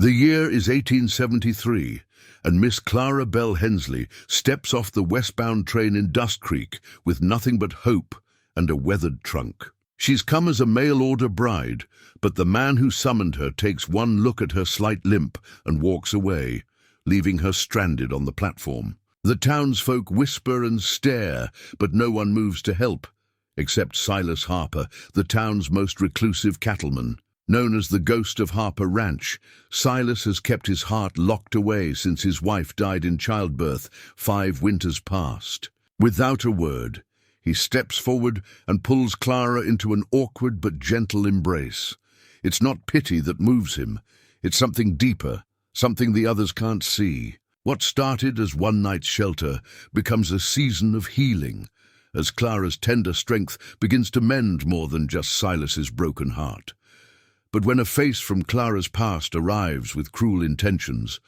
The year is 1873, and Miss Clara Belle Hensley steps off the westbound train in Dustcreek with nothing but hope and a weathered trunk. She's come as a mail-order bride, but the man who summoned her takes one look at her slight limp and walks away, leaving her stranded on the platform. The townsfolk whisper and stare, but no one moves to help, except Silas Harper, the town's most reclusive cattleman. Known as the Ghost of Harper Ranch, Silas has kept his heart locked away since his wife died in childbirth 5 winters past. Without a word, he steps forward and pulls Clara into an awkward but gentle embrace. It's not pity that moves him. It's something deeper, something the others can't see. What started as one night's shelter becomes a season of healing, as Clara's tender strength begins to mend more than just Silas's broken heart. But when a face from Clara's past arrives with cruel intentions,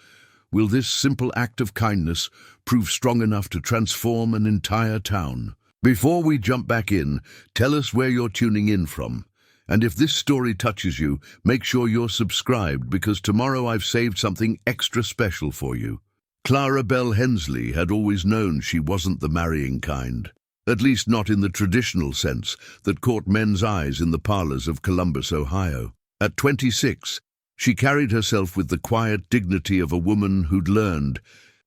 will this simple act of kindness prove strong enough to transform an entire town? Before we jump back in, tell us where you're tuning in from. And if this story touches you, make sure you're subscribed, because tomorrow I've saved something extra special for you. Clara Belle Hensley had always known she wasn't the marrying kind, at least not in the traditional sense that caught men's eyes in the parlors of Columbus, Ohio. At 26, she carried herself with the quiet dignity of a woman who'd learned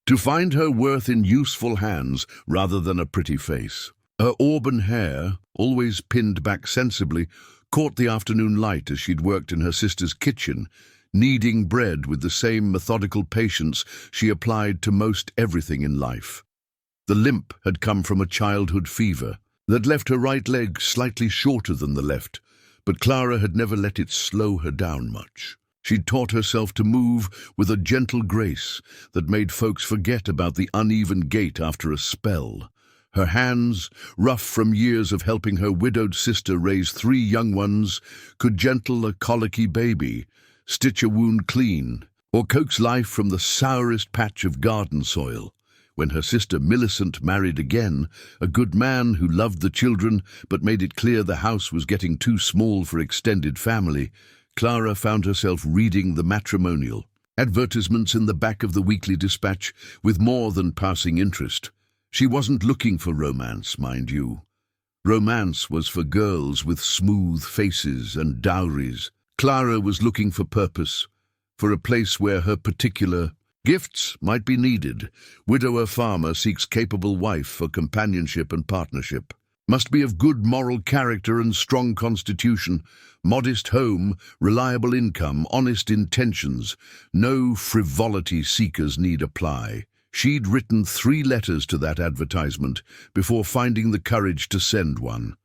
to find her worth in useful hands rather than a pretty face. Her auburn hair, always pinned back sensibly, caught the afternoon light as she'd worked in her sister's kitchen, kneading bread with the same methodical patience she applied to most everything in life. The limp had come from a childhood fever that left her right leg slightly shorter than the left, but Clara had never let it slow her down much. She'd taught herself to move with a gentle grace that made folks forget about the uneven gait after a spell. Her hands, rough from years of helping her widowed sister raise 3 young ones, could gentle a colicky baby, stitch a wound clean, or coax life from the sourest patch of garden soil. When her sister Millicent married again, a good man who loved the children but made it clear the house was getting too small for extended family, Clara found herself reading the matrimonial advertisements in the back of the Weekly Dispatch with more than passing interest. She wasn't looking for romance, mind you. Romance was for girls with smooth faces and dowries. Clara was looking for purpose, for a place where her particular gifts might be needed. Widower farmer seeks capable wife for companionship and partnership. Must be of good moral character and strong constitution. Modest home, reliable income, honest intentions. No frivolity seekers need apply. She'd written 3 letters to that advertisement before finding the courage to send one.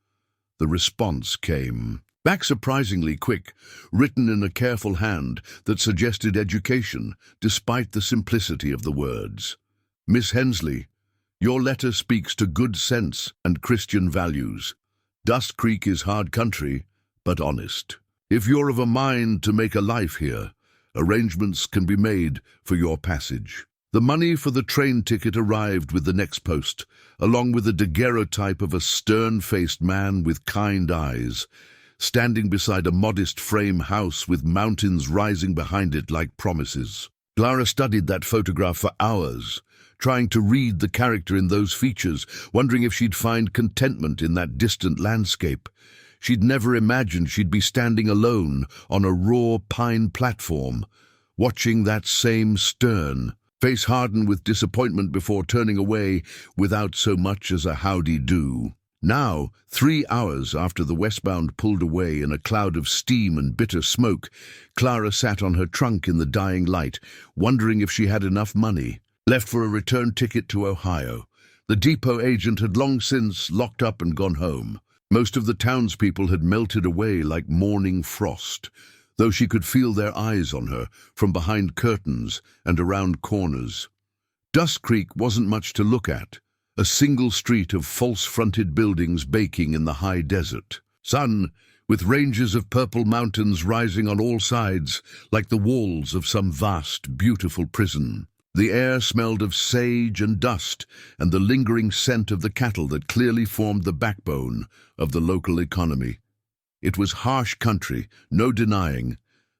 The response came back surprisingly quick, written in a careful hand that suggested education, despite the simplicity of the words. Miss Hensley, your letter speaks to good sense and Christian values. Dustcreek is hard country, but honest. If you're of a mind to make a life here, arrangements can be made for your passage. The money for the train ticket arrived with the next post, along with a daguerreotype of a stern-faced man with kind eyes, standing beside a modest frame house with mountains rising behind it like promises. Clara studied that photograph for hours, trying to read the character in those features, wondering if she'd find contentment in that distant landscape. She'd never imagined she'd be standing alone on a raw pine platform, watching that same stern, face harden with disappointment before turning away without so much as a howdy-do. Now, 3 hours after the westbound pulled away in a cloud of steam and bitter smoke, Clara sat on her trunk in the dying light, wondering if she had enough money left for a return ticket to Ohio. The depot agent had long since locked up and gone home. Most of the townspeople had melted away like morning frost, though she could feel their eyes on her from behind curtains and around corners. Dustcreek wasn't much to look at. A single street of false-fronted buildings baking in the high desert. Sun, with ranges of purple mountains rising on all sides like the walls of some vast, beautiful prison. The air smelled of sage and dust and the lingering scent of the cattle that clearly formed the backbone of the local economy. It was harsh country, no denying,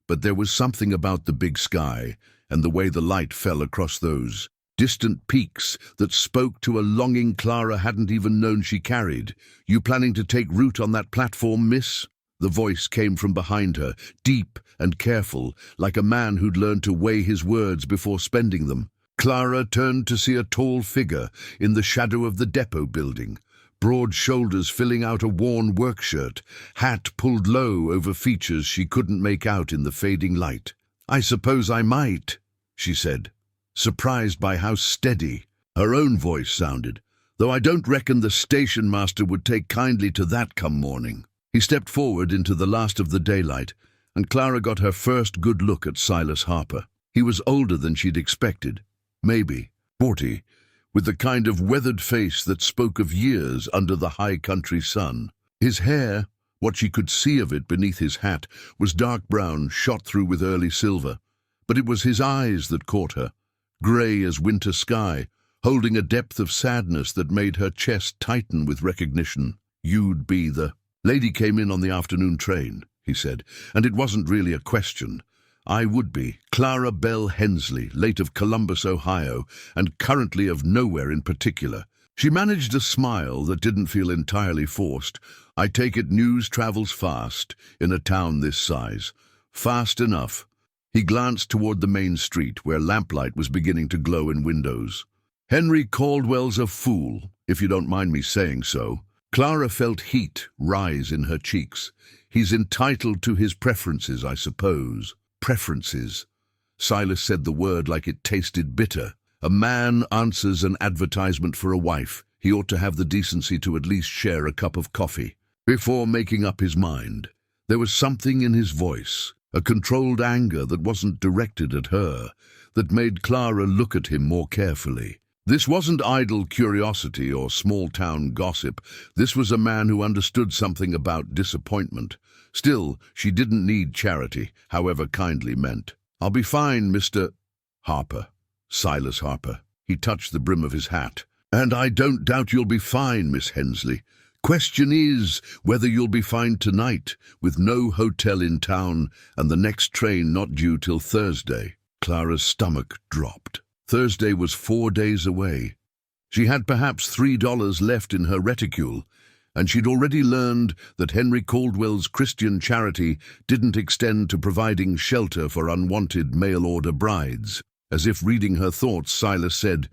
but there was something about the big sky and the way the light fell across those distant peaks that spoke to a longing Clara hadn't even known she carried. "You planning to take root on that platform, miss?" The voice came from behind her, deep and careful, like a man who'd learned to weigh his words before spending them. Clara turned to see a tall figure in the shadow of the depot building, broad shoulders filling out a worn work shirt, hat pulled low over features she couldn't make out in the fading light. "I suppose I might," she said, surprised by how steady her own voice sounded, "though I don't reckon the station master would take kindly to that come morning." He stepped forward into the last of the daylight, and Clara got her first good look at Silas Harper. He was older than she'd expected, maybe 40, with the kind of weathered face that spoke of years under the high country sun. His hair, what she could see of it beneath his hat, was dark brown, shot through with early silver, but it was his eyes that caught her, grey as winter sky, holding a depth of sadness that made her chest tighten with recognition. "You'd be the lady came in on the afternoon train," he said, "and it wasn't really a question. I would be Clara Belle Hensley, late of Columbus, Ohio, and currently of nowhere in particular." She managed a smile that didn't feel entirely forced. "I take it news travels fast in a town this size. Fast enough." He glanced toward the main street, where lamplight was beginning to glow in windows. "Henry Caldwell's a fool, if you don't mind me saying so." Clara felt heat rise in her cheeks. "He's entitled to his preferences, I suppose." Preferences. Silas said the word like it tasted bitter. A man answers an advertisement for a wife. He ought to have the decency to at least share a cup of coffee before making up his mind. There was something in his voice, a controlled anger that wasn't directed at her, that made Clara look at him more carefully. This wasn't idle curiosity or small-town gossip. This was a man who understood something about disappointment. Still, she didn't need charity, however kindly meant. "I'll be fine, Mr. Harper." Silas Harper. He touched the brim of his hat. "And I don't doubt you'll be fine, Miss Hensley. Question is whether you'll be fine tonight, with no hotel in town and the next train not due till Thursday." Clara's stomach dropped. Thursday was 4 days away. She had perhaps $3 left in her reticule, and she'd already learned that Henry Caldwell's Christian charity didn't extend to providing shelter for unwanted mail-order brides. As if reading her thoughts, Silas said,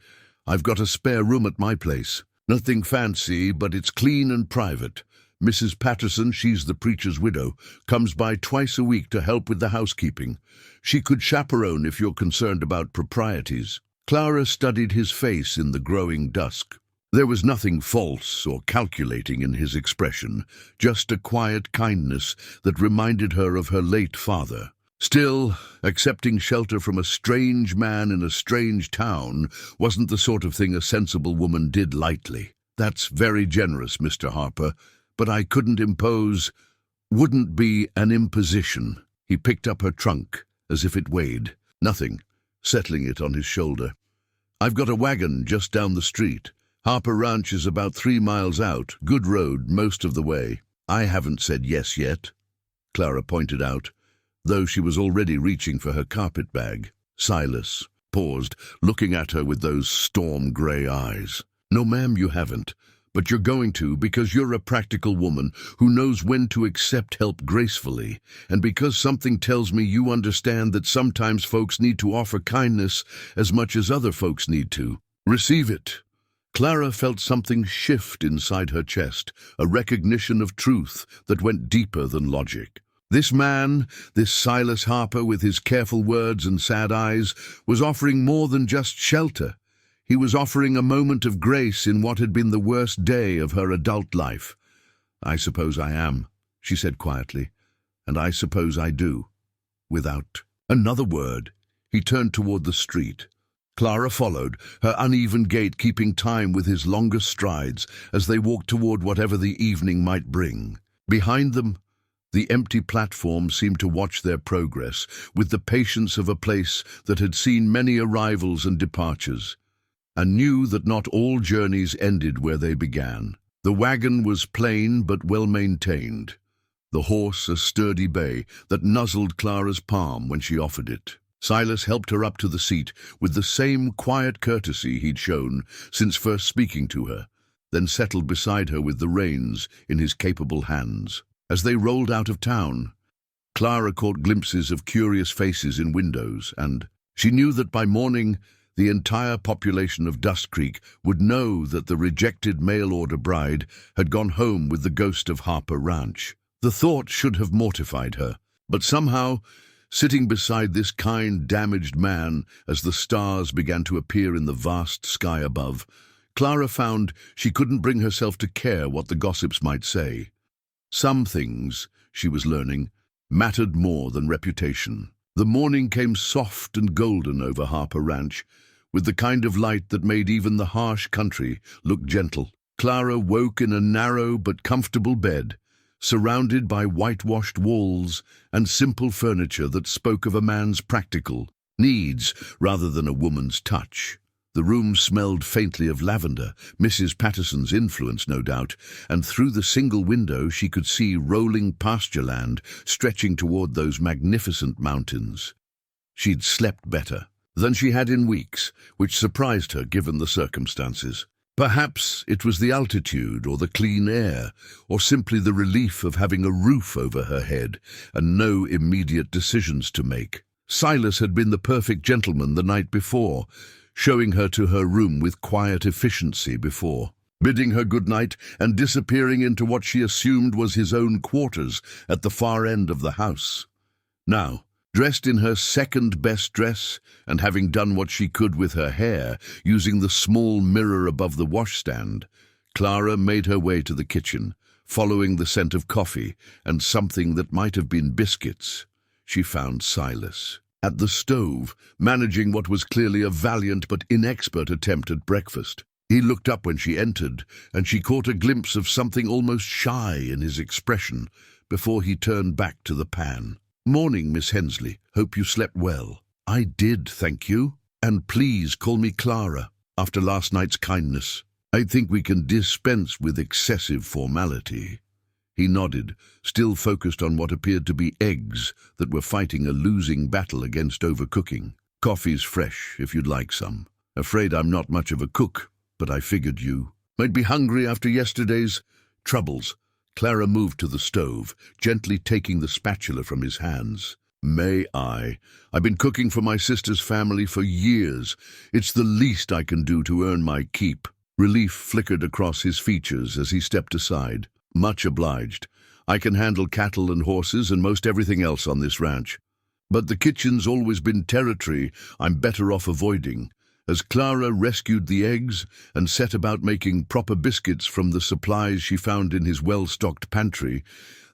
"I've got a spare room at my place. Nothing fancy, but it's clean and private. Mrs. Patterson, she's the preacher's widow, comes by twice a week to help with the housekeeping. She could chaperone if you're concerned about proprieties." Clara studied his face in the growing dusk. There was nothing false or calculating in his expression, just a quiet kindness that reminded her of her late father. Still, accepting shelter from a strange man in a strange town wasn't the sort of thing a sensible woman did lightly. "That's very generous, Mr. Harper, but I couldn't impose. Wouldn't be an imposition." He picked up her trunk, as if it weighed. "Nothing," settling it on his shoulder. "I've got a wagon just down the street. Harper Ranch is about 3 miles out, good road most of the way." "I haven't said yes yet," Clara pointed out, though she was already reaching for her carpet bag. Silas paused, looking at her with those storm-grey eyes. "No, ma'am, you haven't. But you're going to, because you're a practical woman who knows when to accept help gracefully, and because something tells me you understand that sometimes folks need to offer kindness as much as other folks need to. Receive it." Clara felt something shift inside her chest, a recognition of truth that went deeper than logic. This man, this Silas Harper with his careful words and sad eyes, was offering more than just shelter. He was offering a moment of grace in what had been the worst day of her adult life. "I suppose I am," she said quietly, "and I suppose I do." Without another word, he turned toward the street. Clara followed, her uneven gait keeping time with his longer strides as they walked toward whatever the evening might bring. Behind them, the empty platform seemed to watch their progress with the patience of a place that had seen many arrivals and departures, and knew that not all journeys ended where they began. The wagon was plain but well maintained. the horse a sturdy bay that nuzzled Clara's palm when she offered it. Silas helped her up to the seat with the same quiet courtesy he'd shown since first speaking to her, then settled beside her with the reins in his capable hands. As they rolled out of town, Clara caught glimpses of curious faces in windows, and she knew that by morning the entire population of Dustcreek would know that the rejected mail-order bride had gone home with the Ghost of Harper Ranch. The thought should have mortified her, but somehow, sitting beside this kind, damaged man as the stars began to appear in the vast sky above, Clara found she couldn't bring herself to care what the gossips might say. Some things, she was learning, mattered more than reputation. The morning came soft and golden over Harper Ranch, with the kind of light that made even the harsh country look gentle. Clara woke in a narrow but comfortable bed, surrounded by whitewashed walls and simple furniture that spoke of a man's practical needs rather than a woman's touch. The room smelled faintly of lavender, Mrs. Patterson's influence no doubt, and through the single window she could see rolling pasture land stretching toward those magnificent mountains. She'd slept better than she had in weeks, which surprised her given the circumstances. Perhaps it was the altitude or the clean air, or simply the relief of having a roof over her head and no immediate decisions to make. Silas had been the perfect gentleman the night before, showing her to her room with quiet efficiency before, bidding her good night and disappearing into what she assumed was his own quarters at the far end of the house. Now, dressed in her second-best dress and having done what she could with her hair, using the small mirror above the washstand, Clara made her way to the kitchen, following the scent of coffee and something that might have been biscuits. She found Silas at the stove, managing what was clearly a valiant but inexpert attempt at breakfast. He looked up when she entered, and she caught a glimpse of something almost shy in his expression before he turned back to the pan. "Morning, Miss Hensley. Hope you slept well." "I did, thank you. And please call me Clara, after last night's kindness. I think we can dispense with excessive formality." He nodded, still focused on what appeared to be eggs that were fighting a losing battle against overcooking. "Coffee's fresh, if you'd like some. Afraid I'm not much of a cook, but I figured you might be hungry after yesterday's troubles." Clara moved to the stove, gently taking the spatula from his hands. "May I? I've been cooking for my sister's family for years. It's the least I can do to earn my keep." Relief flickered across his features as he stepped aside. "Much obliged. I can handle cattle and horses and most everything else on this ranch. But the kitchen's always been territory I'm better off avoiding." As Clara rescued the eggs and set about making proper biscuits from the supplies she found in his well-stocked pantry,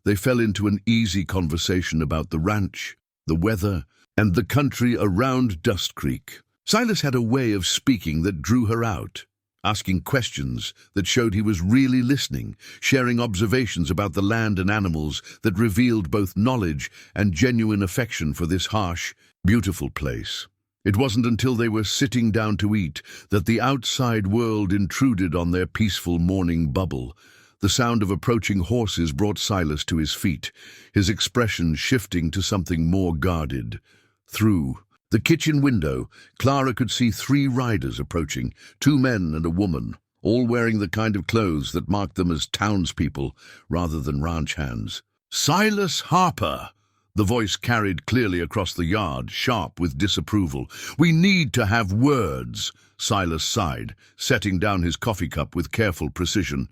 they fell into an easy conversation about the ranch, the weather, and the country around Dustcreek. Silas had a way of speaking that drew her out, asking questions that showed he was really listening, sharing observations about the land and animals that revealed both knowledge and genuine affection for this harsh, beautiful place. It wasn't until they were sitting down to eat that the outside world intruded on their peaceful morning bubble. The sound of approaching horses brought Silas to his feet, his expression shifting to something more guarded. Through the kitchen window, Clara could see 3 riders approaching, 2 men and a woman, all wearing the kind of clothes that marked them as townspeople rather than ranch hands. "Silas Harper!" The voice carried clearly across the yard, sharp with disapproval. "We need to have words." Silas sighed, setting down his coffee cup with careful precision.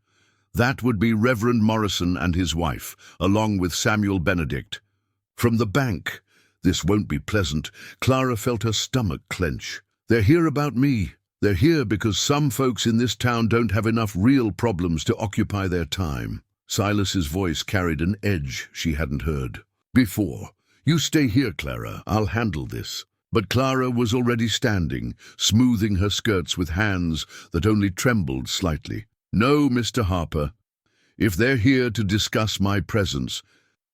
That would be Reverend Morrison and his wife, along with Samuel Benedict. From the bank, "This won't be pleasant." Clara felt her stomach clench. "They're here about me. They're here because some folks in this town don't have enough real problems to occupy their time." Silas's voice carried an edge she hadn't heard before. "You stay here, Clara. I'll handle this." But Clara was already standing, smoothing her skirts with hands that only trembled slightly. "No, Mr. Harper. If they're here to discuss my presence,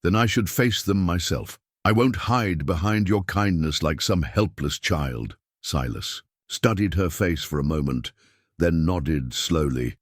then I should face them myself. I won't hide behind your kindness like some helpless child." Silas studied her face for a moment, then nodded slowly.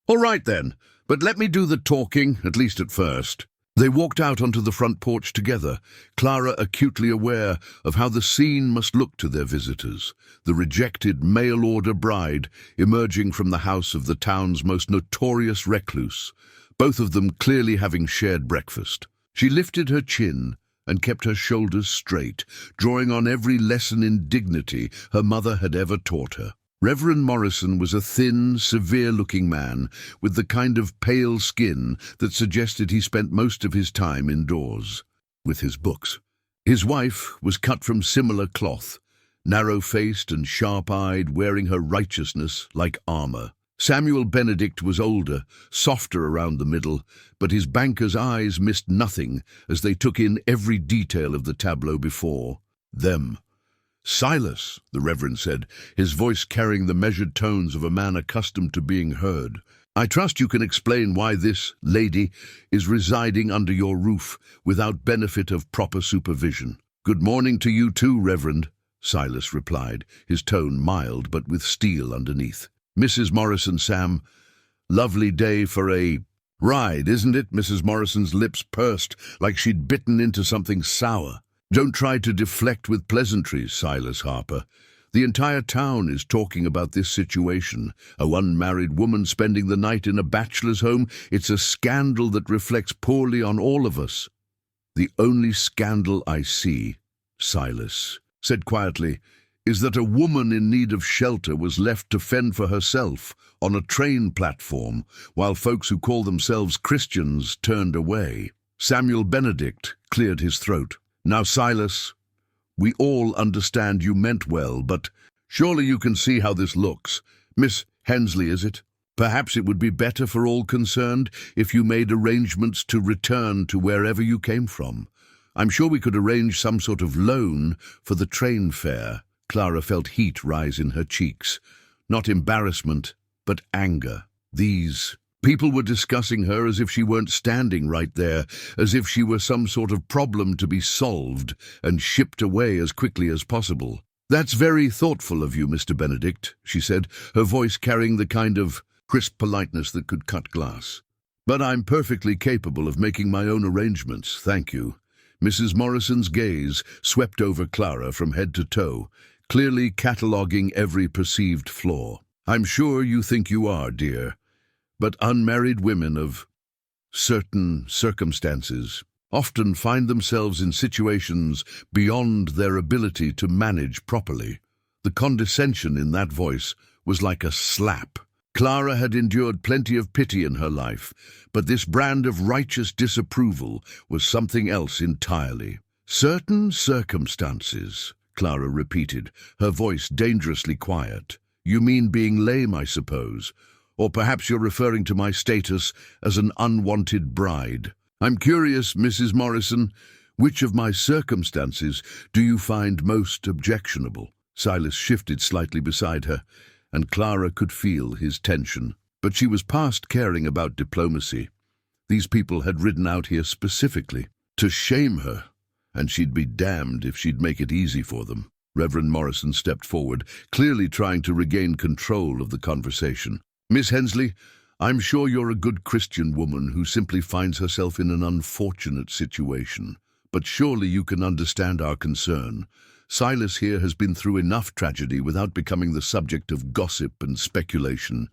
"All right then, but let me do the talking, at least at first." They walked out onto the front porch together, Clara acutely aware of how the scene must look to their visitors, the rejected mail-order bride emerging from the house of the town's most notorious recluse, both of them clearly having shared breakfast. She lifted her chin and kept her shoulders straight, drawing on every lesson in dignity her mother had ever taught her. Reverend Morrison was a thin, severe-looking man with the kind of pale skin that suggested he spent most of his time indoors, with his books. His wife was cut from similar cloth, narrow-faced and sharp-eyed, wearing her righteousness like armor. Samuel Benedict was older, softer around the middle, but his banker's eyes missed nothing as they took in every detail of the tableau before them. "Silas," the Reverend said, his voice carrying the measured tones of a man accustomed to being heard, "I trust you can explain why this lady is residing under your roof without benefit of proper supervision." "Good morning to you too, Reverend," Silas replied, his tone mild but with steel underneath. "Mrs. Morrison, Sam, lovely day for a ride, isn't it?" Mrs. Morrison's lips pursed like she'd bitten into something sour. "Don't try to deflect with pleasantries, Silas Harper. The entire town is talking about this situation. A unmarried woman spending the night in a bachelor's home. It's a scandal that reflects poorly on all of us." "The only scandal I see," Silas said quietly, "is that a woman in need of shelter was left to fend for herself on a train platform, while folks who call themselves Christians turned away." Samuel Benedict cleared his throat. "Now, Silas, we all understand you meant well, but surely you can see how this looks. Miss Hensley, is it? Perhaps it would be better for all concerned if you made arrangements to return to wherever you came from. I'm sure we could arrange some sort of loan for the train fare." Clara felt heat rise in her cheeks. Not embarrassment, but anger. These people were discussing her as if she weren't standing right there, as if she were some sort of problem to be solved and shipped away as quickly as possible. "That's very thoughtful of you, Mr. Benedict," she said, her voice carrying the kind of crisp politeness that could cut glass. "But I'm perfectly capable of making my own arrangements, thank you." Mrs. Morrison's gaze swept over Clara from head to toe, clearly cataloguing every perceived flaw. "I'm sure you think you are, dear, but unmarried women of certain circumstances often find themselves in situations beyond their ability to manage properly." The condescension in that voice was like a slap. Clara had endured plenty of pity in her life, but this brand of righteous disapproval was something else entirely. "Certain circumstances," Clara repeated, her voice dangerously quiet. "You mean being lame, I suppose. Or perhaps you're referring to my status as an unwanted bride. I'm curious, Mrs. Morrison, which of my circumstances do you find most objectionable?" Silas shifted slightly beside her, and Clara could feel his tension. But she was past caring about diplomacy. These people had ridden out here specifically to shame her, and she'd be damned if she'd make it easy for them. Reverend Morrison stepped forward, clearly trying to regain control of the conversation. "Miss Hensley, I'm sure you're a good Christian woman who simply finds herself in an unfortunate situation, but surely you can understand our concern. Silas here has been through enough tragedy without becoming the subject of gossip and speculation."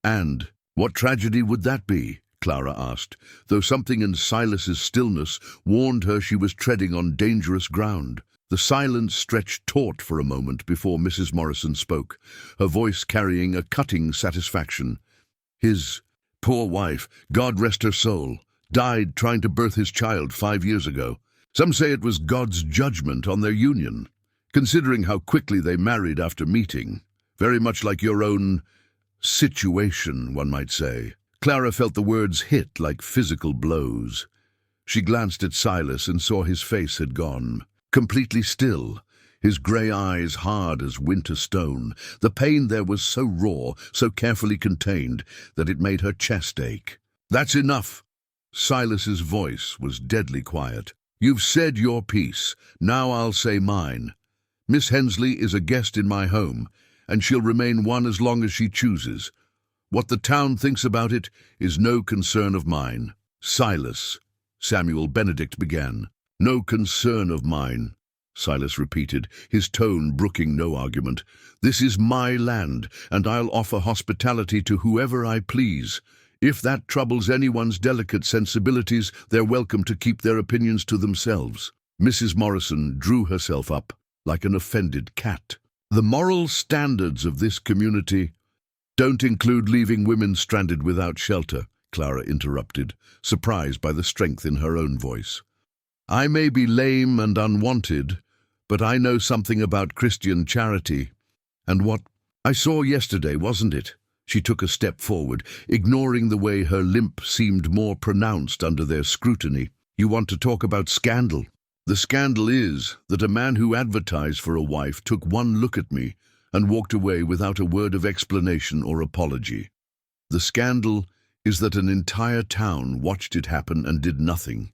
"And what tragedy would that be?" Clara asked, though something in Silas's stillness warned her she was treading on dangerous ground. The silence stretched taut for a moment before Mrs. Morrison spoke, her voice carrying a cutting satisfaction. "His poor wife, God rest her soul, died trying to birth his child 5 years ago. Some say it was God's judgment on their union, considering how quickly they married after meeting. Very much like your own situation, one might say." Clara felt the words hit like physical blows. She glanced at Silas and saw his face had gone completely still, his grey eyes hard as winter stone. The pain there was so raw, so carefully contained, that it made her chest ache. "That's enough." Silas's voice was deadly quiet. "You've said your piece. Now I'll say mine. Miss Hensley is a guest in my home, and she'll remain one as long as she chooses. What the town thinks about it is no concern of mine." Silas Samuel Benedict began. "No concern of mine," Silas repeated, his tone brooking no argument. "This is my land, and I'll offer hospitality to whoever I please. If that troubles anyone's delicate sensibilities, they're welcome to keep their opinions to themselves." Mrs. Morrison drew herself up like an offended cat. "The moral standards of this community don't include leaving women stranded without shelter," Clara interrupted, surprised by the strength in her own voice. "I may be lame and unwanted, but I know something about Christian charity. And what I saw yesterday, wasn't it?" She took a step forward, ignoring the way her limp seemed more pronounced under their scrutiny. "You want to talk about scandal? The scandal is that a man who advertised for a wife took one look at me and walked away without a word of explanation or apology. The scandal is that an entire town watched it happen and did nothing.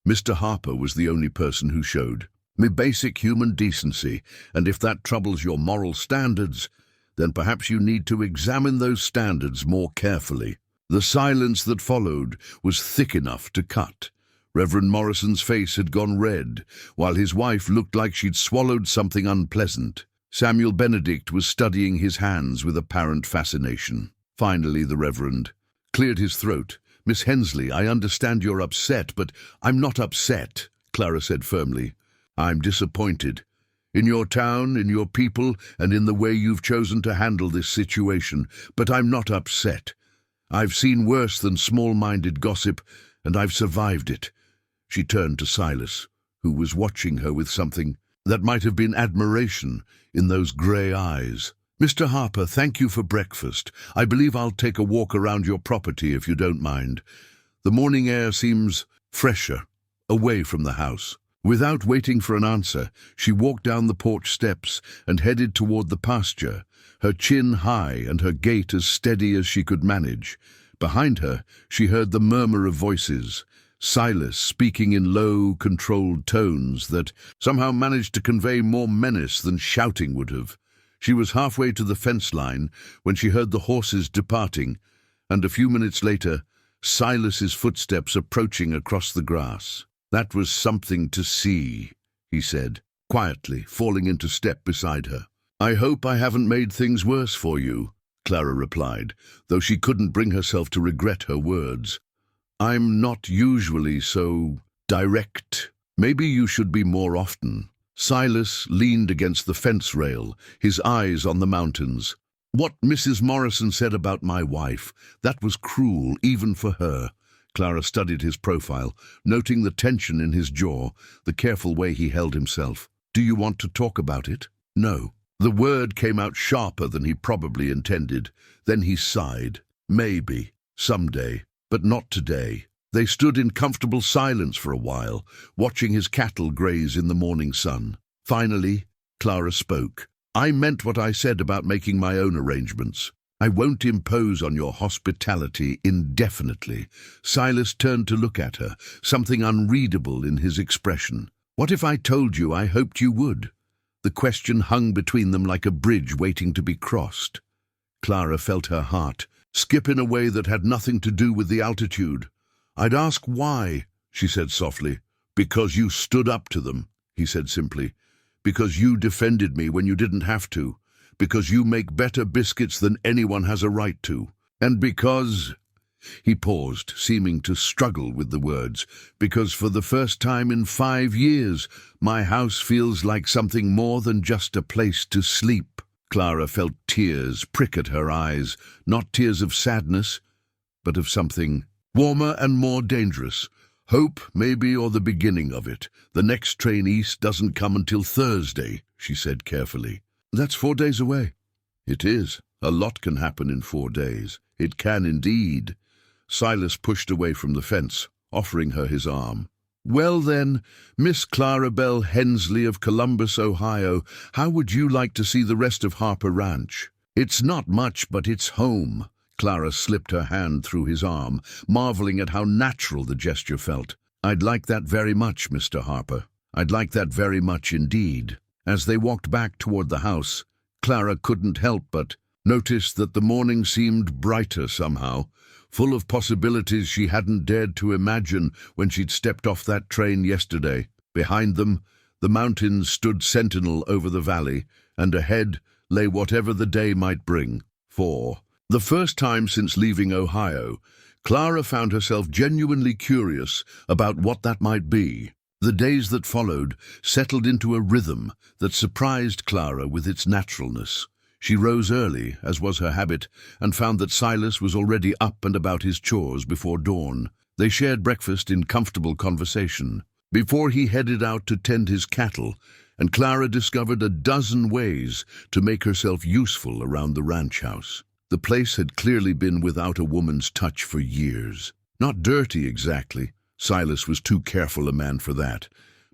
Mr. Harper was the only person who showed me basic human decency, and if that troubles your moral standards, then perhaps you need to examine those standards more carefully." The silence that followed was thick enough to cut. Reverend Morrison's face had gone red, while his wife looked like she'd swallowed something unpleasant. Samuel Benedict was studying his hands with apparent fascination. Finally, the Reverend cleared his throat. "Miss Hensley, I understand you're upset, but I'm not upset," Clara said firmly. "I'm disappointed. In your town, in your people, and in the way you've chosen to handle this situation, but I'm not upset. I've seen worse than small-minded gossip, and I've survived it." She turned to Silas, who was watching her with something that might have been admiration in those grey eyes. "Mr. Harper, thank you for breakfast. I believe I'll take a walk around your property if you don't mind. The morning air seems fresher, away from the house." Without waiting for an answer, she walked down the porch steps and headed toward the pasture, her chin high and her gait as steady as she could manage. Behind her, she heard the murmur of voices, Silas speaking in low, controlled tones that somehow managed to convey more menace than shouting would have. She was halfway to the fence line when she heard the horses departing, and a few minutes later, Silas's footsteps approaching across the grass. "That was something to see," he said, quietly, falling into step beside her. "I hope I haven't made things worse for you," Clara replied, though she couldn't bring herself to regret her words. "I'm not usually so direct. Maybe you should be more often." Silas leaned against the fence rail, his eyes on the mountains. "What Mrs. Morrison said about my wife, that was cruel, even for her." Clara studied his profile, noting the tension in his jaw, the careful way he held himself. "Do you want to talk about it?" "No." The word came out sharper than he probably intended. Then he sighed. "Maybe. Someday. But not today." They stood in comfortable silence for a while, watching his cattle graze in the morning sun. Finally, Clara spoke. "I meant what I said about making my own arrangements. I won't impose on your hospitality indefinitely." Silas turned to look at her, something unreadable in his expression. "What if I told you I hoped you would?" The question hung between them like a bridge waiting to be crossed. Clara felt her heart skip in a way that had nothing to do with the altitude. "I'd ask why," she said softly. "Because you stood up to them," he said simply. "Because you defended me when you didn't have to. Because you make better biscuits than anyone has a right to. And because—" He paused, seeming to struggle with the words. "Because for the first time in 5 years, my house feels like something more than just a place to sleep." Clara felt tears prick at her eyes, not tears of sadness, but of something warmer and more dangerous. "Hope, maybe, or the beginning of it. The next train east doesn't come until Thursday," she said carefully. "That's 4 days away." "It is. A lot can happen in 4 days. It can indeed." Silas pushed away from the fence, offering her his arm. "Well then, Miss Clara Belle Hensley of Columbus, Ohio, how would you like to see the rest of Harper Ranch? It's not much, but it's home." Clara slipped her hand through his arm, marveling at how natural the gesture felt. "I'd like that very much, Mr. Harper. I'd like that very much indeed." As they walked back toward the house, Clara couldn't help but noticed that the morning seemed brighter somehow, full of possibilities she hadn't dared to imagine when she'd stepped off that train yesterday. Behind them, the mountains stood sentinel over the valley, and ahead lay whatever the day might bring. For the first time since leaving Ohio, Clara found herself genuinely curious about what that might be. The days that followed settled into a rhythm that surprised Clara with its naturalness. She rose early, as was her habit, and found that Silas was already up and about his chores before dawn. They shared breakfast in comfortable conversation. Before he headed out to tend his cattle, and Clara discovered a dozen ways to make herself useful around the ranch house. The place had clearly been without a woman's touch for years. Not dirty exactly. Silas was too careful a man for that,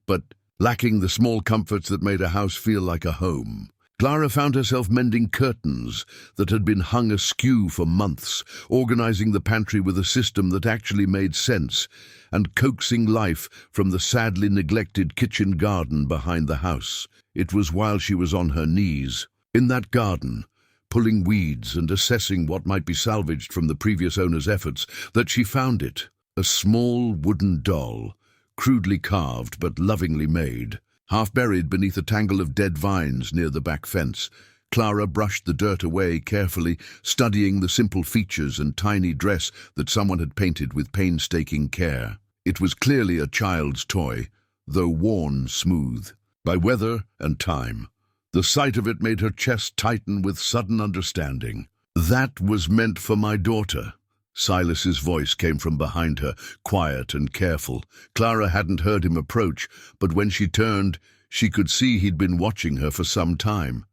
but lacking the small comforts that made a house feel like a home. Clara found herself mending curtains that had been hung askew for months, organizing the pantry with a system that actually made sense, and coaxing life from the sadly neglected kitchen garden behind the house. It was while she was on her knees, in that garden, pulling weeds and assessing what might be salvaged from the previous owner's efforts, that she found it, a small wooden doll, crudely carved but lovingly made. Half buried beneath a tangle of dead vines near the back fence, Clara brushed the dirt away carefully, studying the simple features and tiny dress that someone had painted with painstaking care. It was clearly a child's toy, though worn smooth by weather and time. The sight of it made her chest tighten with sudden understanding. "That was meant for my daughter." Silas's voice came from behind her, quiet and careful. Clara hadn't heard him approach, but when she turned, she could see he'd been watching her for some time.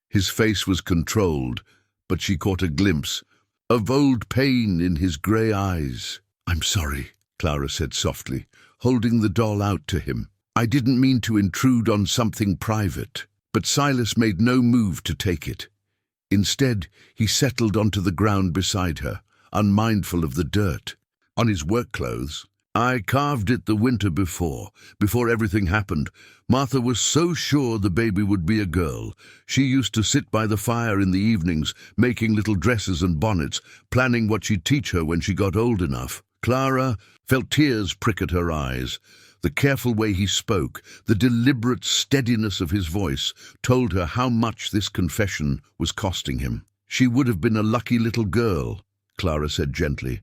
His face was controlled, but she caught a glimpse of old pain in his grey eyes. "I'm sorry," Clara said softly, holding the doll out to him. "I didn't mean to intrude on something private." But Silas made no move to take it. Instead, he settled onto the ground beside her, unmindful of the dirt. On his work clothes, "I carved it the winter before everything happened. Martha was so sure the baby would be a girl. She used to sit by the fire in the evenings, making little dresses and bonnets, planning what she'd teach her when she got old enough." Clara felt tears prick at her eyes. The careful way he spoke, the deliberate steadiness of his voice, told her how much this confession was costing him. She would have been a lucky little girl, Clara said gently,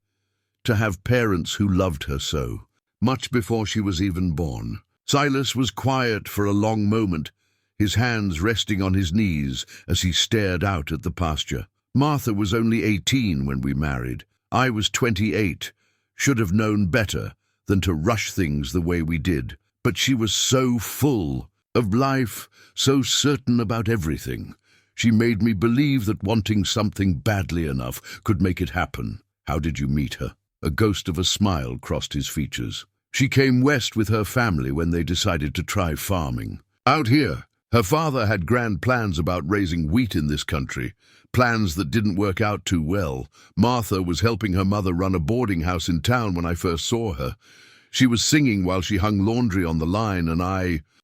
to have parents who loved her so, much before she was even born. Silas was quiet for a long moment, his hands resting on his knees as he stared out at the pasture. "Martha was only 18 when we married. I was 28, should have known better than to rush things the way we did. But she was so full of life, so certain about everything. She made me believe that wanting something badly enough could make it happen." "How did you meet her?" A ghost of a smile crossed his features. "She came west with her family when they decided to try farming. Out here, her father had grand plans about raising wheat in this country, plans that didn't work out too well. Martha was helping her mother run a boarding house in town when I first saw her. She was singing while she hung laundry on the line, and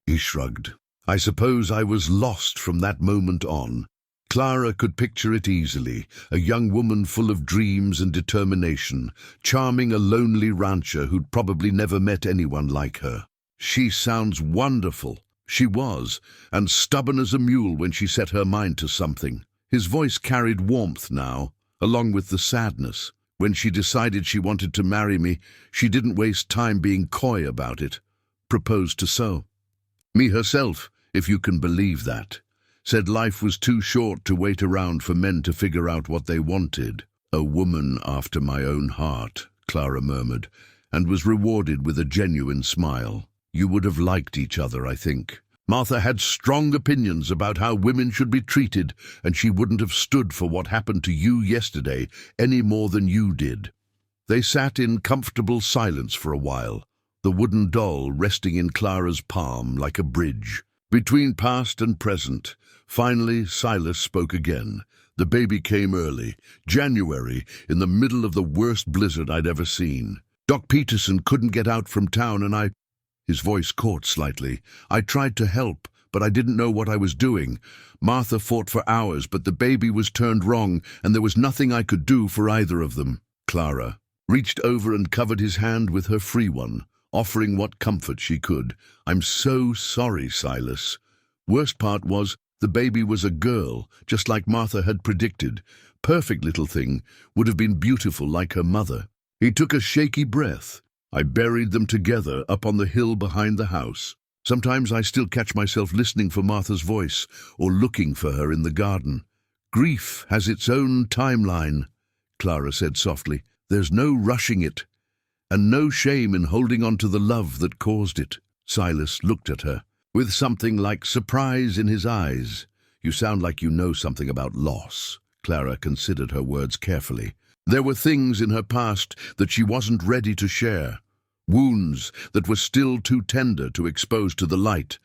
He shrugged. "I suppose I was lost from that moment on." Clara could picture it easily, a young woman full of dreams and determination, charming a lonely rancher who'd probably never met anyone like her. "She sounds wonderful." She was, and stubborn as a mule when she set her mind to something. His voice carried warmth now, along with the sadness. "When she decided she wanted to marry me, she didn't waste time being coy about it. Proposed to sew. Me herself, if you can believe that. Said life was too short to wait around for men to figure out what they wanted." "A woman after my own heart," Clara murmured, and was rewarded with a genuine smile. "You would have liked each other, I think. Martha had strong opinions about how women should be treated, and she wouldn't have stood for what happened to you yesterday any more than you did." They sat in comfortable silence for a while, the wooden doll resting in Clara's palm like a bridge between past and present. Finally, Silas spoke again. "The baby came early, January, in the middle of the worst blizzard I'd ever seen. Doc Peterson couldn't get out from town, and His voice caught slightly. "I tried to help, but I didn't know what I was doing. Martha fought for hours, but the baby was turned wrong, and there was nothing I could do for either of them. Clara reached over and covered his hand with her free one, offering what comfort she could. I'm so sorry, Silas. Worst part was, the baby was a girl, just like Martha had predicted. Perfect little thing, would have been beautiful like her mother. He took a shaky breath. I buried them together up on the hill behind the house. Sometimes I still catch myself listening for Martha's voice, or looking for her in the garden. Grief has its own timeline, Clara said softly. There's no rushing it, and no shame in holding on to the love that caused it. Silas looked at her, with something like surprise in his eyes. You sound like you know something about loss. Clara considered her words carefully. There were things in her past that she wasn't ready to share, wounds that were still too tender to expose to the light.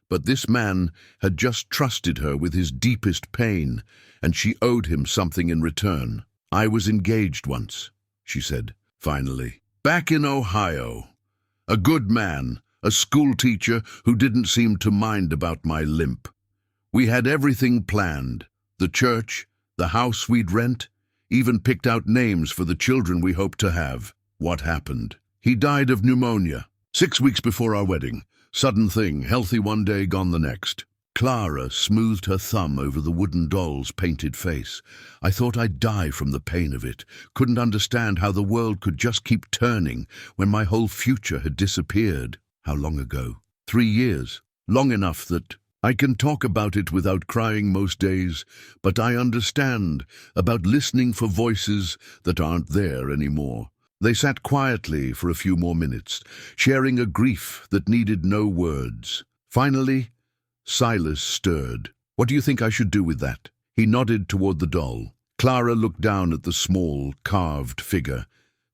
But this man had just trusted her with his deepest pain, and she owed him something in return. I was engaged once, she said, finally. Back in Ohio. A good man, a school teacher who didn't seem to mind about my limp. We had everything planned. The church, the house we'd rent, even picked out names for the children we hoped to have. What happened? He died of pneumonia, 6 weeks before our wedding. Sudden thing, healthy one day, gone the next. Clara smoothed her thumb over the wooden doll's painted face. I thought I'd die from the pain of it. Couldn't understand how the world could just keep turning when my whole future had disappeared. How long ago? 3 years. Long enough that I can talk about it without crying most days, but I understand about listening for voices that aren't there anymore. They sat quietly for a few more minutes, sharing a grief that needed no words. Finally, Silas stirred. What do you think I should do with that? He nodded toward the doll. Clara looked down at the small, carved figure,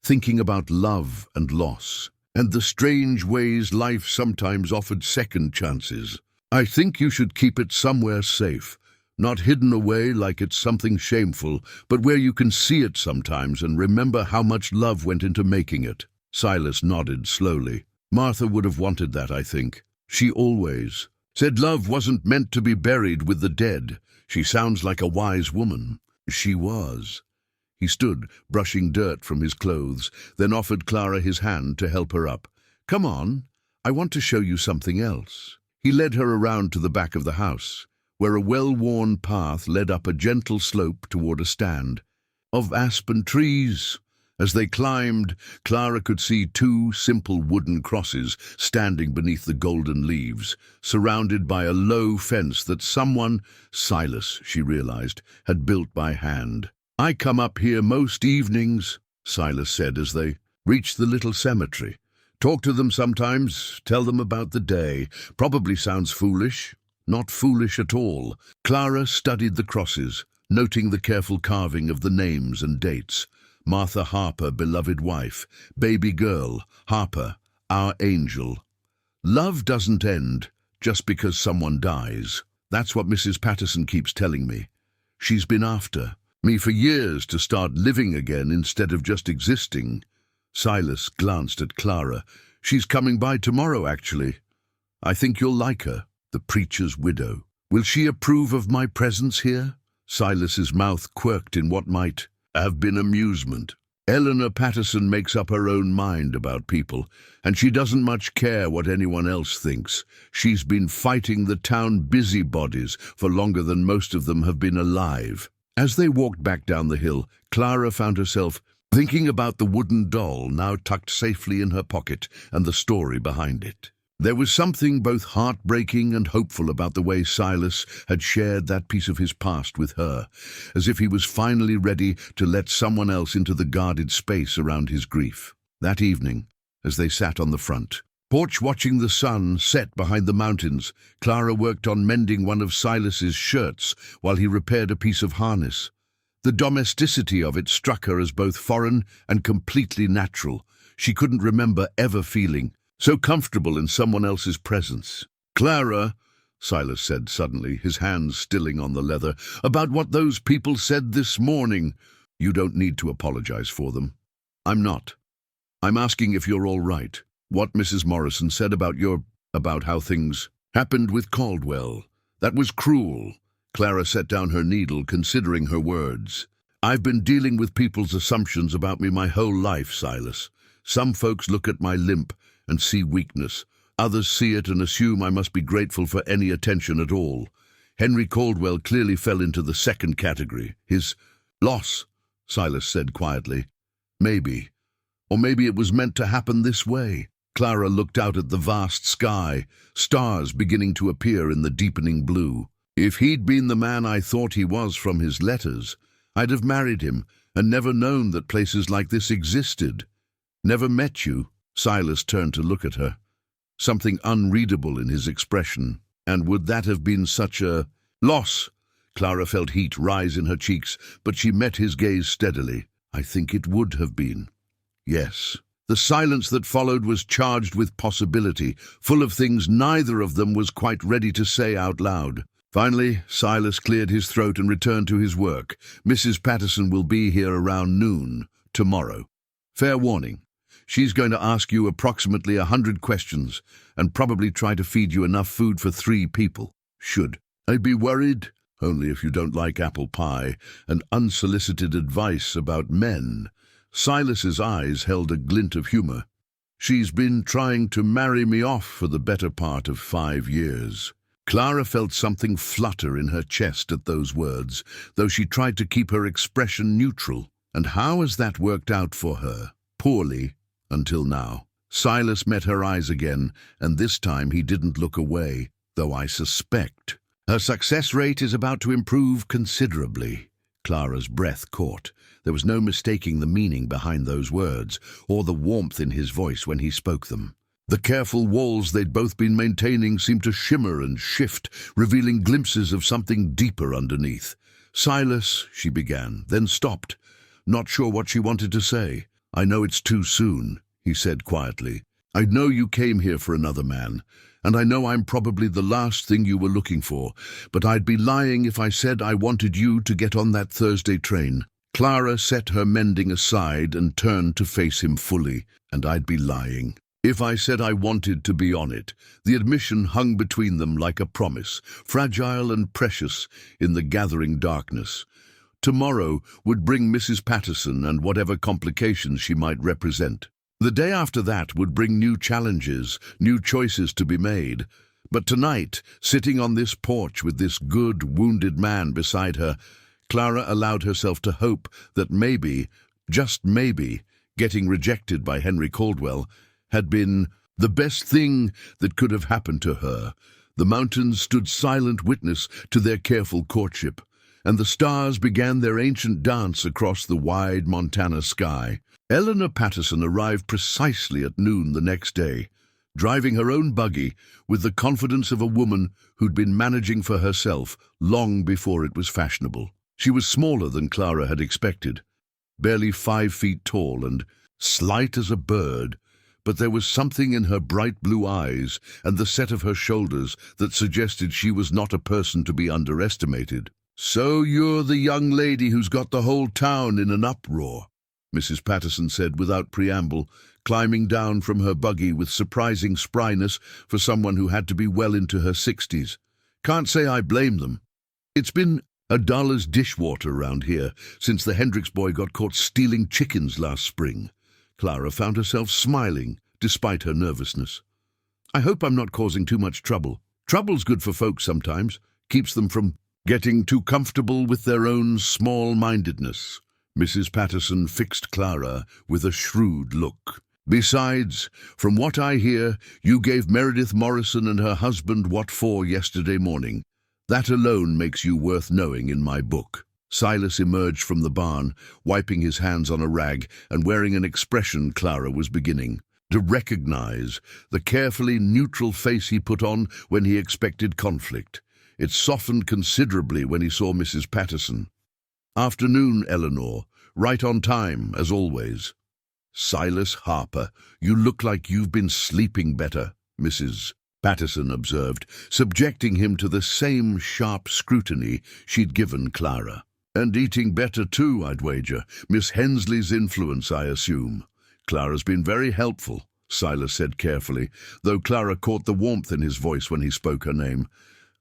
thinking about love and loss, and the strange ways life sometimes offered second chances. I think you should keep it somewhere safe, not hidden away like it's something shameful, but where you can see it sometimes and remember how much love went into making it. Silas nodded slowly. Martha would have wanted that, I think. She always said love wasn't meant to be buried with the dead. She sounds like a wise woman. She was. He stood, brushing dirt from his clothes, then offered Clara his hand to help her up. Come on, I want to show you something else. He led her around to the back of the house, where a well-worn path led up a gentle slope toward a stand of aspen trees. As they climbed, Clara could see 2 simple wooden crosses standing beneath the golden leaves, surrounded by a low fence that someone, Silas, she realized, had built by hand. I come up here most evenings, Silas said as they reached the little cemetery. Talk to them sometimes, tell them about the day. Probably sounds foolish. Not foolish at all. Clara studied the crosses, noting the careful carving of the names and dates. Martha Harper, beloved wife. Baby girl, Harper, our angel. Love doesn't end just because someone dies. That's what Mrs. Patterson keeps telling me. She's been after me for years to start living again instead of just existing. Silas glanced at Clara. She's coming by tomorrow, actually. I think you'll like her, the preacher's widow. Will she approve of my presence here? Silas's mouth quirked in what might have been amusement. Eleanor Patterson makes up her own mind about people, and she doesn't much care what anyone else thinks. She's been fighting the town busybodies for longer than most of them have been alive. As they walked back down the hill, Clara found herself thinking about the wooden doll now tucked safely in her pocket and the story behind it. There was something both heartbreaking and hopeful about the way Silas had shared that piece of his past with her, as if he was finally ready to let someone else into the guarded space around his grief. That evening, as they sat on the front porch watching the sun set behind the mountains, Clara worked on mending one of Silas's shirts while he repaired a piece of harness. The domesticity of it struck her as both foreign and completely natural. She couldn't remember ever feeling so comfortable in someone else's presence. Clara, Silas said suddenly, his hands stilling on the leather, about what those people said this morning. You don't need to apologize for them. I'm not. I'm asking if you're all right. What Mrs. Morrison said about how things Happened with Caldwell. That was cruel. Clara set down her needle, considering her words. I've been dealing with people's assumptions about me my whole life, Silas. Some folks look at my limp and see weakness. Others see it and assume I must be grateful for any attention at all. Henry Caldwell clearly fell into the second category. His loss, Silas said quietly. Maybe. Or maybe it was meant to happen this way. Clara looked out at the vast sky, stars beginning to appear in the deepening blue. If he'd been the man I thought he was from his letters, I'd have married him and never known that places like this existed. Never met you. Silas turned to look at her. Something unreadable in his expression. And would that have been such a loss? Clara felt heat rise in her cheeks, but she met his gaze steadily. I think it would have been. Yes. The silence that followed was charged with possibility, full of things neither of them was quite ready to say out loud. Finally, Silas cleared his throat and returned to his work. Mrs. Patterson will be here around noon, tomorrow. Fair warning. She's going to ask you approximately 100 questions and probably try to feed you enough food for 3 people. Should I be worried? Only if you don't like apple pie and unsolicited advice about men. Silas's eyes held a glint of humor. She's been trying to marry me off for the better part of 5 years. Clara felt something flutter in her chest at those words, though she tried to keep her expression neutral. And how has that worked out for her? Poorly, until now. Silas met her eyes again, and this time he didn't look away, though I suspect her success rate is about to improve considerably. Clara's breath caught. There was no mistaking the meaning behind those words, or the warmth in his voice when he spoke them. The careful walls they'd both been maintaining seemed to shimmer and shift, revealing glimpses of something deeper underneath. Silas, she began, then stopped, not sure what she wanted to say. I know it's too soon, he said quietly. I know you came here for another man, and I know I'm probably the last thing you were looking for, but I'd be lying if I said I wanted you to get on that Thursday train. Clara set her mending aside and turned to face him fully, and I'd be lying if I said I wanted to be on it. The admission hung between them like a promise, fragile and precious in the gathering darkness. Tomorrow would bring Mrs. Patterson and whatever complications she might represent. The day after that would bring new challenges, new choices to be made. But tonight, sitting on this porch with this good, wounded man beside her, Clara allowed herself to hope that maybe, just maybe, getting rejected by Henry Caldwell had been the best thing that could have happened to her. The mountains stood silent witness to their careful courtship, and the stars began their ancient dance across the wide Montana sky. Eleanor Patterson arrived precisely at noon the next day, driving her own buggy with the confidence of a woman who'd been managing for herself long before it was fashionable. She was smaller than Clara had expected, barely 5 feet tall and slight as a bird, but there was something in her bright blue eyes and the set of her shoulders that suggested she was not a person to be underestimated. "So you're the young lady who's got the whole town in an uproar," Mrs. Patterson said without preamble, climbing down from her buggy with surprising spryness for someone who had to be well into her 60s. "Can't say I blame them. It's been a dull as dishwater round here since the Hendricks boy got caught stealing chickens last spring." Clara found herself smiling despite her nervousness. "I hope I'm not causing too much trouble. Trouble's good for folks sometimes, keeps them from getting too comfortable with their own small-mindedness." Mrs. Patterson fixed Clara with a shrewd look. "Besides, from what I hear, you gave Meredith Morrison and her husband what for yesterday morning. That alone makes you worth knowing in my book." Silas emerged from the barn, wiping his hands on a rag and wearing an expression Clara was beginning to recognize, the carefully neutral face he put on when he expected conflict. It softened considerably when he saw Mrs. Patterson. "Afternoon, Eleanor. Right on time, as always." "Silas Harper, you look like you've been sleeping better," Mrs. Patterson observed, subjecting him to the same sharp scrutiny she'd given Clara. "And eating better too, I'd wager. Miss Hensley's influence, I assume." "Clara's been very helpful." Silas said carefully, though Clara caught the warmth in his voice when he spoke her name.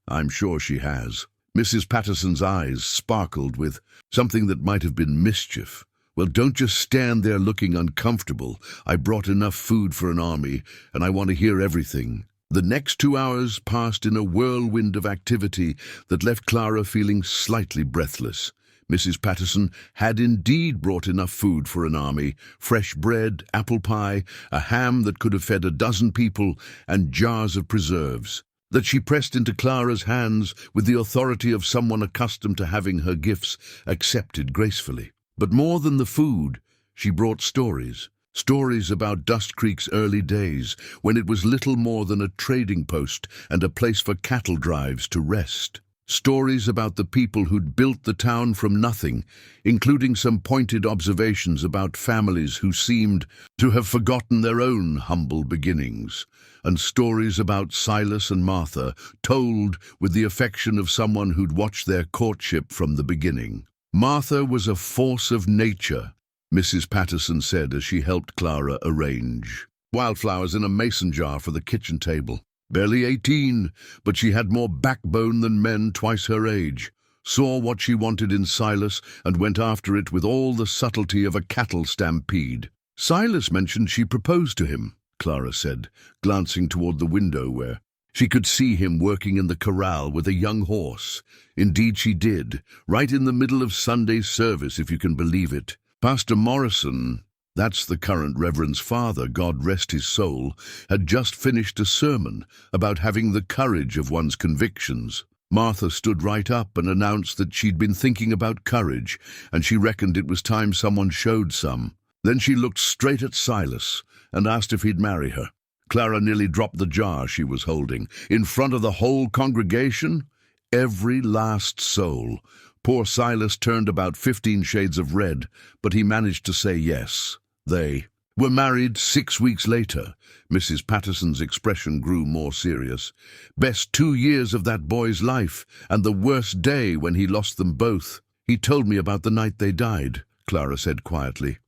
"I'm sure she has." Mrs. Patterson's eyes sparkled with something that might have been mischief. "Well, don't just stand there looking uncomfortable. I brought enough food for an army, and I want to hear everything." The next 2 hours passed in a whirlwind of activity that left Clara feeling slightly breathless. Mrs. Patterson had indeed brought enough food for an army: fresh bread, apple pie, a ham that could have fed a dozen people, and jars of preserves that she pressed into Clara's hands with the authority of someone accustomed to having her gifts accepted gracefully. But more than the food, she brought stories. Stories about Dustcreek's early days, when it was little more than a trading post and a place for cattle drives to rest. Stories about the people who'd built the town from nothing, including some pointed observations about families who seemed to have forgotten their own humble beginnings. And stories about Silas and Martha, told with the affection of someone who'd watched their courtship from the beginning. Martha was a force of nature, Mrs. Patterson said as she helped Clara arrange wildflowers in a mason jar for the kitchen table. Barely 18, but she had more backbone than men twice her age, saw what she wanted in Silas and went after it with all the subtlety of a cattle stampede. "Silas mentioned she proposed to him," Clara said, glancing toward the window where she could see him working in the corral with a young horse. Indeed she did, right in the middle of Sunday service, if you can believe it. Pastor Morrison, that's the current Reverend's father, God rest his soul, had just finished a sermon about having the courage of one's convictions. Martha stood right up and announced that she'd been thinking about courage, and she reckoned it was time someone showed some. Then she looked straight at Silas and asked if he'd marry her. Clara nearly dropped the jar she was holding. In front of the whole congregation, every last soul. Poor Silas turned about 15 shades of red, but he managed to say yes. They were married 6 weeks later. Mrs. Patterson's expression grew more serious. "Best 2 years of that boy's life, and the worst day when he lost them both. He told me about the night they died," Clara said quietly.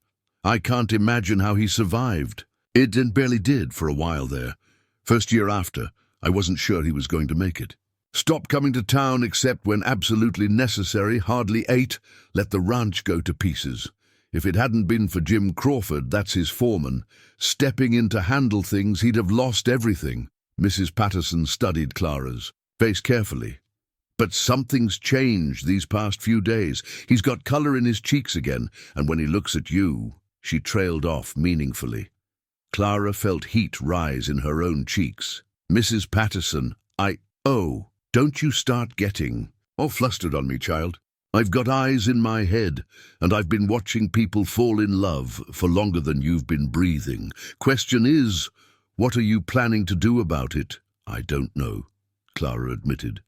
"I can't imagine how he survived. It barely did for a while there. First year after, I wasn't sure he was going to make it. Stopped coming to town except when absolutely necessary, hardly ate, let the ranch go to pieces. If it hadn't been for Jim Crawford, that's his foreman, stepping in to handle things, he'd have lost everything." Mrs. Patterson studied Clara's face carefully. "But something's changed these past few days. He's got color in his cheeks again, and when he looks at you," she trailed off meaningfully. Clara felt heat rise in her own cheeks. "Mrs. Patterson, oh, don't you start getting all flustered on me, child. I've got eyes in my head, and I've been watching people fall in love for longer than you've been breathing. Question is, what are you planning to do about it?" "I don't know," Clara admitted.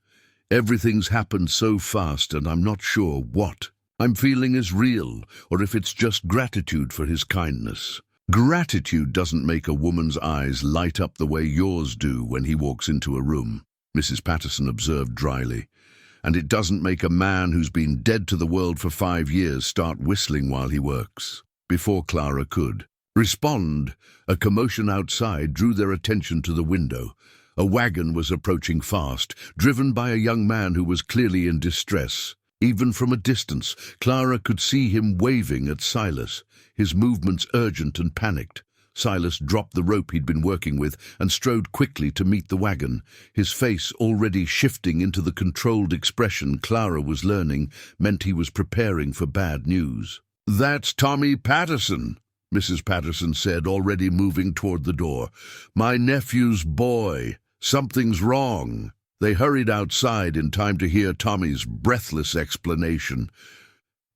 "Everything's happened so fast, and I'm not sure what I'm feeling is real, or if it's just gratitude for his kindness." "Gratitude doesn't make a woman's eyes light up the way yours do when he walks into a room," Mrs. Patterson observed dryly. "And it doesn't make a man who's been dead to the world for 5 years start whistling while he works." Before Clara could respond, a commotion outside drew their attention to the window. A wagon was approaching fast, driven by a young man who was clearly in distress. Even from a distance, Clara could see him waving at Silas, his movements urgent and panicked. Silas dropped the rope he'd been working with and strode quickly to meet the wagon, his face already shifting into the controlled expression Clara was learning meant he was preparing for bad news. "That's Tommy Patterson," Mrs. Patterson said, already moving toward the door. "My nephew's boy. Something's wrong." They hurried outside in time to hear Tommy's breathless explanation.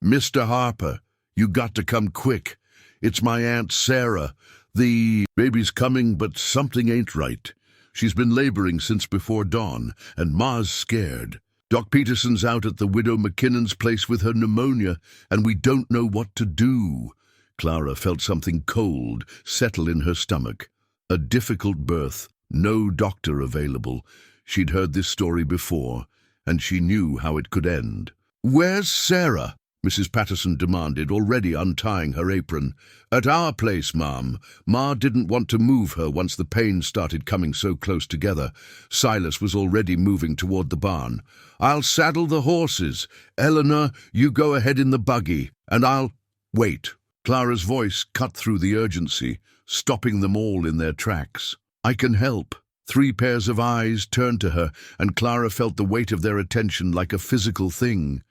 "Mr. Harper, you got to come quick. It's my Aunt Sarah. The baby's coming, but something ain't right. She's been laboring since before dawn, and Ma's scared. Doc Peterson's out at the widow McKinnon's place with her pneumonia, and we don't know what to do." Clara felt something cold settle in her stomach. A difficult birth, no doctor available. She'd heard this story before, and she knew how it could end. "Where's Sarah?" Mrs. Patterson demanded, already untying her apron. "At our place, ma'am. Ma didn't want to move her once the pain started coming so close together." Silas was already moving toward the barn. "I'll saddle the horses. Eleanor, you go ahead in the buggy, and I'll—" "Wait." Clara's voice cut through the urgency, stopping them all in their tracks. "I can help." 3 pairs of eyes turned to her, and Clara felt the weight of their attention like a physical thing.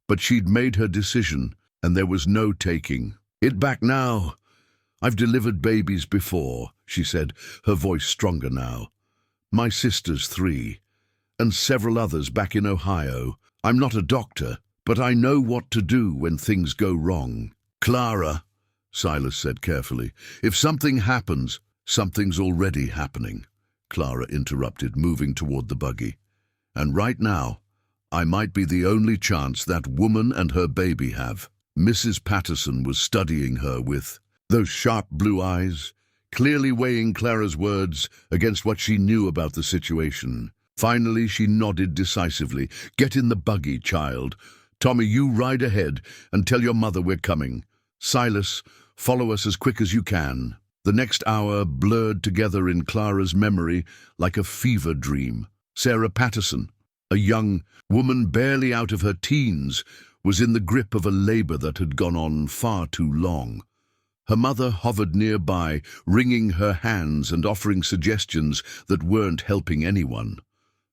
But she'd made her decision, and there was no taking it back now. "I've delivered babies before," she said, her voice stronger now. "My sister's 3, and several others back in Ohio. I'm not a doctor, but I know what to do when things go wrong." "Clara," Silas said carefully, "if something happens—" "Something's already happening," Clara interrupted, moving toward the buggy. "And right now, I might be the only chance that woman and her baby have." Mrs. Patterson was studying her with those sharp blue eyes, clearly weighing Clara's words against what she knew about the situation. Finally, she nodded decisively. "Get in the buggy, child. Tommy, you ride ahead and tell your mother we're coming. Silas, follow us as quick as you can." The next hour blurred together in Clara's memory like a fever dream. Sarah Patterson, a young woman barely out of her teens, was in the grip of a labor that had gone on far too long. Her mother hovered nearby, wringing her hands and offering suggestions that weren't helping anyone.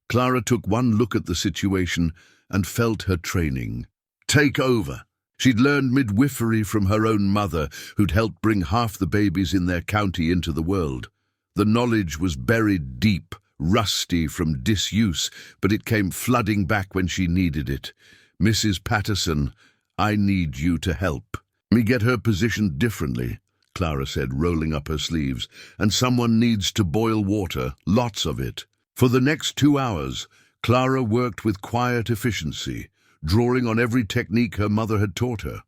Clara took one look at the situation and felt her training take over. She'd learned midwifery from her own mother, who'd helped bring half the babies in their county into the world. The knowledge was buried deep, rusty from disuse, but it came flooding back when she needed it. "Mrs. Patterson, I need you to help." "Me get her positioned differently," Clara said, rolling up her sleeves. "And someone needs to boil water, lots of it." For the next 2 hours, Clara worked with quiet efficiency, drawing on every technique her mother had taught her.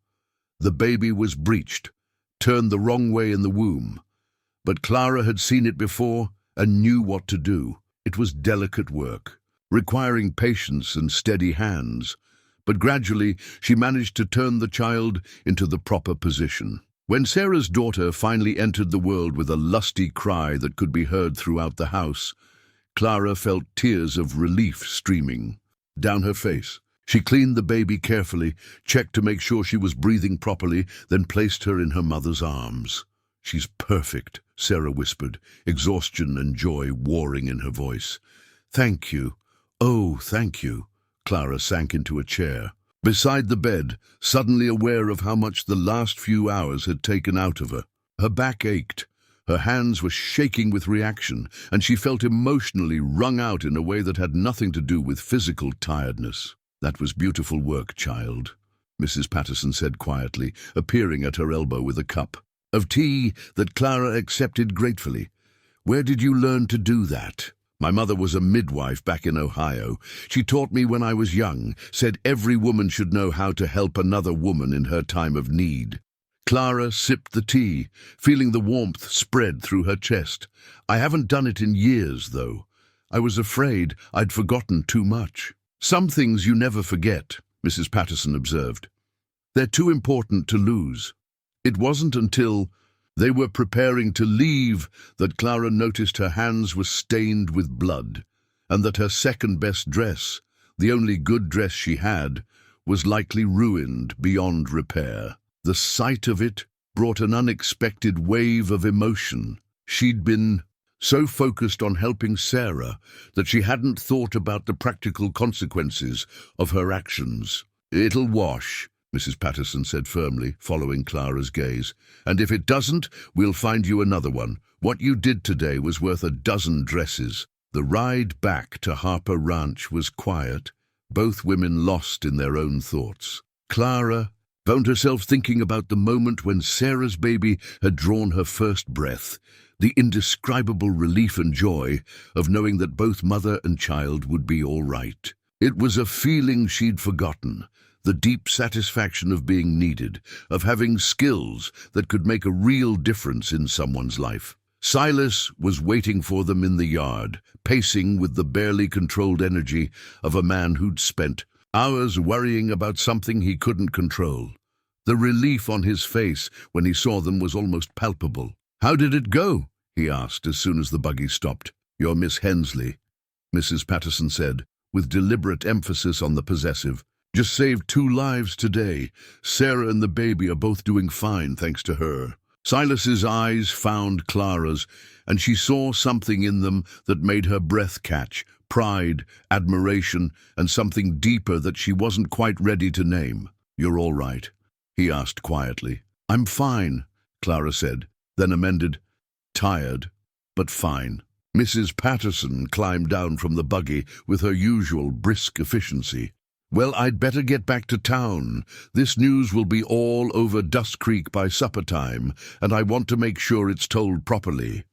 The baby was breached, turned the wrong way in the womb. But Clara had seen it before and knew what to do. It was delicate work, requiring patience and steady hands. But gradually she managed to turn the child into the proper position. When Sarah's daughter finally entered the world with a lusty cry that could be heard throughout the house, Clara felt tears of relief streaming down her face. She cleaned the baby carefully, checked to make sure she was breathing properly, then placed her in her mother's arms. "She's perfect," Sarah whispered, exhaustion and joy warring in her voice. "Thank you. Oh, thank you." Clara sank into a chair beside the bed, suddenly aware of how much the last few hours had taken out of her. Her back ached, her hands were shaking with reaction, and she felt emotionally wrung out in a way that had nothing to do with physical tiredness. "That was beautiful work, child," Mrs. Patterson said quietly, appearing at her elbow with a cup of tea that Clara accepted gratefully. "Where did you learn to do that?" "My mother was a midwife back in Ohio. She taught me when I was young, said every woman should know how to help another woman in her time of need." Clara sipped the tea, feeling the warmth spread through her chest. "I haven't done it in years, though. I was afraid I'd forgotten too much." "Some things you never forget," Mrs. Patterson observed. "They're too important to lose." It wasn't until they were preparing to leave that Clara noticed her hands were stained with blood, and that her second-best dress, the only good dress she had, was likely ruined beyond repair. The sight of it brought an unexpected wave of emotion. She'd been so focused on helping Sarah that she hadn't thought about the practical consequences of her actions. "It'll wash," Mrs. Patterson said firmly, following Clara's gaze. "And if it doesn't, we'll find you another one. What you did today was worth a dozen dresses." The ride back to Harper Ranch was quiet, both women lost in their own thoughts. Clara found herself thinking about the moment when Sarah's baby had drawn her first breath, the indescribable relief and joy of knowing that both mother and child would be all right. It was a feeling she'd forgotten, the deep satisfaction of being needed, of having skills that could make a real difference in someone's life. Silas was waiting for them in the yard, pacing with the barely controlled energy of a man who'd spent hours worrying about something he couldn't control. The relief on his face when he saw them was almost palpable. "How did it go?" he asked as soon as the buggy stopped. "You're Miss Hensley," Mrs. Patterson said, with deliberate emphasis on the possessive. "Just saved 2 lives today. Sarah and the baby are both doing fine, thanks to her." Silas's eyes found Clara's, and she saw something in them that made her breath catch. Pride, admiration, and something deeper that she wasn't quite ready to name. "You're all right?" he asked quietly. "I'm fine," Clara said, then amended, "Tired, but fine." Mrs. Patterson climbed down from the buggy with her usual brisk efficiency. "Well, I'd better get back to town. This news will be all over Dustcreek by supper time, and I want to make sure it's told properly."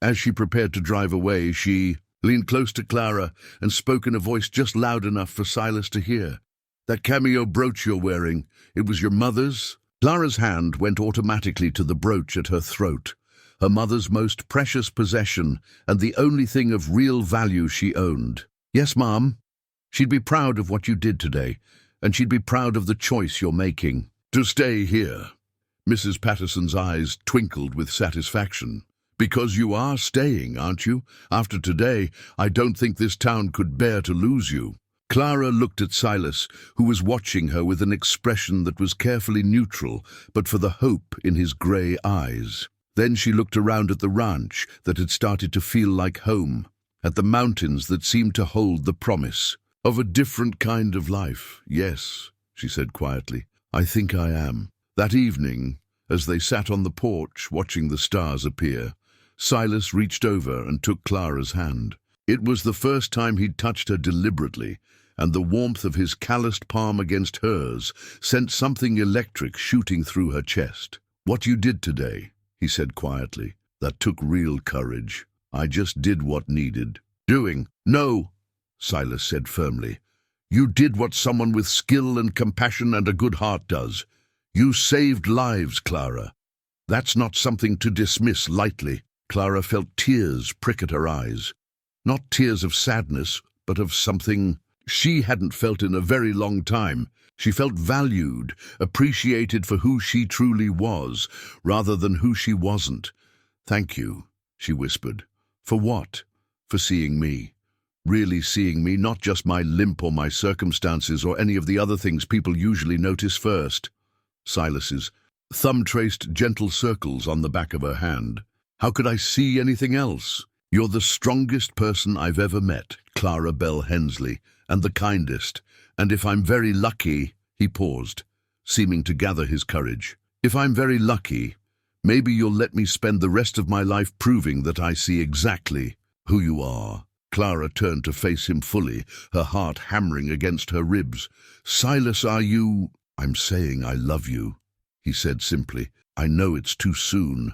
As she prepared to drive away, she leaned close to Clara and spoke in a voice just loud enough for Silas to hear. "That cameo brooch you're wearing, it was your mother's?" Clara's hand went automatically to the brooch at her throat, her mother's most precious possession and the only thing of real value she owned. "Yes, Mom. She'd be proud of what you did today, and she'd be proud of the choice you're making." "To stay here." Mrs. Patterson's eyes twinkled with satisfaction. "Because you are staying, aren't you? After today, I don't think this town could bear to lose you." Clara looked at Silas, who was watching her with an expression that was carefully neutral, but for the hope in his grey eyes. Then she looked around at the ranch that had started to feel like home, at the mountains that seemed to hold the promise of a different kind of life. "Yes," she said quietly, "I think I am." That evening, as they sat on the porch watching the stars appear, Silas reached over and took Clara's hand. It was the first time he'd touched her deliberately, and the warmth of his calloused palm against hers sent something electric shooting through her chest. "What you did today," he said quietly, "that took real courage. I just did what needed doing." "No," Silas said firmly. "You did what someone with skill and compassion and a good heart does. You saved lives, Clara. That's not something to dismiss lightly." Clara felt tears prick at her eyes. Not tears of sadness, but of something she hadn't felt in a very long time. She felt valued, appreciated for who she truly was, rather than who she wasn't. "Thank you," she whispered. "For what?" "For seeing me. Really seeing me, not just my limp or my circumstances or any of the other things people usually notice first." Silas's thumb traced gentle circles on the back of her hand. "How could I see anything else? You're the strongest person I've ever met, Clara Belle Hensley, and the kindest. And if I'm very lucky," he paused, seeming to gather his courage. "If I'm very lucky, maybe you'll let me spend the rest of my life proving that I see exactly who you are." Clara turned to face him fully, her heart hammering against her ribs. "Silas, are you—" "I'm saying I love you," he said simply. "I know it's too soon,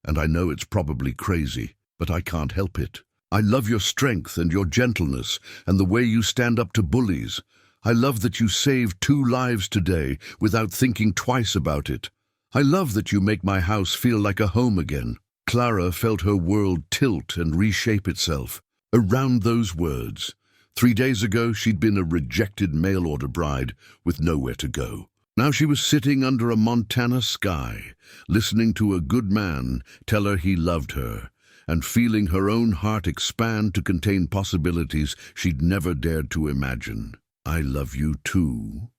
and I know it's probably crazy, but I can't help it. I love your strength and your gentleness and the way you stand up to bullies. I love that you saved 2 lives today without thinking twice about it. I love that you make my house feel like a home again." Clara felt her world tilt and reshape itself around those words. 3 days ago, she'd been a rejected mail-order bride with nowhere to go. Now she was sitting under a Montana sky, listening to a good man tell her he loved her, and feeling her own heart expand to contain possibilities she'd never dared to imagine. "I love you too,"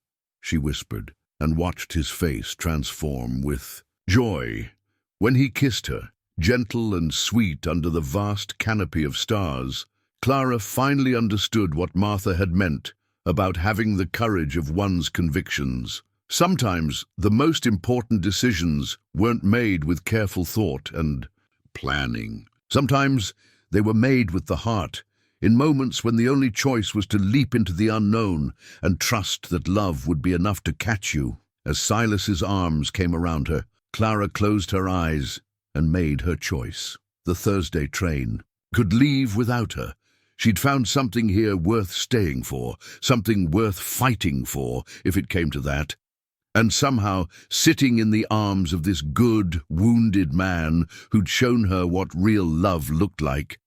she whispered, and watched his face transform with joy when he kissed her, gentle and sweet under the vast canopy of stars. Clara finally understood what Martha had meant about having the courage of one's convictions. Sometimes the most important decisions weren't made with careful thought and planning. Sometimes they were made with the heart, in moments when the only choice was to leap into the unknown and trust that love would be enough to catch you. As Silas's arms came around her, Clara closed her eyes and made her choice. The Thursday train could leave without her. She'd found something here worth staying for, something worth fighting for, if it came to that. And somehow, sitting in the arms of this good, wounded man who'd shown her what real love looked like,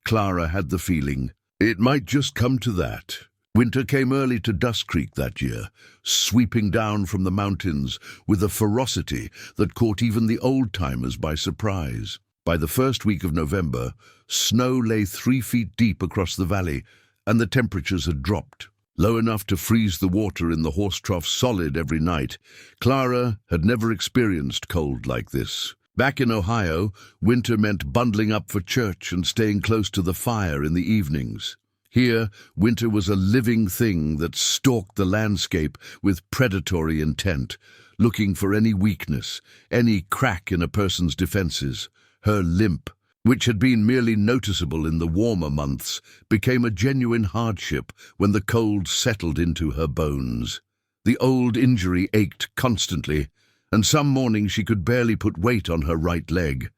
Clara had the feeling it might just come to that. Winter came early to Dustcreek that year, sweeping down from the mountains with a ferocity that caught even the old-timers by surprise. By the first week of November, snow lay 3 feet deep across the valley, and the temperatures had dropped, low enough to freeze the water in the horse trough solid every night. Clara had never experienced cold like this. Back in Ohio, winter meant bundling up for church and staying close to the fire in the evenings. Here, winter was a living thing that stalked the landscape with predatory intent, looking for any weakness, any crack in a person's defenses. Her limp, which had been merely noticeable in the warmer months, became a genuine hardship when the cold settled into her bones. The old injury ached constantly, and some mornings she could barely put weight on her right leg.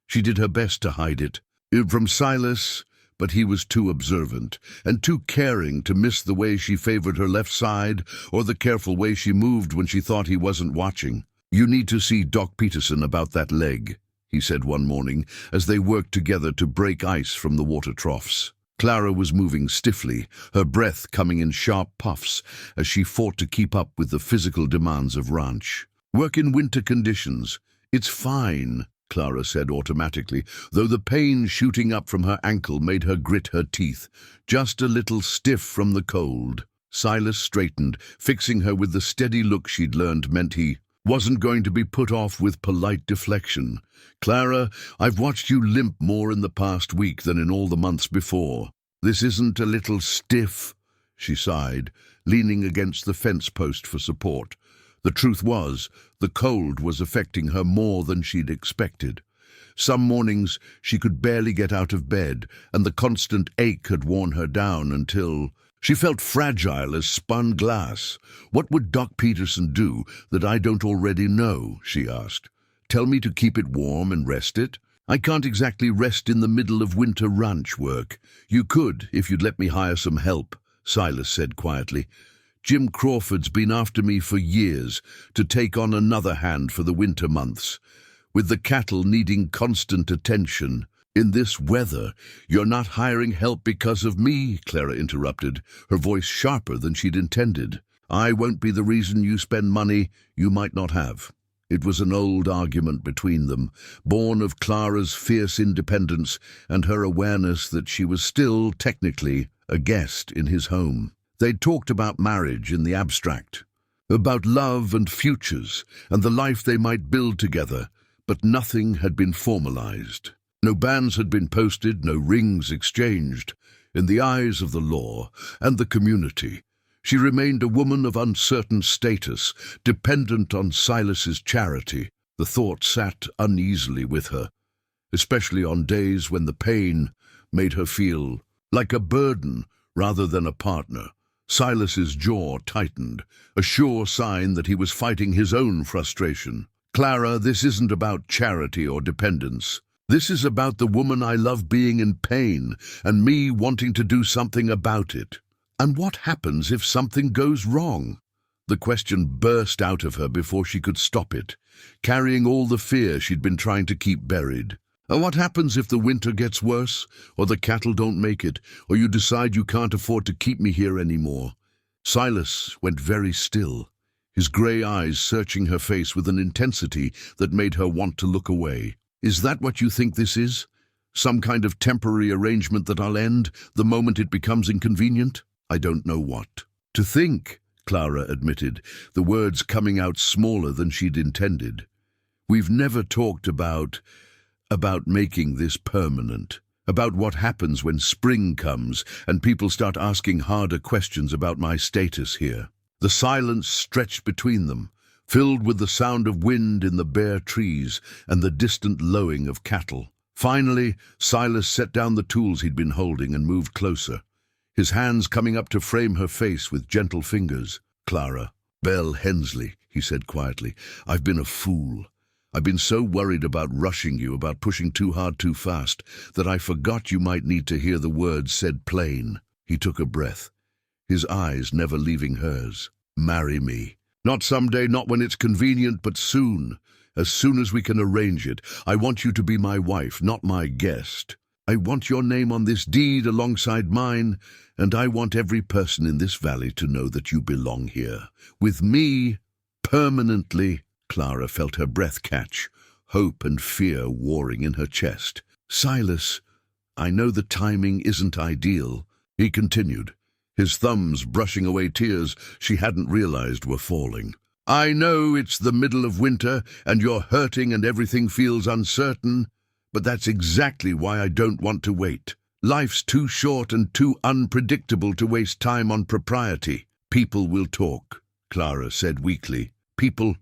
She did her best to hide it from Silas, but he was too observant and too caring to miss the way she favored her left side or the careful way she moved when she thought he wasn't watching. "You need to see Doc Peterson about that leg," he said one morning as they worked together to break ice from the water troughs. Clara was moving stiffly, her breath coming in sharp puffs as she fought to keep up with the physical demands of ranch. "Work in winter conditions. It's fine," Clara said automatically, though the pain shooting up from her ankle made her grit her teeth. "Just a little stiff from the cold." Silas straightened, fixing her with the steady look she'd learned meant he wasn't going to be put off with polite deflection. "Clara, I've watched you limp more in the past week than in all the months before. This isn't a little stiff," she sighed, leaning against the fence post for support. The truth was, the cold was affecting her more than she'd expected. Some mornings she could barely get out of bed, and the constant ache had worn her down until she felt fragile as spun glass. "What would Doc Peterson do that I don't already know?" she asked. "Tell me to keep it warm and rest it? I can't exactly rest in the middle of winter ranch work." "You could, if you'd let me hire some help," Silas said quietly. "Jim Crawford's been after me for years to take on another hand for the winter months, with the cattle needing constant attention." "In this weather, you're not hiring help because of me," Clara interrupted, her voice sharper than she'd intended. "I won't be the reason you spend money you might not have." It was an old argument between them, born of Clara's fierce independence and her awareness that she was still, technically, a guest in his home. They'd talked about marriage in the abstract, about love and futures and the life they might build together, but nothing had been formalized. No banns had been posted, no rings exchanged. In the eyes of the law and the community, she remained a woman of uncertain status, dependent on Silas's charity. The thought sat uneasily with her, especially on days when the pain made her feel like a burden rather than a partner. Silas's jaw tightened, a sure sign that he was fighting his own frustration. "Clara, this isn't about charity or dependence. This is about the woman I love being in pain and me wanting to do something about it. And what happens if something goes wrong?" The question burst out of her before she could stop it, carrying all the fear she'd been trying to keep buried. "And what happens if the winter gets worse, or the cattle don't make it, or you decide you can't afford to keep me here anymore?" Silas went very still, his grey eyes searching her face with an intensity that made her want to look away. "Is that what you think this is? Some kind of temporary arrangement that I'll end the moment it becomes inconvenient?" "I don't know what to think," Clara admitted, the words coming out smaller than she'd intended. "We've never talked about making this permanent, about what happens when spring comes and people start asking harder questions about my status here." The silence stretched between them, filled with the sound of wind in the bare trees and the distant lowing of cattle. Finally, Silas set down the tools he'd been holding and moved closer, his hands coming up to frame her face with gentle fingers. "Clara Belle Hensley," he said quietly, "I've been a fool. I've been so worried about rushing you, about pushing too hard too fast, that I forgot you might need to hear the words said plain." He took a breath, his eyes never leaving hers. "Marry me. Not someday, not when it's convenient, but soon. As soon as we can arrange it. I want you to be my wife, not my guest." I want your name on this deed alongside mine, and I want every person in this valley to know that you belong here. With me, permanently." Clara felt her breath catch, hope and fear warring in her chest. "Silas, I know the timing isn't ideal," he continued, his thumbs brushing away tears she hadn't realized were falling. "I know it's the middle of winter and you're hurting and everything feels uncertain, but that's exactly why I don't want to wait. Life's too short and too unpredictable to waste time on propriety. People will talk," Clara said weakly. "People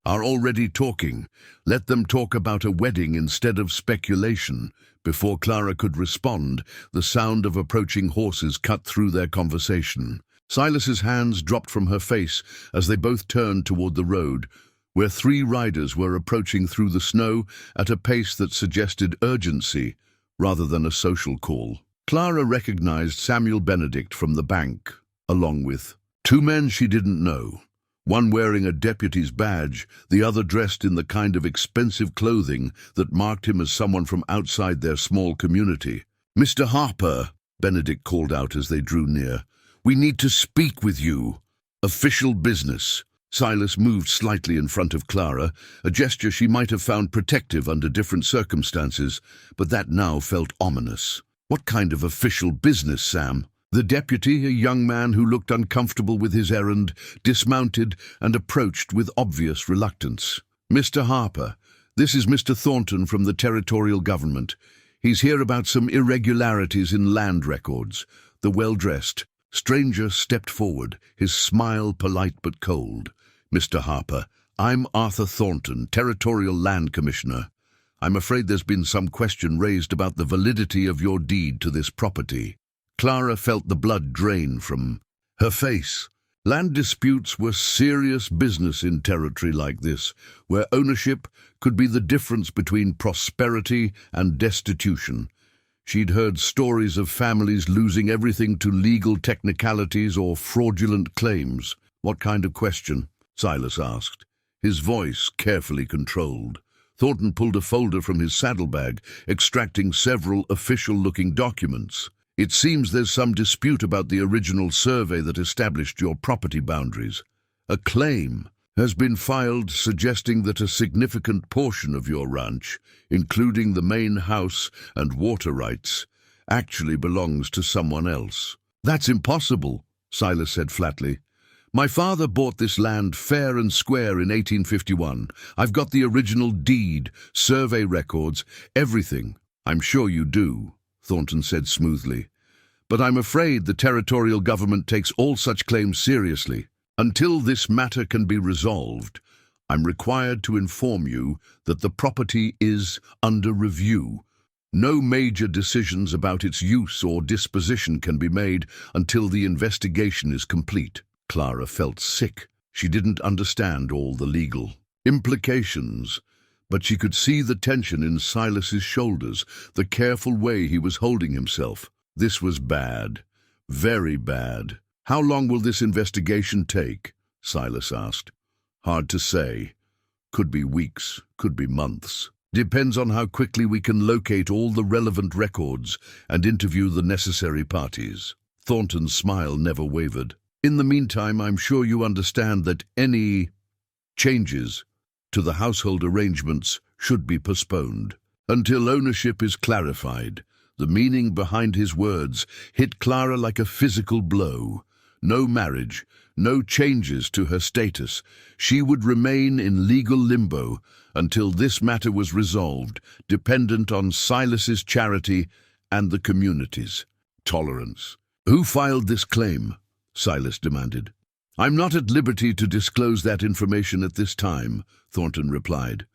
are already talking. Let them talk about a wedding instead of speculation." Before Clara could respond, the sound of approaching horses cut through their conversation. Silas's hands dropped from her face as they both turned toward the road, where 3 riders were approaching through the snow at a pace that suggested urgency rather than a social call. Clara recognized Samuel Benedict from the bank, along with 2 men she didn't know, one wearing a deputy's badge, the other dressed in the kind of expensive clothing that marked him as someone from outside their small community. "Mr. Harper," Benedict called out as they drew near, "we need to speak with you. Official business." Silas moved slightly in front of Clara, a gesture she might have found protective under different circumstances, but that now felt ominous. "What kind of official business, Sam?" The deputy, a young man who looked uncomfortable with his errand, dismounted and approached with obvious reluctance. "Mr. Harper, this is Mr. Thornton from the territorial government. He's here about some irregularities in land records." The well-dressed stranger stepped forward, his smile polite but cold. "Mr. Harper, I'm Arthur Thornton, Territorial Land Commissioner. I'm afraid there's been some question raised about the validity of your deed to this property." Clara felt the blood drain from her face. Land disputes were serious business in territory like this, where ownership could be the difference between prosperity and destitution. She'd heard stories of families losing everything to legal technicalities or fraudulent claims. "What kind of question?" Silas asked, his voice carefully controlled. Thornton pulled a folder from his saddlebag, extracting several official-looking documents. "It seems there's some dispute about the original survey that established your property boundaries. A claim has been filed suggesting that a significant portion of your ranch, including the main house and water rights, actually belongs to someone else." "That's impossible," Silas said flatly. "My father bought this land fair and square in 1851. I've got the original deed, survey records, everything." "I'm sure you do," Thornton said smoothly. "But I'm afraid the territorial government takes all such claims seriously. Until this matter can be resolved, I'm required to inform you that the property is under review. No major decisions about its use or disposition can be made until the investigation is complete." Clara felt sick. She didn't understand all the legal implications, but she could see the tension in Silas's shoulders, the careful way he was holding himself. This was bad, very bad. "How long will this investigation take?" Silas asked. "Hard to say. Could be weeks, could be months. Depends on how quickly we can locate all the relevant records and interview the necessary parties." Thornton's smile never wavered. "In the meantime, I'm sure you understand that any changes to the household arrangements should be postponed until ownership is clarified." The meaning behind his words hit Clara like a physical blow. No marriage, no changes to her status. She would remain in legal limbo until this matter was resolved, dependent on Silas's charity and the community's tolerance. "Who filed this claim?" Silas demanded. "I'm not at liberty to disclose that information at this time," Thornton replied.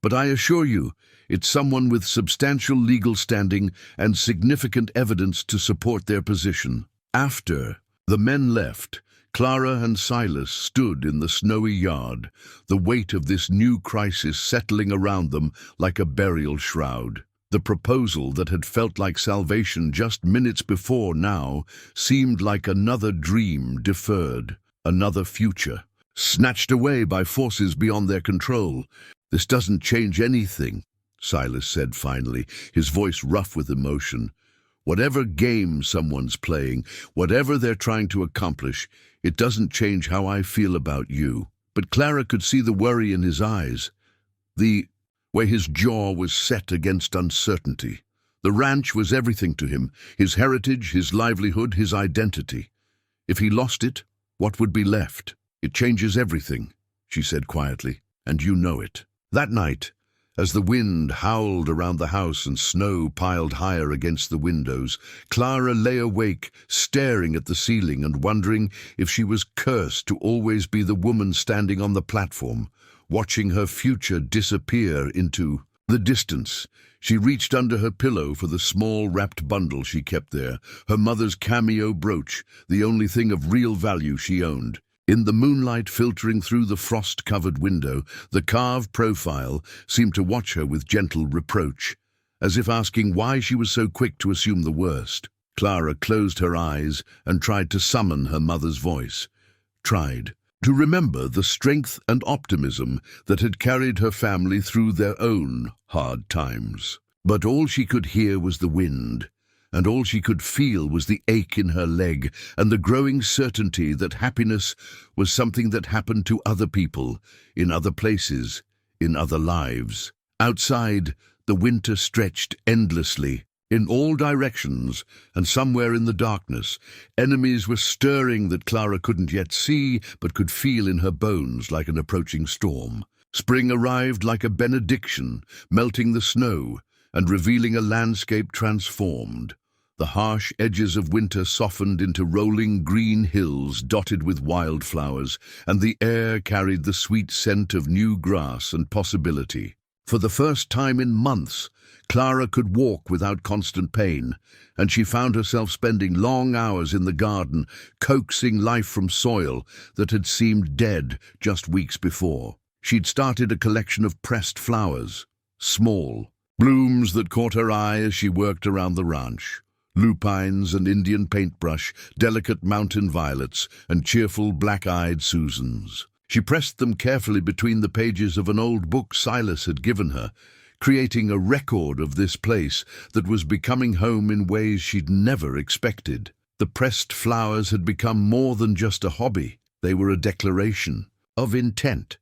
"But I assure you, it's someone with substantial legal standing and significant evidence to support their position." After the men left, Clara and Silas stood in the snowy yard, the weight of this new crisis settling around them like a burial shroud. The proposal that had felt like salvation just minutes before now seemed like another dream deferred, another future, snatched away by forces beyond their control. "This doesn't change anything," Silas said finally, his voice rough with emotion. Whatever game someone's playing, whatever they're trying to accomplish, it doesn't change how I feel about you. But Clara could see the worry in his eyes, the way his jaw was set against uncertainty. The ranch was everything to him, his heritage, his livelihood, his identity. If he lost it, what would be left? It changes everything, she said quietly, and you know it. That night, as the wind howled around the house and snow piled higher against the windows, Clara lay awake, staring at the ceiling and wondering if she was cursed to always be the woman standing on the platform, watching her future disappear into the distance. She reached under her pillow for the small wrapped bundle she kept there, her mother's cameo brooch, the only thing of real value she owned. In the moonlight filtering through the frost-covered window, the carved profile seemed to watch her with gentle reproach, as if asking why she was so quick to assume the worst. Clara closed her eyes and tried to summon her mother's voice. Tried to remember the strength and optimism that had carried her family through their own hard times. But all she could hear was the wind, and all she could feel was the ache in her leg and the growing certainty that happiness was something that happened to other people, in other places, in other lives. Outside, the winter stretched endlessly, in all directions, and somewhere in the darkness, enemies were stirring that Clara couldn't yet see, but could feel in her bones like an approaching storm. Spring arrived like a benediction, melting the snow and revealing a landscape transformed. The harsh edges of winter softened into rolling green hills dotted with wildflowers, and the air carried the sweet scent of new grass and possibility. For the first time in months, Clara could walk without constant pain, and she found herself spending long hours in the garden, coaxing life from soil that had seemed dead just weeks before. She'd started a collection of pressed flowers, small, blooms that caught her eye as she worked around the ranch. Lupines and Indian paintbrush, delicate mountain violets, and cheerful black-eyed Susans. She pressed them carefully between the pages of an old book Silas had given her, creating a record of this place that was becoming home in ways she'd never expected. The pressed flowers had become more than just a hobby. They were a declaration of intent,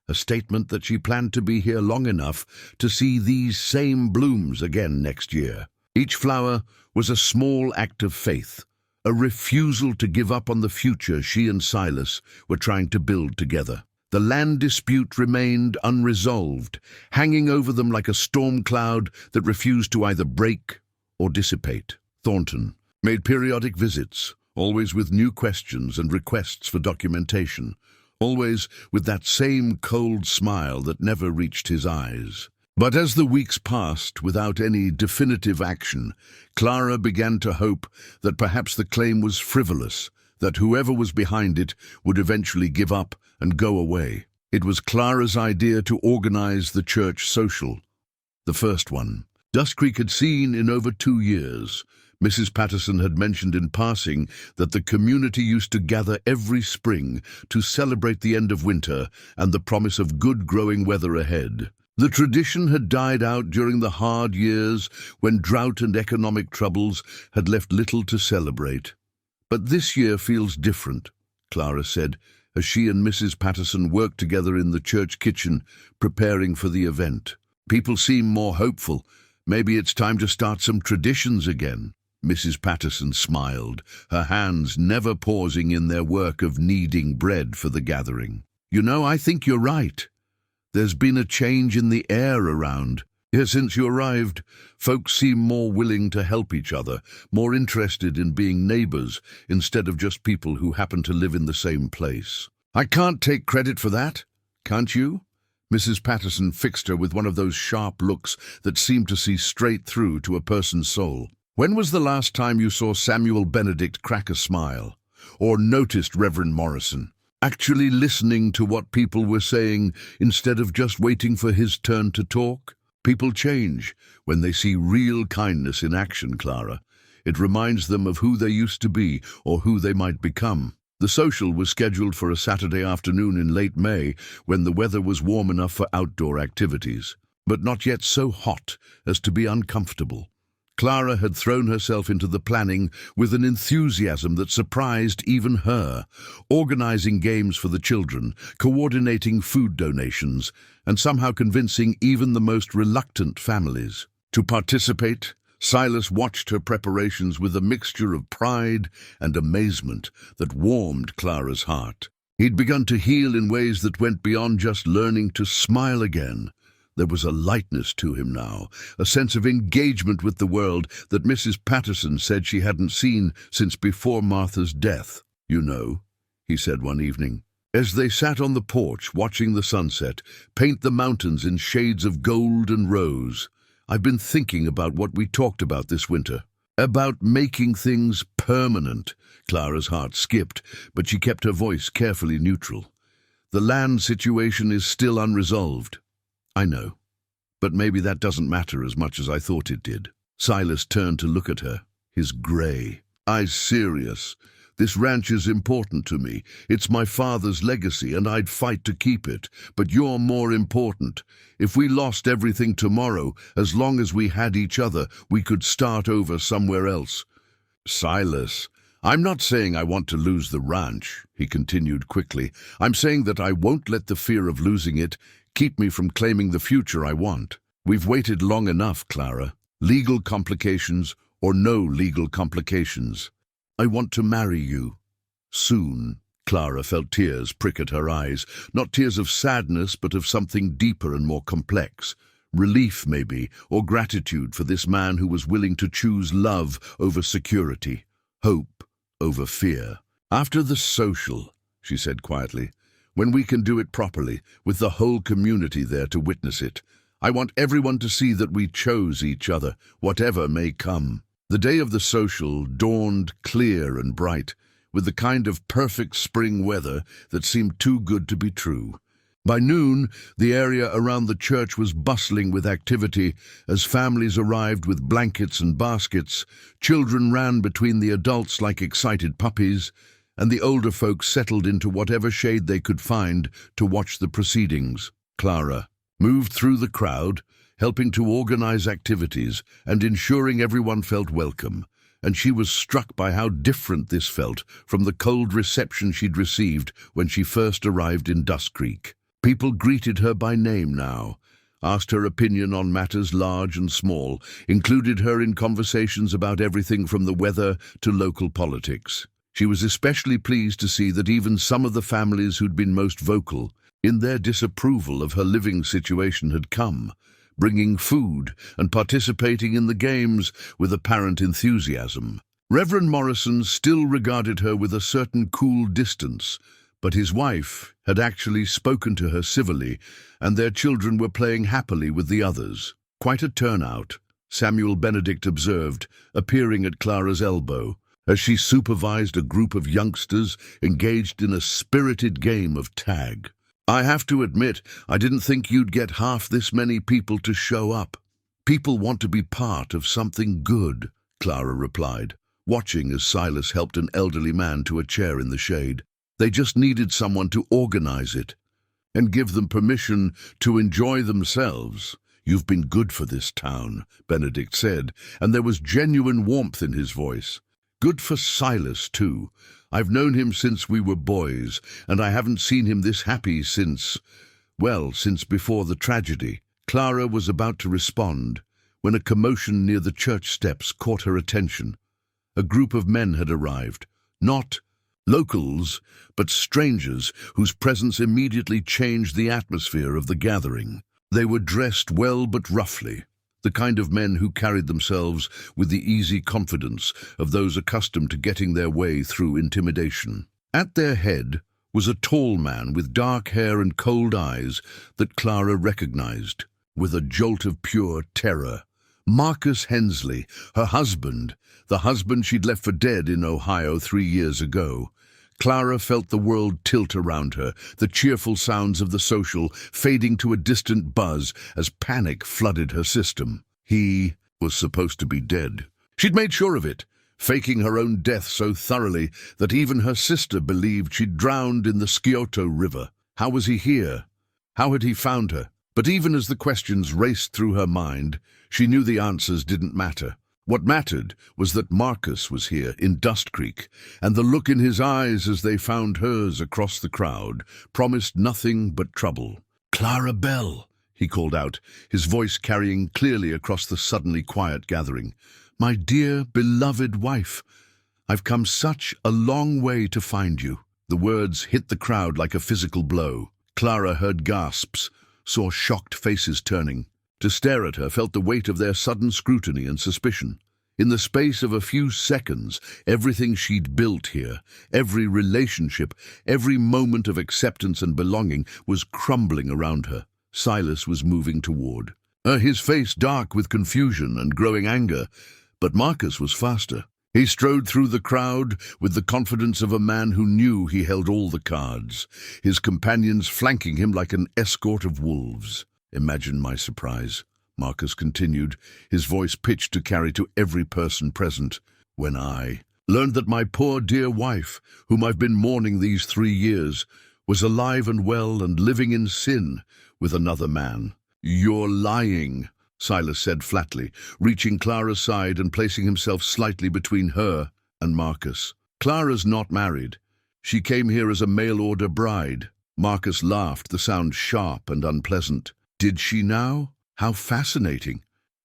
a statement that she planned to be here long enough to see these same blooms again next year. Each flower was a small act of faith, a refusal to give up on the future she and Silas were trying to build together. The land dispute remained unresolved, hanging over them like a storm cloud that refused to either break or dissipate. Thornton made periodic visits, always with new questions and requests for documentation, always with that same cold smile that never reached his eyes. But as the weeks passed without any definitive action, Clara began to hope that perhaps the claim was frivolous, that whoever was behind it would eventually give up and go away. It was Clara's idea to organize the church social, the first one. Dustcreek had seen in over 2 years. Mrs. Patterson had mentioned in passing that the community used to gather every spring to celebrate the end of winter and the promise of good growing weather ahead. The tradition had died out during the hard years when drought and economic troubles had left little to celebrate. But this year feels different, Clara said, as she and Mrs. Patterson worked together in the church kitchen, preparing for the event. People seem more hopeful. Maybe it's time to start some traditions again. Mrs. Patterson smiled, her hands never pausing in their work of kneading bread for the gathering. You know, I think you're right. There's been a change in the air around. Here since you arrived, folks seem more willing to help each other, more interested in being neighbors instead of just people who happen to live in the same place. I can't take credit for that, can't you? Mrs. Patterson fixed her with one of those sharp looks that seemed to see straight through to a person's soul. When was the last time you saw Samuel Benedict crack a smile, or noticed Reverend Morrison actually listening to what people were saying instead of just waiting for his turn to talk? People change when they see real kindness in action, Clara. It reminds them of who they used to be or who they might become. The social was scheduled for a Saturday afternoon in late May when the weather was warm enough for outdoor activities. but not yet so hot as to be uncomfortable. Clara had thrown herself into the planning with an enthusiasm that surprised even her, organizing games for the children, coordinating food donations, and somehow convincing even the most reluctant families to participate. Silas watched her preparations with a mixture of pride and amazement that warmed Clara's heart. He'd begun to heal in ways that went beyond just learning to smile again. There was a lightness to him now, a sense of engagement with the world that Mrs. Patterson said she hadn't seen since before Martha's death. "You know," he said one evening, as they sat on the porch watching the sunset paint the mountains in shades of gold and rose, "I've been thinking about what we talked about this winter. About making things permanent." Clara's heart skipped, but she kept her voice carefully neutral. "The land situation is still unresolved." "I know, but maybe that doesn't matter as much as I thought it did." Silas turned to look at her, his grey eyes serious. "This ranch is important to me. It's my father's legacy, and I'd fight to keep it. But you're more important. If we lost everything tomorrow, as long as we had each other, we could start over somewhere else." "Silas, I'm not saying I want to lose the ranch," he continued quickly. "I'm saying that I won't let the fear of losing it keep me from claiming the future I want. We've waited long enough, Clara. Legal complications or no legal complications. I want to marry you. Soon." Clara felt tears prick at her eyes, not tears of sadness, but of something deeper and more complex. Relief, maybe, or gratitude for this man who was willing to choose love over security, hope over fear. "After the social," she said quietly, "when we can do it properly, with the whole community there to witness it. I want everyone to see that we chose each other, whatever may come." The day of the social dawned clear and bright, with the kind of perfect spring weather that seemed too good to be true. By noon, the area around the church was bustling with activity as families arrived with blankets and baskets, children ran between the adults like excited puppies, and the older folks settled into whatever shade they could find to watch the proceedings. Clara moved through the crowd, helping to organize activities and ensuring everyone felt welcome, and she was struck by how different this felt from the cold reception she'd received when she first arrived in Dustcreek. People greeted her by name now, asked her opinion on matters large and small, included her in conversations about everything from the weather to local politics. She was especially pleased to see that even some of the families who'd been most vocal in their disapproval of her living situation had come, bringing food and participating in the games with apparent enthusiasm. Reverend Morrison still regarded her with a certain cool distance, but his wife had actually spoken to her civilly, and their children were playing happily with the others. "Quite a turnout," Samuel Benedict observed, appearing at Clara's elbow, as she supervised a group of youngsters engaged in a spirited game of tag. "I have to admit, I didn't think you'd get half this many people to show up." "People want to be part of something good," Clara replied, watching as Silas helped an elderly man to a chair in the shade. "They just needed someone to organize it and give them permission to enjoy themselves." "You've been good for this town," Benedict said, and there was genuine warmth in his voice. "Good for Silas, too. I've known him since we were boys, and I haven't seen him this happy since before the tragedy." Clara was about to respond when a commotion near the church steps caught her attention. A group of men had arrived, not locals, but strangers whose presence immediately changed the atmosphere of the gathering. They were dressed well but roughly, the kind of men who carried themselves with the easy confidence of those accustomed to getting their way through intimidation. At their head was a tall man with dark hair and cold eyes that Clara recognized with a jolt of pure terror. Marcus Hensley, her husband, the husband she'd left for dead in Ohio 3 years ago. Clara felt the world tilt around her, the cheerful sounds of the social fading to a distant buzz as panic flooded her system. He was supposed to be dead. She'd made sure of it, faking her own death so thoroughly that even her sister believed she'd drowned in the Scioto River. How was he here? How had he found her? But even as the questions raced through her mind, she knew the answers didn't matter. What mattered was that Marcus was here in Dustcreek, and the look in his eyes as they found hers across the crowd promised nothing but trouble. "Clara Belle," he called out, his voice carrying clearly across the suddenly quiet gathering. "My dear, beloved wife, I've come such a long way to find you." The words hit the crowd like a physical blow. Clara heard gasps, saw shocked faces turning. To stare at her felt the weight of their sudden scrutiny and suspicion. In the space of a few seconds, everything she'd built here, every relationship, every moment of acceptance and belonging was crumbling around her. Silas was moving toward her, his face dark with confusion and growing anger, but Marcus was faster. He strode through the crowd with the confidence of a man who knew he held all the cards, his companions flanking him like an escort of wolves. "Imagine my surprise," Marcus continued, his voice pitched to carry to every person present, "when I learned that my poor dear wife, whom I've been mourning these 3 years, was alive and well and living in sin with another man." "You're lying," Silas said flatly, reaching Clara's side and placing himself slightly between her and Marcus. "Clara's not married. She came here as a mail-order bride." Marcus laughed, the sound sharp and unpleasant. "Did she now? How fascinating.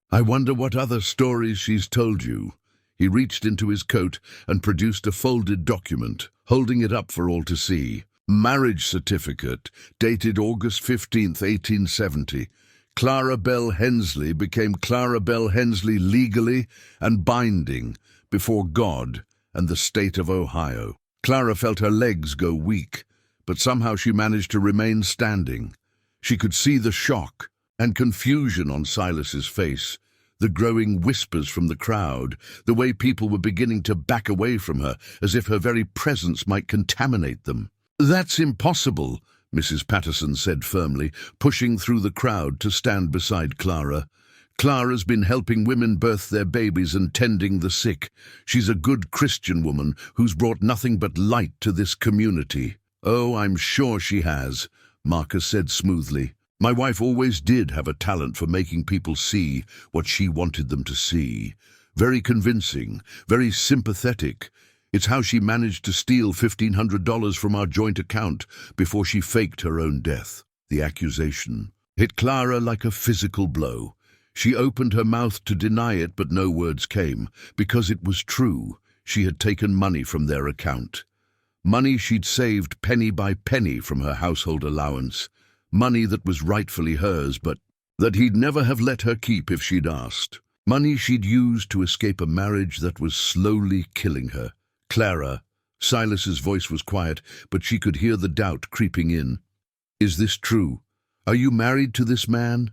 I wonder what other stories she's told you." He reached into his coat and produced a folded document, holding it up for all to see. "Marriage certificate, dated August 15th, 1870. Clara Belle Hensley became Clara Belle Hensley legally and binding before God and the state of Ohio." Clara felt her legs go weak, but somehow she managed to remain standing. She could see the shock and confusion on Silas's face, the growing whispers from the crowd, the way people were beginning to back away from her, as if her very presence might contaminate them. "That's impossible," Mrs. Patterson said firmly, pushing through the crowd to stand beside Clara. "Clara's been helping women birth their babies and tending the sick. She's a good Christian woman who's brought nothing but light to this community." "Oh, I'm sure she has," Marcus said smoothly. "My wife always did have a talent for making people see what she wanted them to see. Very convincing, very sympathetic. It's how she managed to steal $1,500 from our joint account before she faked her own death." The accusation hit Clara like a physical blow. She opened her mouth to deny it, but no words came, because it was true. She had taken money from their account. Money she'd saved penny by penny from her household allowance. Money that was rightfully hers, but that he'd never have let her keep if she'd asked. Money she'd used to escape a marriage that was slowly killing her. "Clara," Silas's voice was quiet, but she could hear the doubt creeping in. "Is this true? Are you married to this man?"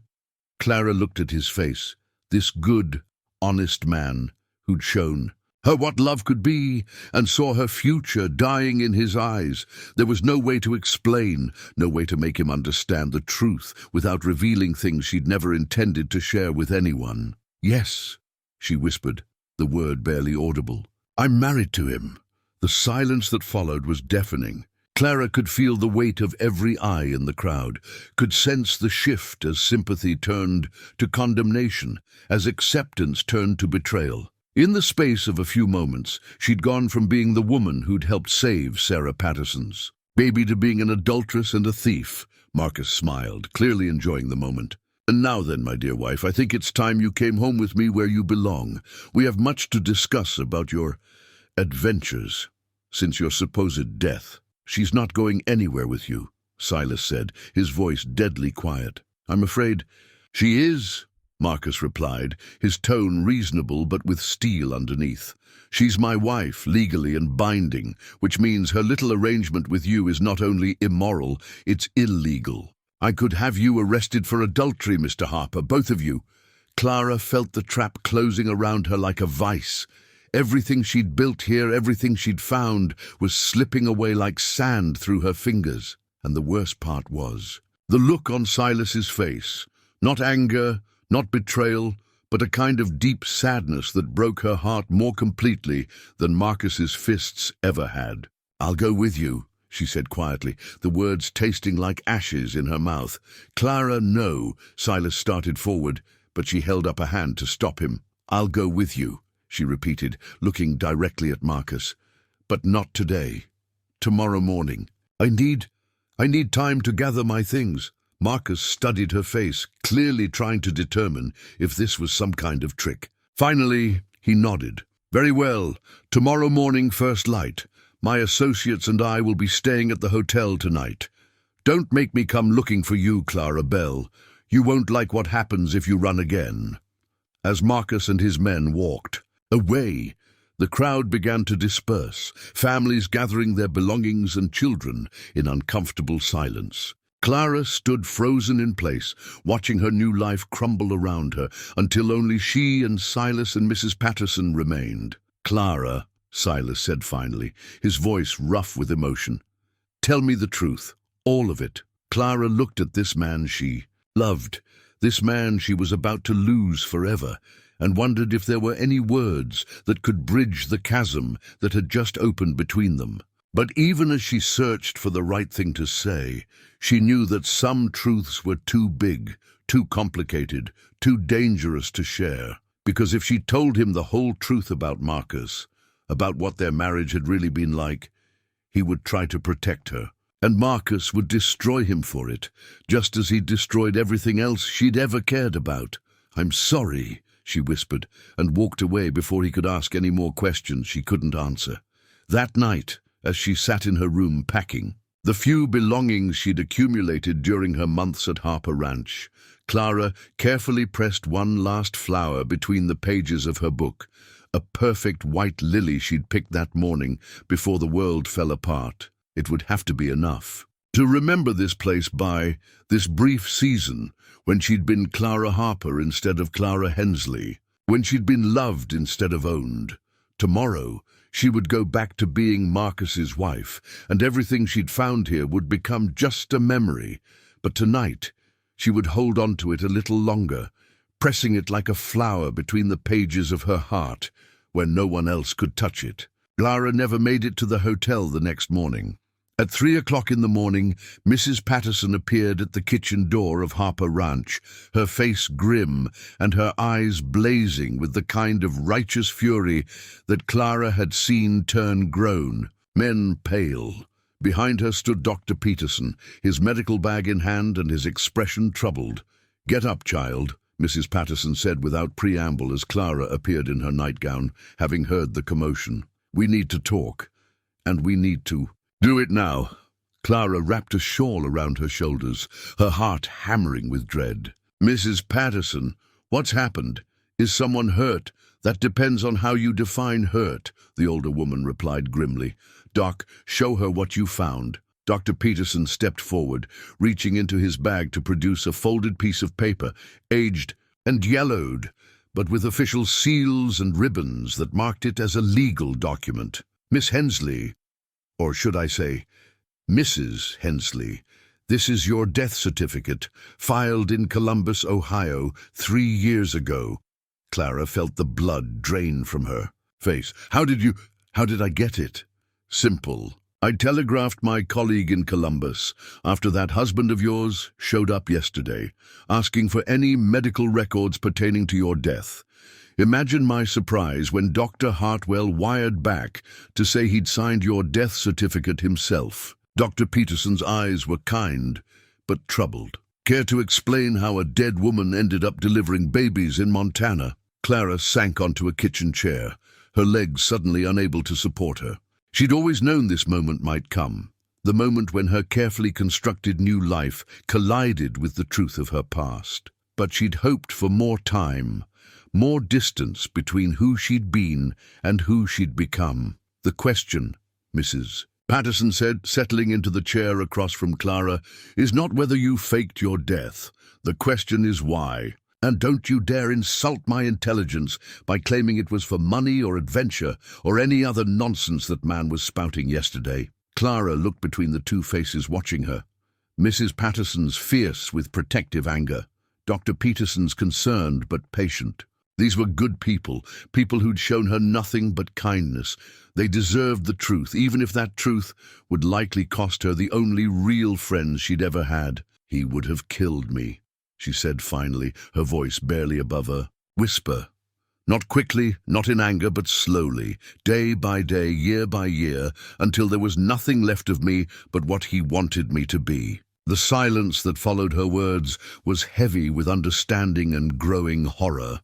Clara looked at his face, this good, honest man who'd shown her what love could be, and saw her future dying in his eyes. There was no way to explain, no way to make him understand the truth without revealing things she'd never intended to share with anyone. "Yes," she whispered, the word barely audible. "I'm married to him." The silence that followed was deafening. Clara could feel the weight of every eye in the crowd, could sense the shift as sympathy turned to condemnation, as acceptance turned to betrayal. In the space of a few moments, she'd gone from being the woman who'd helped save Sarah Patterson's baby to being an adulteress and a thief. Marcus smiled, clearly enjoying the moment. "And now then, my dear wife, I think it's time you came home with me where you belong. We have much to discuss about your adventures since your supposed death." "She's not going anywhere with you," Silas said, his voice deadly quiet. "I'm afraid she is," Marcus replied, his tone reasonable but with steel underneath. "She's my wife, legally and binding, which means her little arrangement with you is not only immoral, it's illegal. I could have you arrested for adultery, Mr. Harper, both of you." Clara felt the trap closing around her like a vice. Everything she'd built here, everything she'd found, was slipping away like sand through her fingers. And the worst part was the look on Silas's face. Not anger, not betrayal, but a kind of deep sadness that broke her heart more completely than Marcus's fists ever had. "I'll go with you," she said quietly, the words tasting like ashes in her mouth. Clara, no. Silas started forward, but she held up a hand to stop him. I'll go with you, she repeated, looking directly at Marcus. But not today. Tomorrow morning. I need time to gather my things. Marcus studied her face, clearly trying to determine if this was some kind of trick. Finally, he nodded. Very well. Tomorrow morning, first light. My associates and I will be staying at the hotel tonight. Don't make me come looking for you, Clara Belle. You won't like what happens if you run again. As Marcus and his men walked away, the crowd began to disperse, families gathering their belongings and children in uncomfortable silence. Clara stood frozen in place, watching her new life crumble around her, until only she and Silas and Mrs. Patterson remained. Clara, Silas said finally, his voice rough with emotion. Tell me the truth, all of it. Clara looked at this man she loved, this man she was about to lose forever, and wondered if there were any words that could bridge the chasm that had just opened between them. But even as she searched for the right thing to say, she knew that some truths were too big, too complicated, too dangerous to share. Because if she told him the whole truth about Marcus, about what their marriage had really been like, he would try to protect her. And Marcus would destroy him for it, just as he destroyed everything else she'd ever cared about. I'm sorry, she whispered, and walked away before he could ask any more questions she couldn't answer. That night, as she sat in her room packing the few belongings she'd accumulated during her months at Harper Ranch, Clara carefully pressed one last flower between the pages of her book, a perfect white lily she'd picked that morning before the world fell apart. It would have to be enough to remember this place by, this brief season when she'd been Clara Harper instead of Clara Hensley, when she'd been loved instead of owned. Tomorrow, she would go back to being Marcus's wife, and everything she'd found here would become just a memory. But tonight, she would hold on to it a little longer, pressing it like a flower between the pages of her heart, where no one else could touch it. Clara never made it to the hotel the next morning. At 3 o'clock in the morning, Mrs. Patterson appeared at the kitchen door of Harper Ranch, her face grim and her eyes blazing with the kind of righteous fury that Clara had seen turn grown, men pale. Behind her stood Dr. Peterson, his medical bag in hand and his expression troubled. "Get up, child," Mrs. Patterson said without preamble as Clara appeared in her nightgown, having heard the commotion. "We need to talk, and we need to do it now." Clara wrapped a shawl around her shoulders, her heart hammering with dread. "Mrs. Patterson, what's happened? Is someone hurt?" "That depends on how you define hurt," the older woman replied grimly. "Doc, show her what you found." Dr. Peterson stepped forward, reaching into his bag to produce a folded piece of paper, aged and yellowed, but with official seals and ribbons that marked it as a legal document. "Miss Hensley, or should I say, Mrs. Hensley, this is your death certificate, filed in Columbus, Ohio, 3 years ago." Clara felt the blood drain from her face. How did I get it?" "Simple. I telegraphed my colleague in Columbus after that husband of yours showed up yesterday, asking for any medical records pertaining to your death. Imagine my surprise when Dr. Hartwell wired back to say he'd signed your death certificate himself." Dr. Peterson's eyes were kind, but troubled. "Care to explain how a dead woman ended up delivering babies in Montana?" Clara sank onto a kitchen chair, her legs suddenly unable to support her. She'd always known this moment might come, the moment when her carefully constructed new life collided with the truth of her past. But she'd hoped for more time, more distance between who she'd been and who she'd become. "The question, Mrs. Patterson said, settling into the chair across from Clara, "is not whether you faked your death. The question is why. And don't you dare insult my intelligence by claiming it was for money or adventure or any other nonsense that man was spouting yesterday." Clara looked between the two faces watching her. Mrs. Patterson's fierce with protective anger, Dr. Peterson's concerned but patient. These were good people, people who'd shown her nothing but kindness. They deserved the truth, even if that truth would likely cost her the only real friends she'd ever had. "He would have killed me," she said finally, her voice barely above a whisper. Not quickly, not in anger, but slowly, day by day, year by year, until there was nothing left of me but what he wanted me to be. The silence that followed her words was heavy with understanding and growing horror.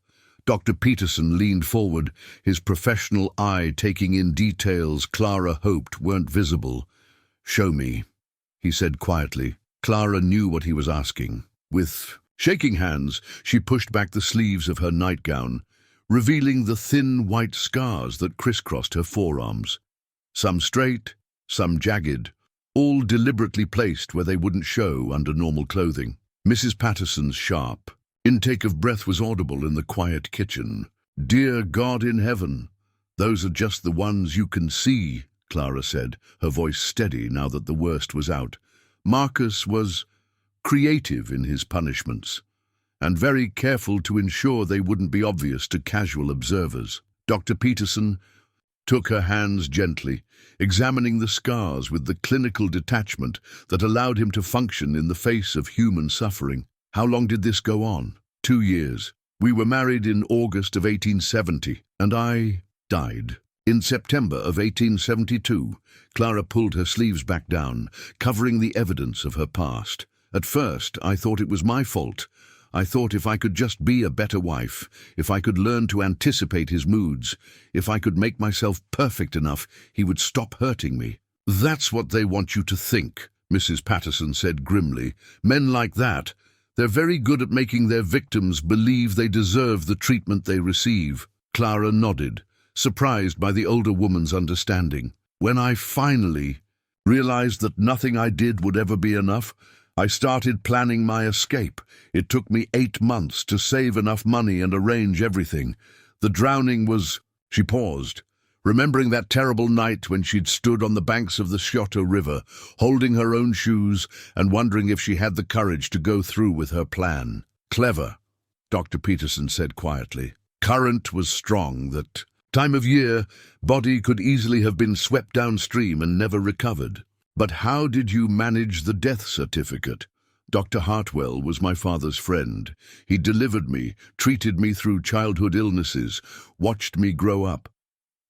Dr. Peterson leaned forward, his professional eye taking in details Clara hoped weren't visible. "Show me," he said quietly. Clara knew what he was asking. With shaking hands, she pushed back the sleeves of her nightgown, revealing the thin white scars that crisscrossed her forearms. Some straight, some jagged, all deliberately placed where they wouldn't show under normal clothing. Mrs. Patterson's sharp intake of breath was audible in the quiet kitchen. "Dear God in heaven, those are just the ones you can see," Clara said, her voice steady now that the worst was out. Marcus was creative in his punishments, and very careful to ensure they wouldn't be obvious to casual observers. Dr. Peterson took her hands gently, examining the scars with the clinical detachment that allowed him to function in the face of human suffering. "How long did this go on?" 2 years. We were married in August of 1870, and I died. In September of 1872, Clara pulled her sleeves back down, covering the evidence of her past. At first, I thought it was my fault. I thought if I could just be a better wife, if I could learn to anticipate his moods, if I could make myself perfect enough, he would stop hurting me. "That's what they want you to think," Mrs. Patterson said grimly. "Men like that, they're very good at making their victims believe they deserve the treatment they receive." Clara nodded, surprised by the older woman's understanding. "When I finally realized that nothing I did would ever be enough, I started planning my escape. It took me 8 months to save enough money and arrange everything. The drowning was—" She paused, remembering that terrible night when she'd stood on the banks of the Scioto River, holding her own shoes and wondering if she had the courage to go through with her plan. "Clever," Dr. Peterson said quietly. "Current was strong. That time of year, body could easily have been swept downstream and never recovered. But how did you manage the death certificate?" "Dr. Hartwell was my father's friend. He delivered me, treated me through childhood illnesses, watched me grow up.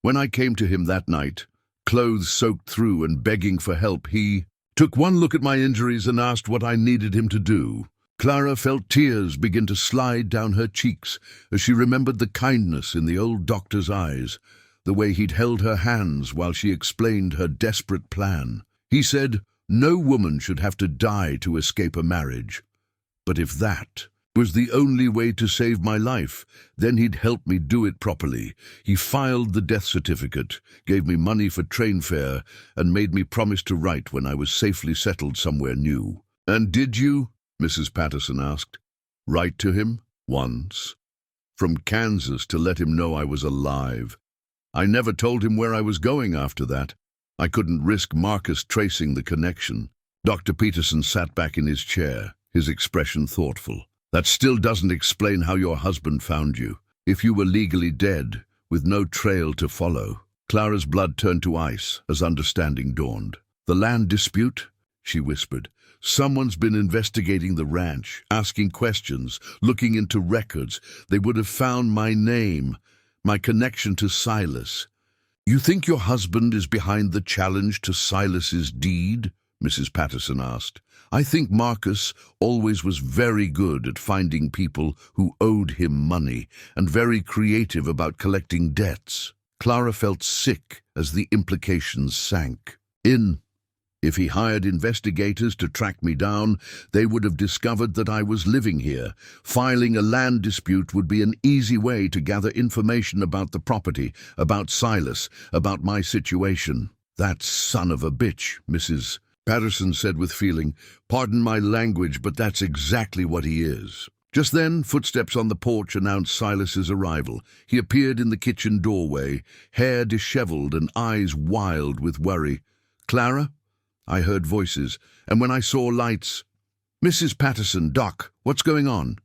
When I came to him that night, clothes soaked through and begging for help, he took one look at my injuries and asked what I needed him to do." Clara felt tears begin to slide down her cheeks as she remembered the kindness in the old doctor's eyes, the way he'd held her hands while she explained her desperate plan. He said, "No woman should have to die to escape a marriage. But if that was the only way to save my life, then he'd help me do it properly. He filed the death certificate, gave me money for train fare, and made me promise to write when I was safely settled somewhere new." "And did you?" Mrs. Patterson asked. "Write to him? Once. From Kansas to let him know I was alive. I never told him where I was going after that. I couldn't risk Marcus tracing the connection." Dr. Peterson sat back in his chair, his expression thoughtful. "That still doesn't explain how your husband found you. If you were legally dead, with no trail to follow." Clara's blood turned to ice as understanding dawned. "The land dispute?" she whispered. "Someone's been investigating the ranch, asking questions, looking into records. They would have found my name, my connection to Silas." "You think your husband is behind the challenge to Silas's deed?" Mrs. Patterson asked. "I think Marcus always was very good at finding people who owed him money and very creative about collecting debts." Clara felt sick as the implications sank. If he hired investigators to track me down, they would have discovered that I was living here. Filing a land dispute would be an easy way to gather information about the property, about Silas, about my situation. "That son of a bitch," Mrs. Patterson said with feeling. "Pardon my language, but that's exactly what he is." Just then, footsteps on the porch announced Silas's arrival. He appeared in the kitchen doorway, hair disheveled and eyes wild with worry. "Clara?" I heard voices, and when I saw lights, "Mrs. Patterson, Doc, what's going on?"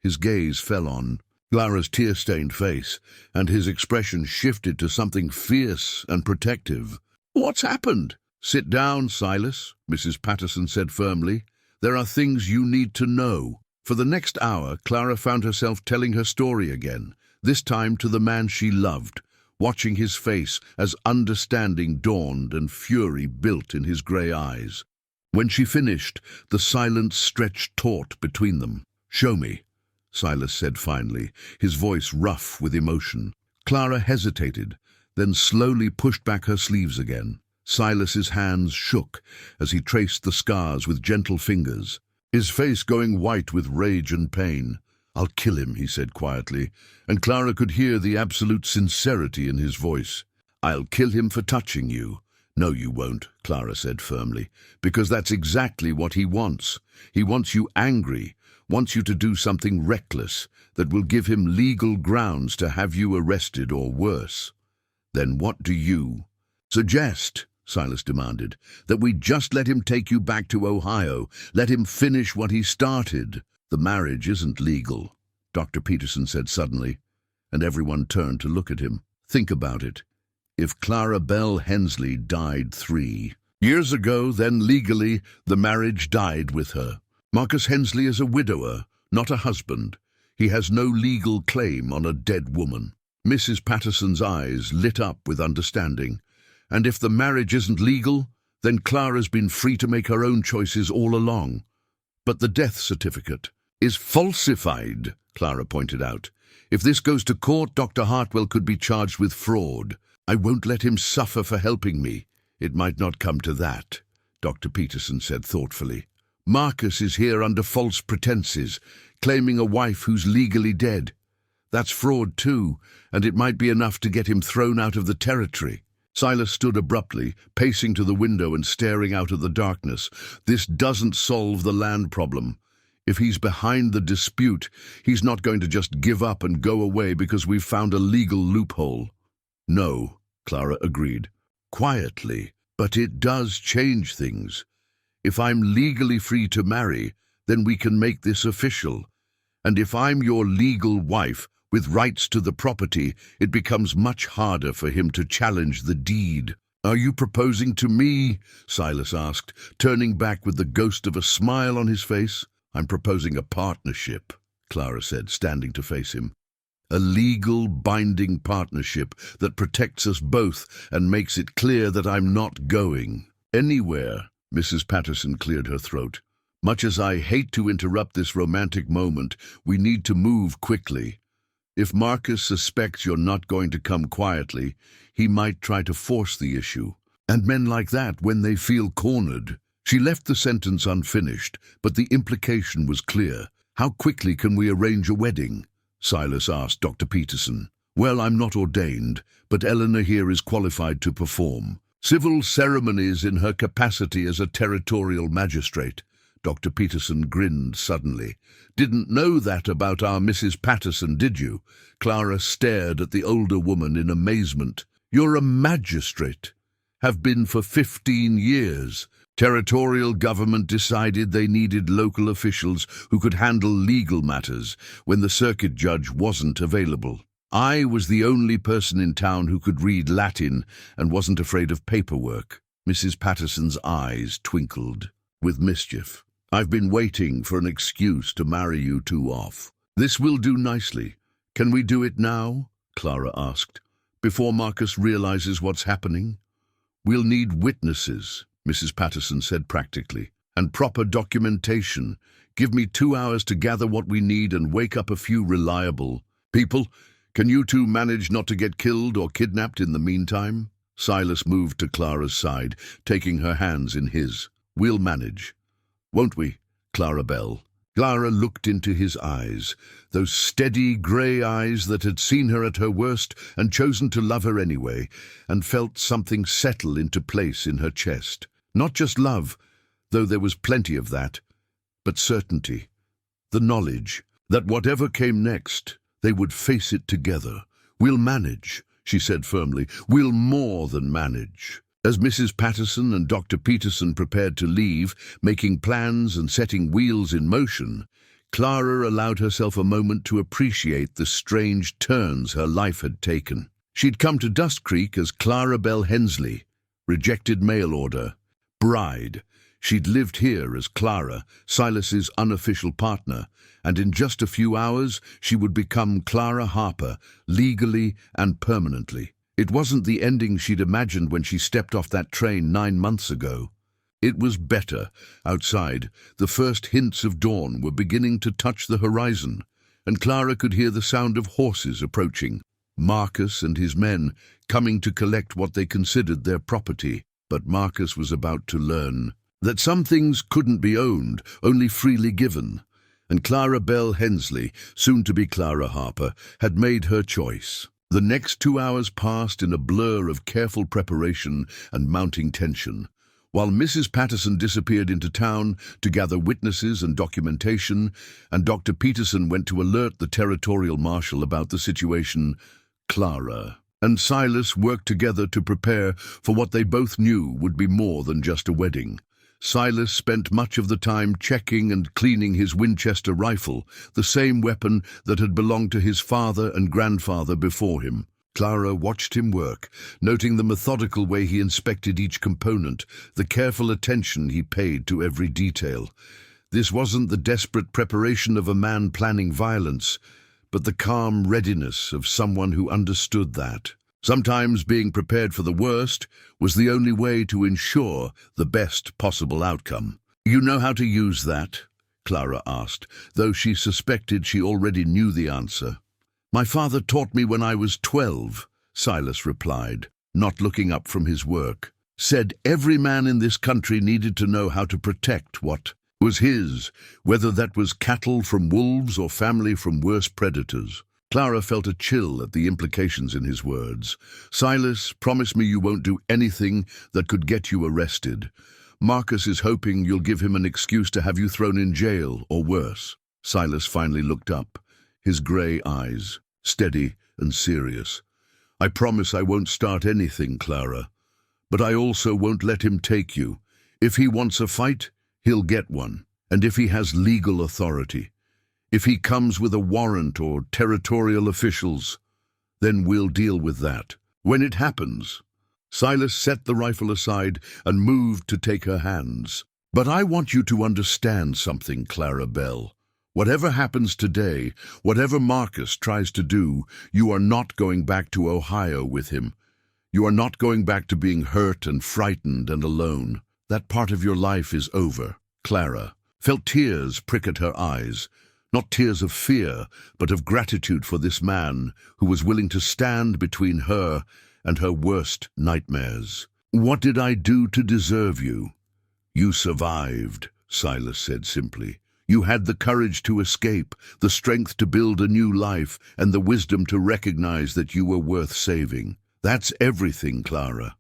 His gaze fell on Clara's tear-stained face, and his expression shifted to something fierce and protective. "What's happened?" "Sit down, Silas," Mrs. Patterson said firmly. "There are things you need to know." For the next hour, Clara found herself telling her story again, this time to the man she loved, watching his face as understanding dawned and fury built in his grey eyes. When she finished, the silence stretched taut between them. "Show me," Silas said finally, his voice rough with emotion. Clara hesitated, then slowly pushed back her sleeves again. Silas's hands shook as he traced the scars with gentle fingers, his face going white with rage and pain. "I'll kill him," he said quietly, and Clara could hear the absolute sincerity in his voice. "I'll kill him for touching you." "No, you won't," Clara said firmly, "because that's exactly what he wants. He wants you angry, wants you to do something reckless that will give him legal grounds to have you arrested or worse." "Then what do you suggest?" Silas demanded. "That we just let him take you back to Ohio, let him finish what he started." "The marriage isn't legal," Dr. Peterson said suddenly, and everyone turned to look at him. "Think about it. If Clara Belle Hensley died 3 years ago, then legally the marriage died with her. Marcus Hensley is a widower, not a husband. He has no legal claim on a dead woman." Mrs. Patterson's eyes lit up with understanding. "And if the marriage isn't legal, then Clara's been free to make her own choices all along. But the death certificate is falsified," Clara pointed out. "If this goes to court, Dr. Hartwell could be charged with fraud. I won't let him suffer for helping me." "It might not come to that," Dr. Peterson said thoughtfully. "Marcus is here under false pretenses, claiming a wife who's legally dead. That's fraud too, and it might be enough to get him thrown out of the territory." Silas stood abruptly, pacing to the window and staring out at the darkness. "This doesn't solve the land problem. If he's behind the dispute, he's not going to just give up and go away because we've found a legal loophole." "No," Clara agreed, quietly, "but it does change things. If I'm legally free to marry, then we can make this official. And if I'm your legal wife, with rights to the property, it becomes much harder for him to challenge the deed." "Are you proposing to me?" Silas asked, turning back with the ghost of a smile on his face. "I'm proposing a partnership," Clara said, standing to face him. "A legal, binding partnership that protects us both and makes it clear that I'm not going anywhere." Mrs. Patterson cleared her throat. "Much as I hate to interrupt this romantic moment, we need to move quickly. If Marcus suspects you're not going to come quietly, he might try to force the issue. And men like that, when they feel cornered." She left the sentence unfinished, but the implication was clear. "How quickly can we arrange a wedding?" Silas asked Dr. Peterson. "Well, I'm not ordained, but Eleanor here is qualified to perform civil ceremonies in her capacity as a territorial magistrate." Dr. Peterson grinned suddenly. "Didn't know that about our Mrs. Patterson, did you?" Clara stared at the older woman in amazement. "You're a magistrate. Have been for 15 years. Territorial government decided they needed local officials who could handle legal matters when the circuit judge wasn't available. I was the only person in town who could read Latin and wasn't afraid of paperwork." Mrs. Patterson's eyes twinkled with mischief. "I've been waiting for an excuse to marry you two off. This will do nicely. Can we do it now?" Clara asked, "before Marcus realizes what's happening?" "We'll need witnesses," Mrs. Patterson said practically, "and proper documentation. Give me 2 hours to gather what we need and wake up a few reliable people. Can you two manage not to get killed or kidnapped in the meantime?" Silas moved to Clara's side, taking her hands in his. "We'll manage. Won't we, Clara Belle?" Clara looked into his eyes, those steady grey eyes that had seen her at her worst and chosen to love her anyway, and felt something settle into place in her chest. Not just love, though there was plenty of that, but certainty. The knowledge that whatever came next, they would face it together. "We'll manage," she said firmly. "We'll more than manage." As Mrs. Patterson and Dr. Peterson prepared to leave, making plans and setting wheels in motion, Clara allowed herself a moment to appreciate the strange turns her life had taken. She'd come to Dustcreek as Clara Belle Hensley, rejected mail order, bride. She'd lived here as Clara, Silas's unofficial partner, and in just a few hours she would become Clara Harper, legally and permanently. It wasn't the ending she'd imagined when she stepped off that train 9 months ago. It was better. Outside, the first hints of dawn were beginning to touch the horizon, and Clara could hear the sound of horses approaching. Marcus and his men coming to collect what they considered their property. But Marcus was about to learn that some things couldn't be owned, only freely given. And Clara Belle Hensley, soon to be Clara Harper, had made her choice. The next 2 hours passed in a blur of careful preparation and mounting tension. While Mrs. Patterson disappeared into town to gather witnesses and documentation, and Dr. Peterson went to alert the territorial marshal about the situation, Clara and Silas worked together to prepare for what they both knew would be more than just a wedding. Silas spent much of the time checking and cleaning his Winchester rifle, the same weapon that had belonged to his father and grandfather before him. Clara watched him work, noting the methodical way he inspected each component, the careful attention he paid to every detail. This wasn't the desperate preparation of a man planning violence, but the calm readiness of someone who understood that. Sometimes being prepared for the worst was the only way to ensure the best possible outcome. "You know how to use that?" Clara asked, though she suspected she already knew the answer. "My father taught me when I was 12, Silas replied, not looking up from his work. "Said every man in this country needed to know how to protect what was his, whether that was cattle from wolves or family from worse predators." Clara felt a chill at the implications in his words. "Silas, promise me you won't do anything that could get you arrested. Marcus is hoping you'll give him an excuse to have you thrown in jail, or worse." Silas finally looked up, his grey eyes steady and serious. "I promise I won't start anything, Clara. But I also won't let him take you. If he wants a fight, he'll get one. And if he has legal authority, if he comes with a warrant or territorial officials, then we'll deal with that. When it happens." Silas set the rifle aside and moved to take her hands. "But I want you to understand something, Clara Belle. Whatever happens today, whatever Marcus tries to do, you are not going back to Ohio with him. You are not going back to being hurt and frightened and alone. That part of your life is over." Clara felt tears prick at her eyes, not tears of fear, but of gratitude for this man who was willing to stand between her and her worst nightmares. "What did I do to deserve you?" "You survived," Silas said simply. "You had the courage to escape, the strength to build a new life, and the wisdom to recognize that you were worth saving. That's everything, Clara.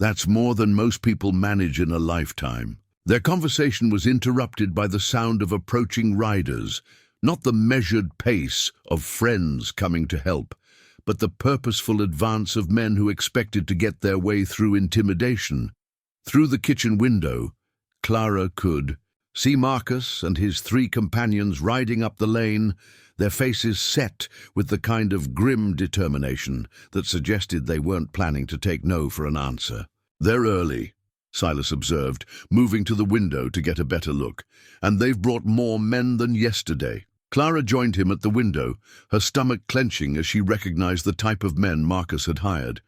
That's more than most people manage in a lifetime." Their conversation was interrupted by the sound of approaching riders, not the measured pace of friends coming to help, but the purposeful advance of men who expected to get their way through intimidation. Through the kitchen window, Clara could see Marcus and his 3 companions riding up the lane, their faces set with the kind of grim determination that suggested they weren't planning to take no for an answer. "They're early," Silas observed, moving to the window to get a better look, "and they've brought more men than yesterday." Clara joined him at the window, her stomach clenching as she recognized the type of men Marcus had hired.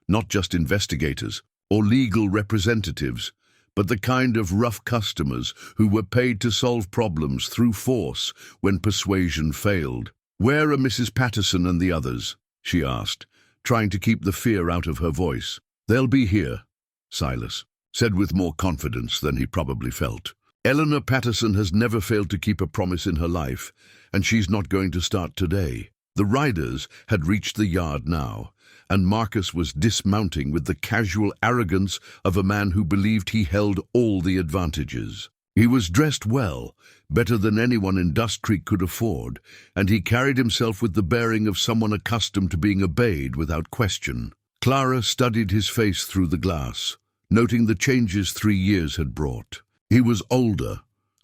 Not just investigators or legal representatives, but the kind of rough customers who were paid to solve problems through force when persuasion failed. "Where are Mrs. Patterson and the others?" she asked, trying to keep the fear out of her voice. "They'll be here," Silas said with more confidence than he probably felt. "Eleanor Patterson has never failed to keep a promise in her life, and she's not going to start today." The riders had reached the yard now, and Marcus was dismounting with the casual arrogance of a man who believed he held all the advantages. He was dressed well, better than anyone in Dustcreek could afford, and he carried himself with the bearing of someone accustomed to being obeyed without question. Clara studied his face through the glass, noting the changes 3 years had brought. He was older,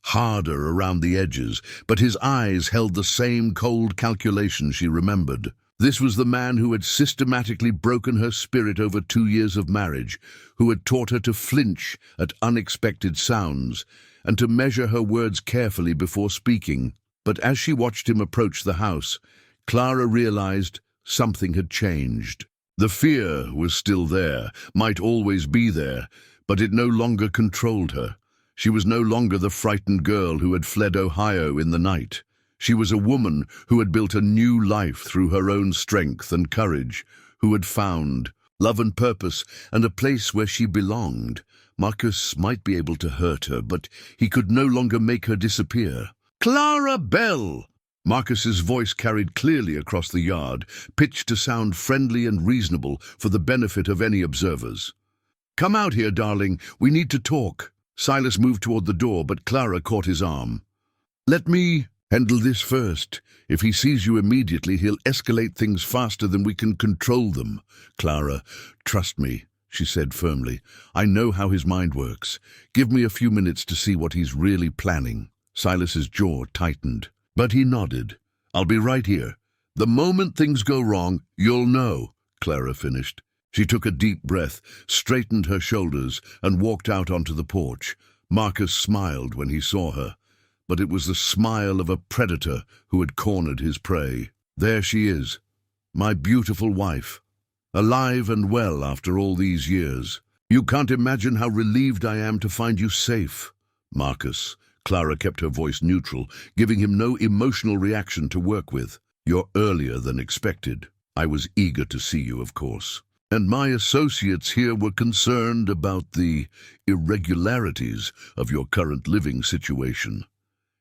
harder around the edges, but his eyes held the same cold calculation she remembered. This was the man who had systematically broken her spirit over 2 years of marriage, who had taught her to flinch at unexpected sounds and to measure her words carefully before speaking. But as she watched him approach the house, Clara realized something had changed. The fear was still there, might always be there, but it no longer controlled her. She was no longer the frightened girl who had fled Ohio in the night. She was a woman who had built a new life through her own strength and courage, who had found love and purpose and a place where she belonged. Marcus might be able to hurt her, but he could no longer make her disappear. "Clara Belle!" Marcus's voice carried clearly across the yard, pitched to sound friendly and reasonable for the benefit of any observers. "Come out here, darling. We need to talk." Silas moved toward the door, but Clara caught his arm. "Let me handle this first. If he sees you immediately, he'll escalate things faster than we can control them." "Clara, trust me," she said firmly. "I know how his mind works. Give me a few minutes to see what he's really planning." Silas's jaw tightened, but he nodded. "I'll be right here. The moment things go wrong, you'll know," Clara finished. She took a deep breath, straightened her shoulders, and walked out onto the porch. Marcus smiled when he saw her, but it was the smile of a predator who had cornered his prey. "There she is, my beautiful wife, alive and well after all these years. You can't imagine how relieved I am to find you safe." "Marcus," Clara kept her voice neutral, giving him no emotional reaction to work with. "You're earlier than expected. I was eager to see you, of course. And my associates here were concerned about the irregularities of your current living situation."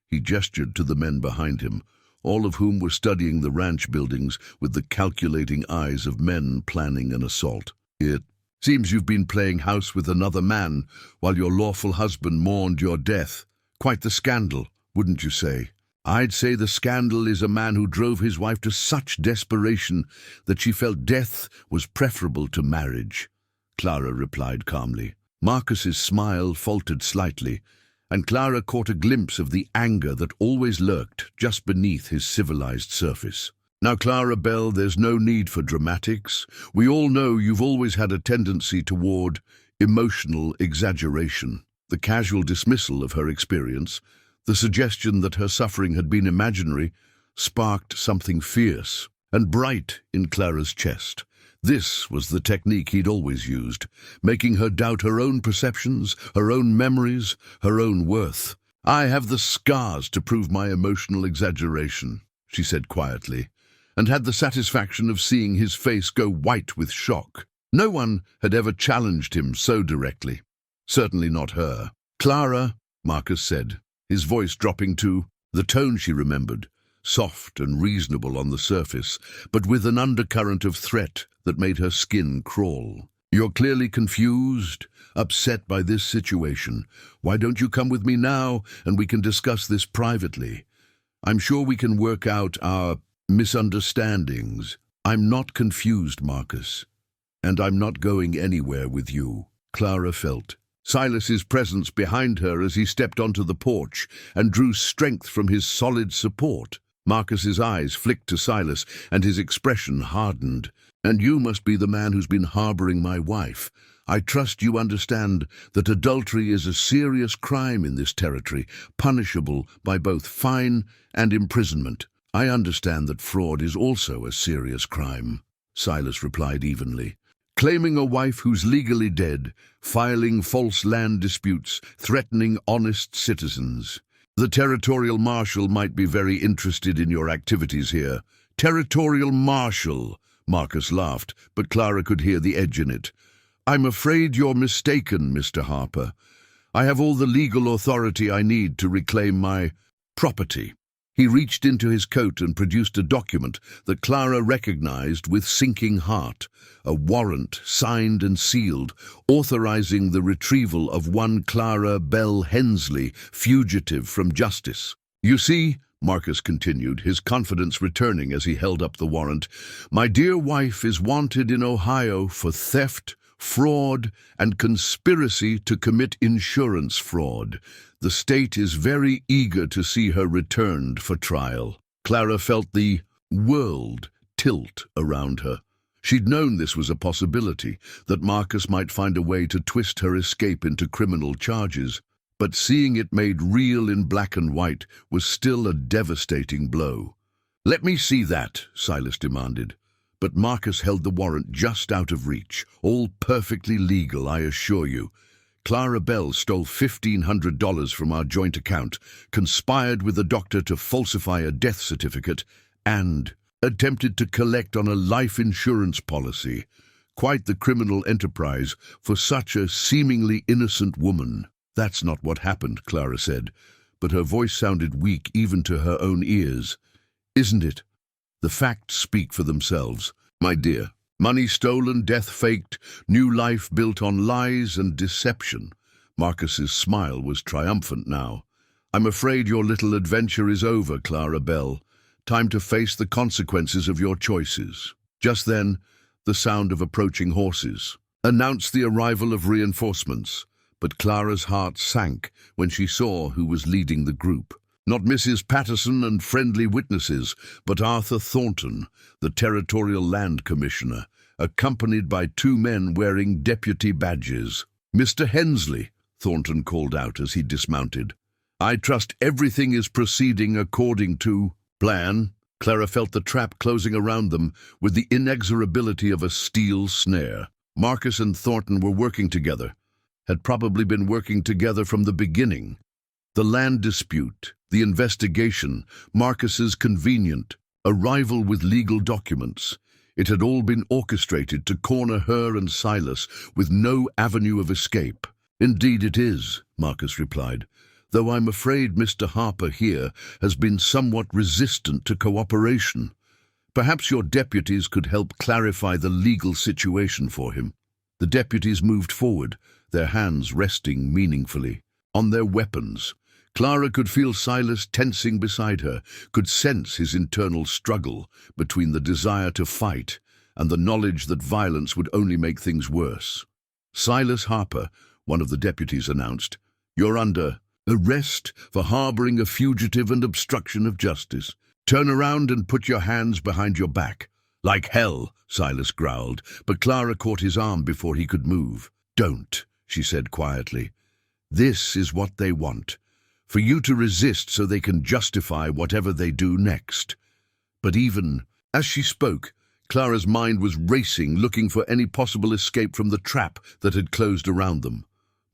He gestured to the men behind him, all of whom were studying the ranch buildings with the calculating eyes of men planning an assault. "It seems you've been playing house with another man while your lawful husband mourned your death. Quite the scandal, wouldn't you say?" "I'd say the scandal is a man who drove his wife to such desperation that she felt death was preferable to marriage," Clara replied calmly. Marcus's smile faltered slightly, and Clara caught a glimpse of the anger that always lurked just beneath his civilized surface. "Now, Clara Belle, there's no need for dramatics. We all know you've always had a tendency toward emotional exaggeration." The casual dismissal of her experience, the suggestion that her suffering had been imaginary, sparked something fierce and bright in Clara's chest. This was the technique he'd always used, making her doubt her own perceptions, her own memories, her own worth. "I have the scars to prove my emotional exaggeration," she said quietly, and had the satisfaction of seeing his face go white with shock. No one had ever challenged him so directly. Certainly not her. "Clara," Marcus said, his voice dropping to the tone she remembered, soft and reasonable on the surface, but with an undercurrent of threat that made her skin crawl. "You're clearly confused, upset by this situation. Why don't you come with me now, and we can discuss this privately? I'm sure we can work out our misunderstandings." "I'm not confused, Marcus, and I'm not going anywhere with you," Clara felt. Silas's presence behind her as he stepped onto the porch and drew strength from his solid support. Marcus's eyes flicked to Silas, and his expression hardened. "And you must be the man who's been harboring my wife. I trust you understand that adultery is a serious crime in this territory, punishable by both fine and imprisonment." "I understand that fraud is also a serious crime," Silas replied evenly. "Claiming a wife who's legally dead, filing false land disputes, threatening honest citizens. The territorial marshal might be very interested in your activities here." "Territorial marshal," Marcus laughed, but Clara could hear the edge in it. "I'm afraid you're mistaken, Mr. Harper. I have all the legal authority I need to reclaim my property." He reached into his coat and produced a document that Clara recognized with sinking heart, a warrant signed and sealed, authorizing the retrieval of one Clara Belle Hensley, fugitive from justice. "You see," Marcus continued, his confidence returning as he held up the warrant, "my dear wife is wanted in Ohio for theft, fraud, and conspiracy to commit insurance fraud. The state is very eager to see her returned for trial. Clara felt the world tilt around her. She'd known this was a possibility, that Marcus might find a way to twist her escape into criminal charges, but seeing it made real in black and white was still a devastating blow. "Let me see that," Silas demanded. But Marcus held the warrant just out of reach. "All perfectly legal, I assure you. Clara Belle stole $1,500 from our joint account, conspired with a doctor to falsify a death certificate, and attempted to collect on a life insurance policy. Quite the criminal enterprise for such a seemingly innocent woman." "That's not what happened," Clara said, but her voice sounded weak even to her own ears. "Isn't it? The facts speak for themselves, my dear. Money stolen, death faked, new life built on lies and deception." Marcus's smile was triumphant now. "I'm afraid your little adventure is over, Clara Belle. Time to face the consequences of your choices." Just then, the sound of approaching horses announced the arrival of reinforcements, but Clara's heart sank when she saw who was leading the group. Not Mrs. Patterson and friendly witnesses, but Arthur Thornton, the Territorial Land Commissioner, accompanied by two men wearing deputy badges. "Mr. Hensley," Thornton called out as he dismounted. "I trust everything is proceeding according to plan." Clara felt the trap closing around them with the inexorability of a steel snare. Marcus and Thornton were working together, had probably been working together from the beginning. The land dispute, the investigation, Marcus's convenient arrival with legal documents. It had all been orchestrated to corner her and Silas with no avenue of escape. "Indeed it is," Marcus replied, "though I'm afraid Mr. Harper here has been somewhat resistant to cooperation. Perhaps your deputies could help clarify the legal situation for him." The deputies moved forward, their hands resting meaningfully on their weapons. Clara could feel Silas tensing beside her, could sense his internal struggle between the desire to fight and the knowledge that violence would only make things worse. "Silas Harper," one of the deputies announced, "you're under arrest for harboring a fugitive and obstruction of justice. Turn around and put your hands behind your back." "Like hell," Silas growled, but Clara caught his arm before he could move. "Don't," she said quietly. "This is what they want. For you to resist so they can justify whatever they do next." But even as she spoke, Clara's mind was racing, looking for any possible escape from the trap that had closed around them.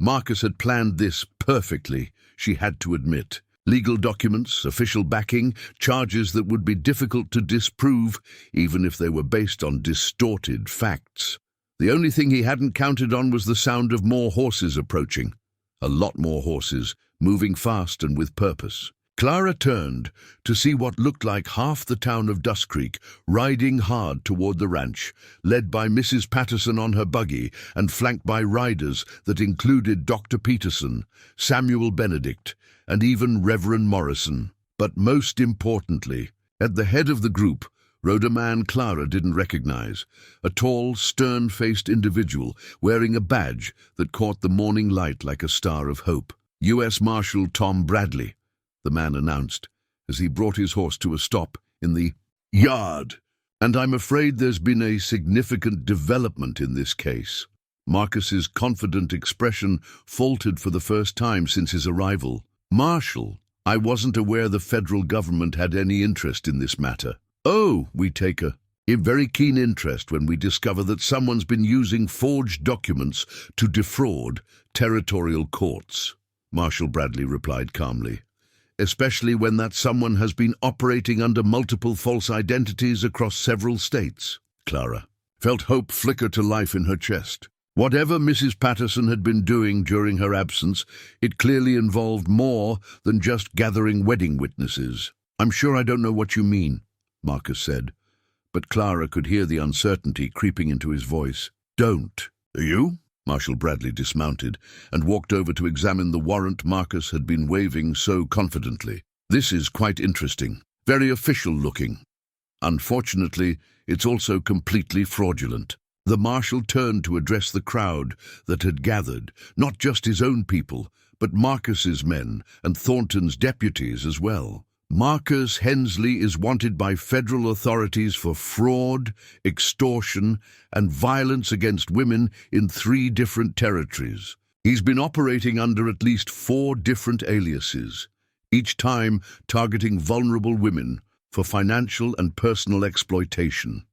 Marcus had planned this perfectly, she had to admit. Legal documents, official backing, charges that would be difficult to disprove, even if they were based on distorted facts. The only thing he hadn't counted on was the sound of more horses approaching. A lot more horses, moving fast and with purpose. Clara turned to see what looked like half the town of Dustcreek riding hard toward the ranch, led by Mrs. Patterson on her buggy and flanked by riders that included Dr. Peterson, Samuel Benedict, and even Reverend Morrison. But most importantly, at the head of the group rode a man Clara didn't recognize, a tall, stern-faced individual wearing a badge that caught the morning light like a star of hope. "U.S. Marshal Tom Bradley," the man announced, as he brought his horse to a stop in the yard. "And I'm afraid there's been a significant development in this case." Marcus's confident expression faltered for the first time since his arrival. "Marshal, I wasn't aware the federal government had any interest in this matter." "Oh, we take a very keen interest when we discover that someone's been using forged documents to defraud territorial courts," Marshal Bradley replied calmly. "Especially when that someone has been operating under multiple false identities across several states." Clara felt hope flicker to life in her chest. Whatever Mrs. Patterson had been doing during her absence, it clearly involved more than just gathering wedding witnesses. "I'm sure I don't know what you mean," Marcus said, but Clara could hear the uncertainty creeping into his voice. "Don't. Are you?" Marshal Bradley dismounted and walked over to examine the warrant Marcus had been waving so confidently. "This is quite interesting. Very official looking. Unfortunately, it's also completely fraudulent." The marshal turned to address the crowd that had gathered, not just his own people, but Marcus's men and Thornton's deputies as well. Marcus Hensley is wanted by federal authorities for fraud, extortion, and violence against women in 3 different territories. He's been operating under at least 4 different aliases, each time targeting vulnerable women for financial and personal exploitation.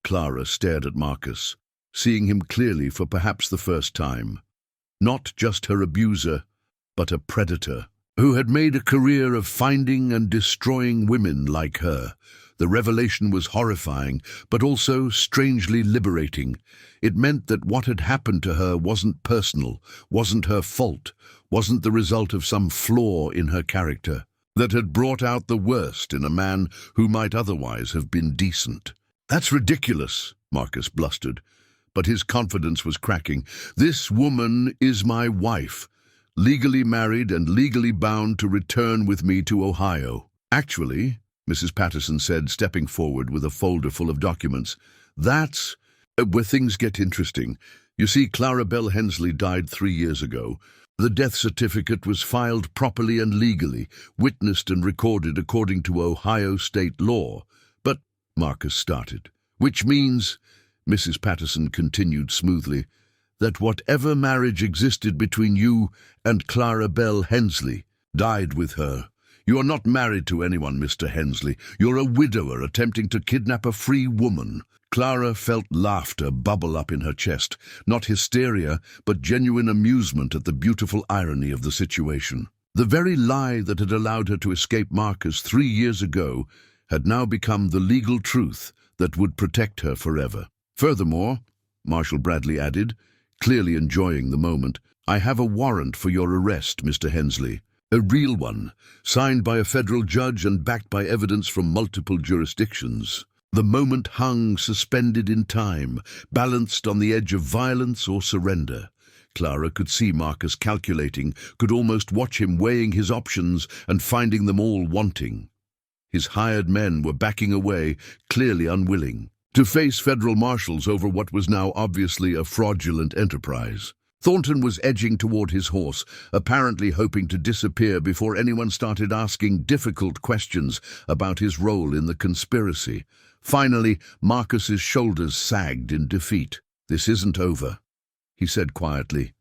Clara stared at Marcus, seeing him clearly for perhaps the first time. Not just her abuser, but a predator who had made a career of finding and destroying women like her. The revelation was horrifying, but also strangely liberating. It meant that what had happened to her wasn't personal, wasn't her fault, wasn't the result of some flaw in her character that had brought out the worst in a man who might otherwise have been decent. "That's ridiculous," Marcus blustered, but his confidence was cracking. "This woman is my wife, legally married and legally bound to return with me to Ohio." "Actually," Mrs. Patterson said, stepping forward with a folder full of documents, "that's where things get interesting. You see, Clara Belle Hensley died 3 years ago. The death certificate was filed properly and legally, witnessed and recorded according to Ohio state law. But," Marcus started, "which means," Mrs. Patterson continued smoothly, "that whatever marriage existed between you and Clara Belle Hensley died with her. You are not married to anyone, Mr. Hensley. You're a widower attempting to kidnap a free woman." Clara felt laughter bubble up in her chest, not hysteria, but genuine amusement at the beautiful irony of the situation. The very lie that had allowed her to escape Marcus 3 years ago had now become the legal truth that would protect her forever. "Furthermore," Marshal Bradley added, clearly enjoying the moment, "I have a warrant for your arrest, Mr. Hensley. A real one, signed by a federal judge and backed by evidence from multiple jurisdictions." The moment hung suspended in time, balanced on the edge of violence or surrender. Clara could see Marcus calculating, could almost watch him weighing his options and finding them all wanting. His hired men were backing away, clearly unwilling to face federal marshals over what was now obviously a fraudulent enterprise. Thornton was edging toward his horse, apparently hoping to disappear before anyone started asking difficult questions about his role in the conspiracy. Finally, Marcus's shoulders sagged in defeat. "This isn't over," he said quietly,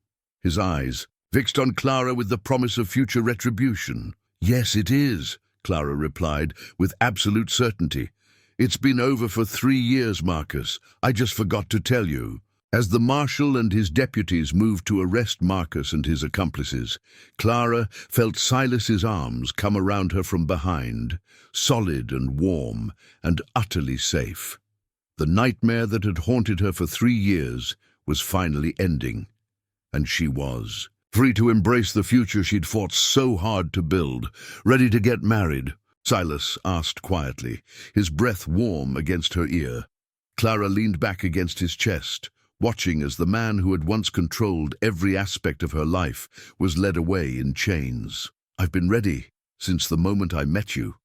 his eyes fixed on Clara with the promise of future retribution. "Yes, it is," Clara replied with absolute certainty. "It's been over for 3 years, Marcus. I just forgot to tell you." As the marshal and his deputies moved to arrest Marcus and his accomplices, Clara felt Silas's arms come around her from behind, solid and warm and utterly safe. The nightmare that had haunted her for 3 years was finally ending, and she was free to embrace the future she'd fought so hard to build. "Ready to get married?" Silas asked quietly, his breath warm against her ear. Clara leaned back against his chest, watching as the man who had once controlled every aspect of her life was led away in chains. "I've been ready since the moment I met you,"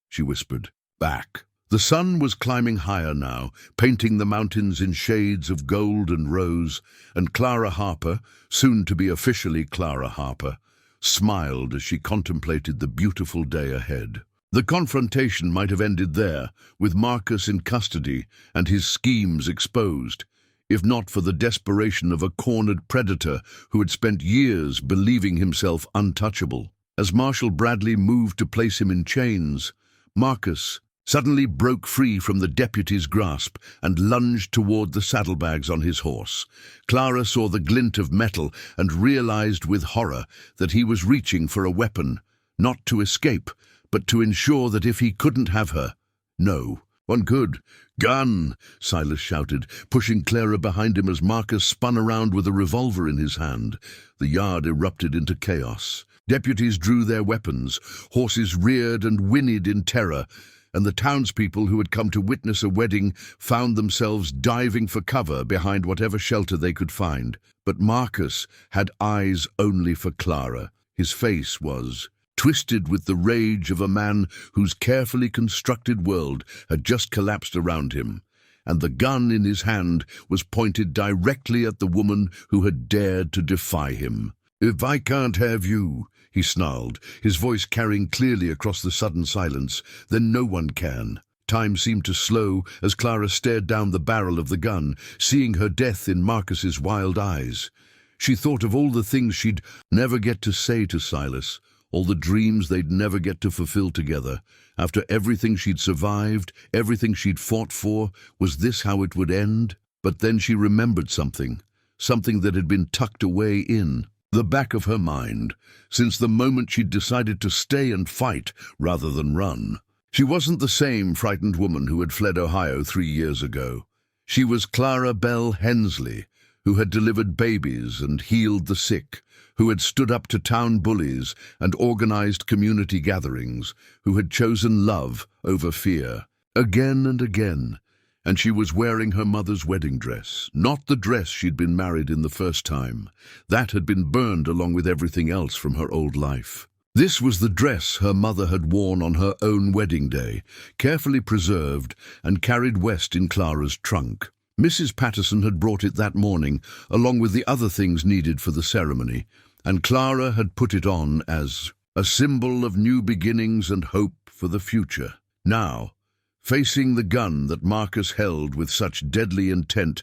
she whispered. Back. The sun was climbing higher now, painting the mountains in shades of gold and rose, and Clara Harper, soon to be officially Clara Harper, smiled as she contemplated the beautiful day ahead. The confrontation might have ended there, with Marcus in custody and his schemes exposed, if not for the desperation of a cornered predator who had spent years believing himself untouchable. As Marshal Bradley moved to place him in chains, Marcus suddenly broke free from the deputy's grasp and lunged toward the saddlebags on his horse. Clara saw the glint of metal and realized with horror that he was reaching for a weapon, not to escape, but to ensure that if he couldn't have her, no one could. "Gun!" Silas shouted, pushing Clara behind him as Marcus spun around with a revolver in his hand. The yard erupted into chaos. Deputies drew their weapons, horses reared and whinnied in terror, and the townspeople who had come to witness a wedding found themselves diving for cover behind whatever shelter they could find. But Marcus had eyes only for Clara. His face was twisted with the rage of a man whose carefully constructed world had just collapsed around him, and the gun in his hand was pointed directly at the woman who had dared to defy him. "If I can't have you," he snarled, his voice carrying clearly across the sudden silence, "then no one can." Time seemed to slow as Clara stared down the barrel of the gun, seeing her death in Marcus's wild eyes. She thought of all the things she'd never get to say to Silas, all the dreams they'd never get to fulfill together. After everything she'd survived, everything she'd fought for, was this how it would end? But then she remembered something that had been tucked away in the back of her mind, since the moment she'd decided to stay and fight rather than run. She wasn't the same frightened woman who had fled Ohio 3 years ago. She was Clara Belle Hensley, who had delivered babies and healed the sick, who had stood up to town bullies and organized community gatherings, who had chosen love over fear, again and again. And she was wearing her mother's wedding dress, not the dress she'd been married in the first time. That had been burned along with everything else from her old life. This was the dress her mother had worn on her own wedding day, carefully preserved and carried west in Clara's trunk. Mrs. Patterson had brought it that morning, along with the other things needed for the ceremony, and Clara had put it on as a symbol of new beginnings and hope for the future. Now, facing the gun that Marcus held with such deadly intent,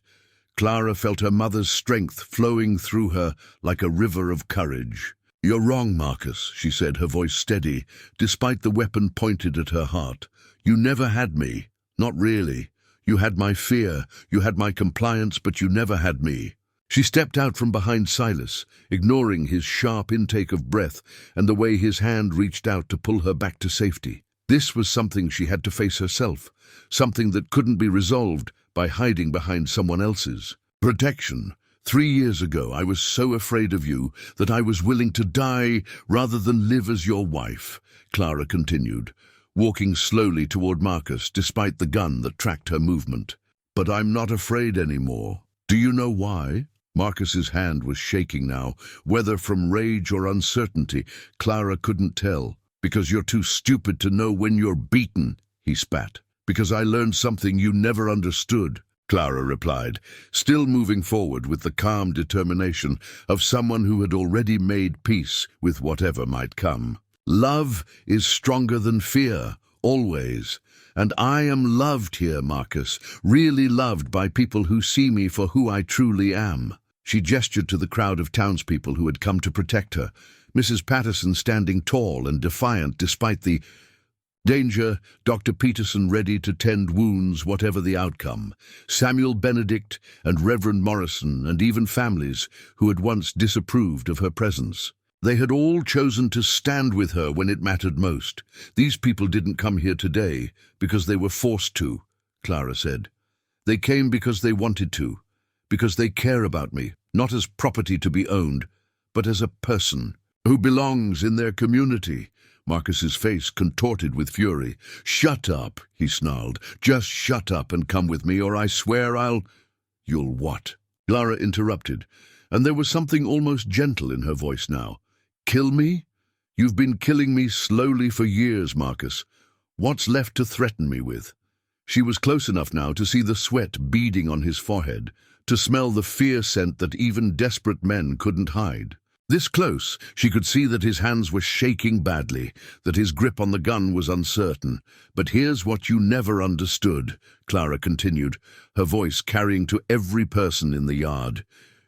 Clara felt her mother's strength flowing through her like a river of courage. "You're wrong, Marcus," she said, her voice steady, despite the weapon pointed at her heart. "You never had me. Not really. You had my fear, you had my compliance, but you never had me." She stepped out from behind Silas, ignoring his sharp intake of breath and the way his hand reached out to pull her back to safety. This was something she had to face herself, something that couldn't be resolved by hiding behind someone else's. "Protection. 3 years ago, I was so afraid of you that I was willing to die rather than live as your wife," Clara continued, walking slowly toward Marcus despite the gun that tracked her movement. "But I'm not afraid anymore. Do you know why?" Marcus's hand was shaking now, whether from rage or uncertainty. Clara couldn't tell. "Because you're too stupid to know when you're beaten," he spat. "Because I learned something you never understood," Clara replied, still moving forward with the calm determination of someone who had already made peace with whatever might come. "Love is stronger than fear, always. And I am loved here, Marcus, really loved by people who see me for who I truly am." She gestured to the crowd of townspeople who had come to protect her, Mrs. Patterson standing tall and defiant despite the danger, Dr. Peterson ready to tend wounds whatever the outcome, Samuel Benedict and Reverend Morrison, and even families who had once disapproved of her presence. They had all chosen to stand with her when it mattered most. "These people didn't come here today because they were forced to," Clara said. "They came because they wanted to, because they care about me, not as property to be owned, but as a person who belongs in their community." Marcus's face contorted with fury. "Shut up," he snarled. "Just shut up and come with me, or I swear I'll—" "You'll what?" Clara interrupted, and there was something almost gentle in her voice now. "Kill me? You've been killing me slowly for years, Marcus. What's left to threaten me with?" She was close enough now to see the sweat beading on his forehead, to smell the fear scent that even desperate men couldn't hide. This close, she could see that his hands were shaking badly, that his grip on the gun was uncertain. "But here's what you never understood," Clara continued, her voice carrying to every person in the yard.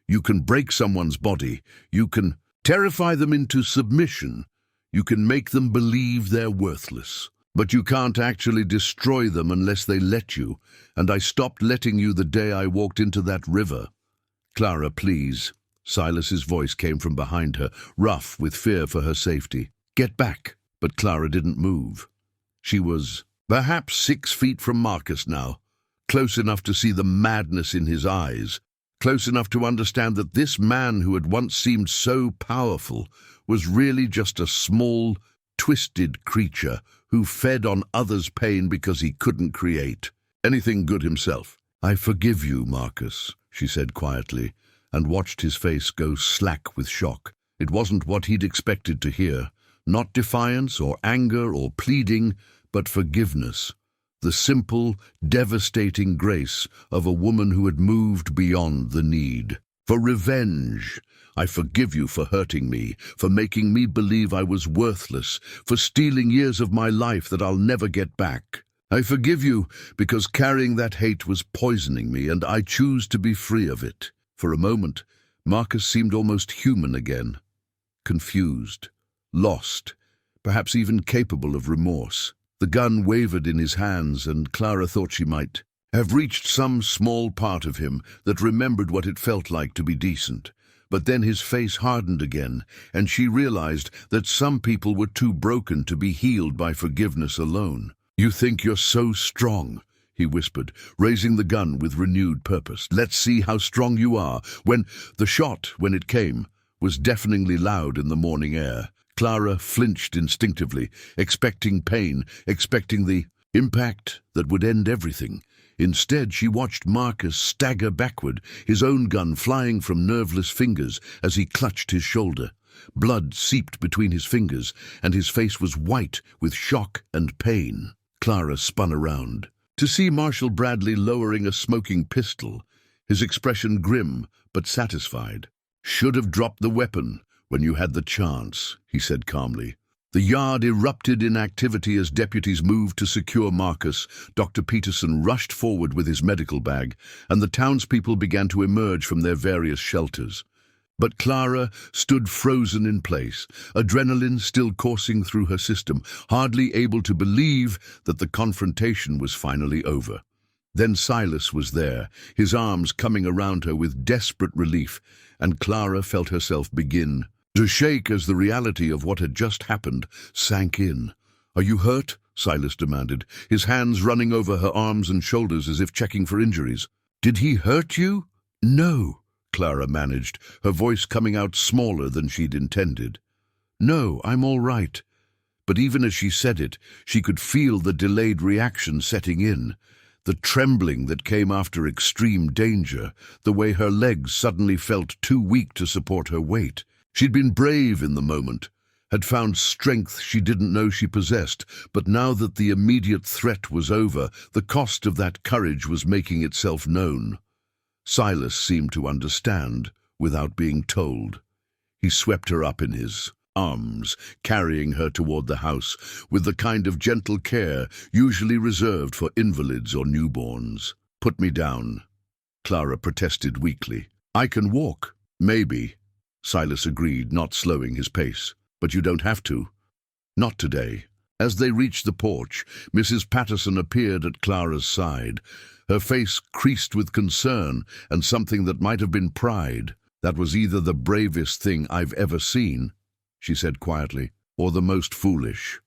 "You can break someone's body. You can terrify them into submission. You can make them believe they're worthless. But you can't actually destroy them unless they let you, and I stopped letting you the day I walked into that river." "Clara, please." Silas's voice came from behind her, rough with fear for her safety. "Get back." But Clara didn't move. She was perhaps 6 feet from Marcus now, close enough to see the madness in his eyes, close enough to understand that this man who had once seemed so powerful was really just a small, twisted creature who fed on others' pain because he couldn't create anything good himself. "I forgive you, Marcus," she said quietly, and watched his face go slack with shock. It wasn't what he'd expected to hear, not defiance or anger or pleading, but forgiveness. the simple, devastating grace of a woman who had moved beyond the need. For revenge. I forgive you for hurting me, for making me believe I was worthless, for stealing years of my life that I'll never get back. I forgive you because carrying that hate was poisoning me, and I choose to be free of it. For a moment, Marcus seemed almost human again. Confused, lost, perhaps even capable of remorse. The gun wavered in his hands, and Clara thought she might have reached some small part of him that remembered what it felt like to be decent. But then his face hardened again, and she realized that some people were too broken to be healed by forgiveness alone. "You think you're so strong," he whispered, raising the gun with renewed purpose. "Let's see how strong you are." When it came, was deafeningly loud in the morning air. Clara flinched instinctively, expecting pain, expecting the impact that would end everything. Instead, she watched Marcus stagger backward, his own gun flying from nerveless fingers as he clutched his shoulder. Blood seeped between his fingers, and his face was white with shock and pain. Clara spun around to see Marshal Bradley lowering a smoking pistol, his expression grim but satisfied. "Should have dropped the weapon when you had the chance," he said calmly. The yard erupted in activity as deputies moved to secure Marcus. Dr. Peterson rushed forward with his medical bag, and the townspeople began to emerge from their various shelters. But Clara stood frozen in place, adrenaline still coursing through her system, hardly able to believe that the confrontation was finally over. Then Silas was there, his arms coming around her with desperate relief, and Clara felt herself begin to shake as the reality of what had just happened sank in. "Are you hurt?" Silas demanded, his hands running over her arms and shoulders as if checking for injuries. "Did he hurt you?" "No," Clara managed, her voice coming out smaller than she'd intended. "No, I'm all right." But even as she said it, she could feel the delayed reaction setting in. The trembling that came after extreme danger, the way her legs suddenly felt too weak to support her weight. She'd been brave in the moment, had found strength she didn't know she possessed, but now that the immediate threat was over, the cost of that courage was making itself known. Silas seemed to understand without being told. He swept her up in his arms, carrying her toward the house with the kind of gentle care usually reserved for invalids or newborns. "Put me down," Clara protested weakly. "I can walk." "Maybe," Silas agreed, not slowing his pace. "But you don't have to. Not today." As they reached the porch, Mrs. Patterson appeared at Clara's side, her face creased with concern and something that might have been pride. "That was either the bravest thing I've ever seen," she said quietly, "or the most foolish.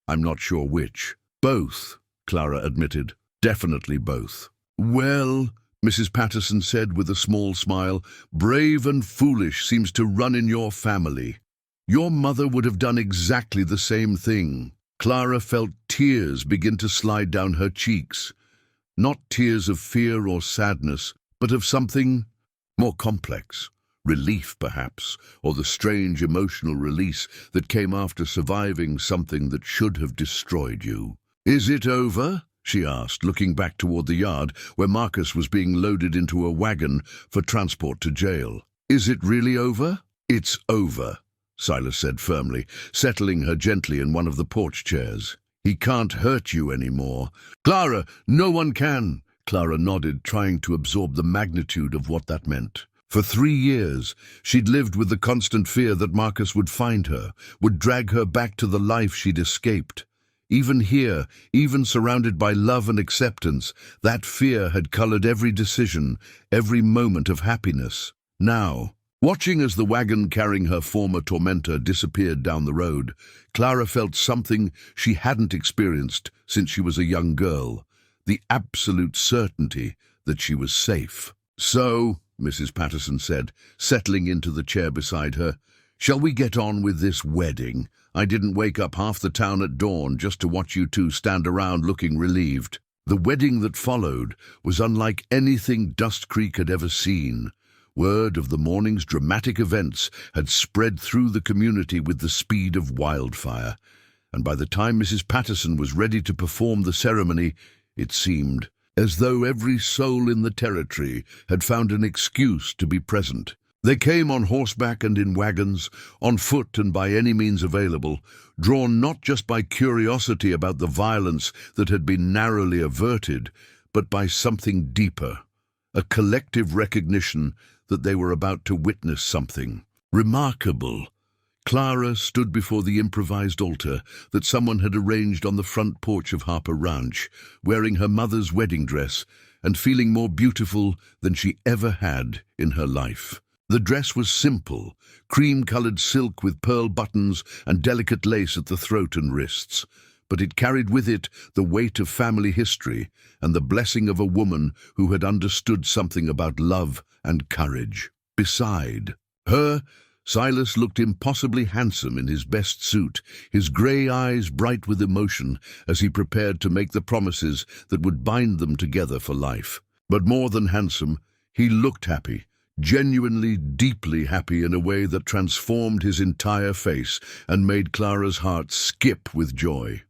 I'm not sure which." "Both," Clara admitted. "Definitely both." "Well," Mrs. Patterson said with a small smile, "brave and foolish seems to run in your family. Your mother would have done exactly the same thing." Clara felt tears begin to slide down her cheeks. Not tears of fear or sadness, but of something more complex. Relief, perhaps, or the strange emotional release that came after surviving something that should have destroyed you. "Is it over?" she asked, looking back toward the yard where Marcus was being loaded into a wagon for transport to jail. "Is it really over?" "It's over," Silas said firmly, settling her gently in one of the porch chairs. "He can't hurt you anymore." "Clara, no one can." Clara nodded, trying to absorb the magnitude of what that meant. For 3 years, she'd lived with the constant fear that Marcus would find her, would drag her back to the life she'd escaped. Even here, even surrounded by love and acceptance, that fear had colored every decision, every moment of happiness. Now, watching as the wagon carrying her former tormentor disappeared down the road, Clara felt something she hadn't experienced since she was a young girl, the absolute certainty that she was safe. "So," Mrs. Patterson said, settling into the chair beside her, "shall we get on with this wedding? I didn't wake up half the town at dawn just to watch you two stand around looking relieved." The wedding that followed was unlike anything Dustcreek had ever seen. Word of the morning's dramatic events had spread through the community with the speed of wildfire, and by the time Mrs. Patterson was ready to perform the ceremony, it seemed, as though every soul in the territory had found an excuse to be present. They came on horseback and in wagons, on foot and by any means available, drawn not just by curiosity about the violence that had been narrowly averted, but by something deeper, a collective recognition that they were about to witness something remarkable. Clara stood before the improvised altar that someone had arranged on the front porch of Harper Ranch, wearing her mother's wedding dress and feeling more beautiful than she ever had in her life. The dress was simple, cream-colored silk with pearl buttons and delicate lace at the throat and wrists, but it carried with it the weight of family history and the blessing of a woman who had understood something about love and courage. Beside her, Silas looked impossibly handsome in his best suit, his grey eyes bright with emotion as he prepared to make the promises that would bind them together for life. But more than handsome, he looked happy, genuinely, deeply happy in a way that transformed his entire face and made Clara's heart skip with joy.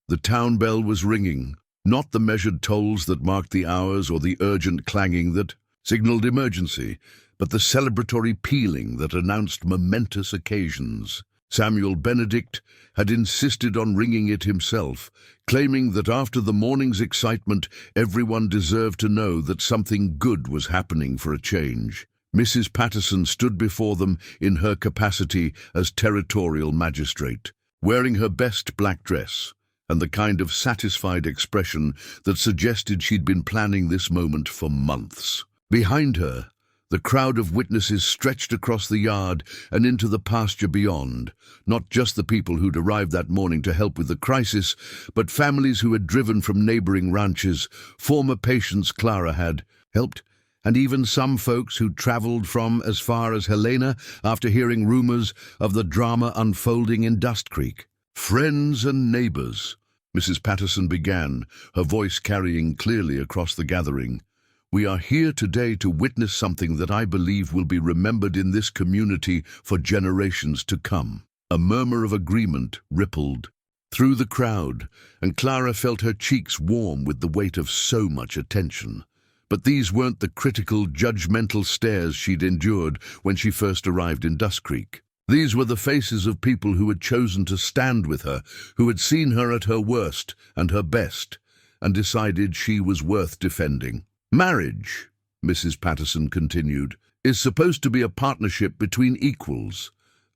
The town bell was ringing, not the measured tolls that marked the hours or the urgent clanging that signaled emergency, but the celebratory pealing that announced momentous occasions. Samuel Benedict had insisted on ringing it himself, claiming that after the morning's excitement, everyone deserved to know that something good was happening for a change. Mrs. Patterson stood before them in her capacity as territorial magistrate, wearing her best black dress and the kind of satisfied expression that suggested she'd been planning this moment for months. Behind her, the crowd of witnesses stretched across the yard and into the pasture beyond, not just the people who'd arrived that morning to help with the crisis, but families who had driven from neighboring ranches, former patients Clara had helped, and even some folks who'd traveled from as far as Helena after hearing rumors of the drama unfolding in Dustcreek. Friends and neighbors, Mrs. Patterson began, her voice carrying clearly across the gathering. We are here today to witness something that I believe will be remembered in this community for generations to come. A murmur of agreement rippled through the crowd, and Clara felt her cheeks warm with the weight of so much attention. But these weren't the critical, judgmental stares she'd endured when she first arrived in Dustcreek. These were the faces of people who had chosen to stand with her, who had seen her at her worst and her best, and decided she was worth defending. Marriage, Mrs. Patterson continued, is supposed to be a partnership between equals,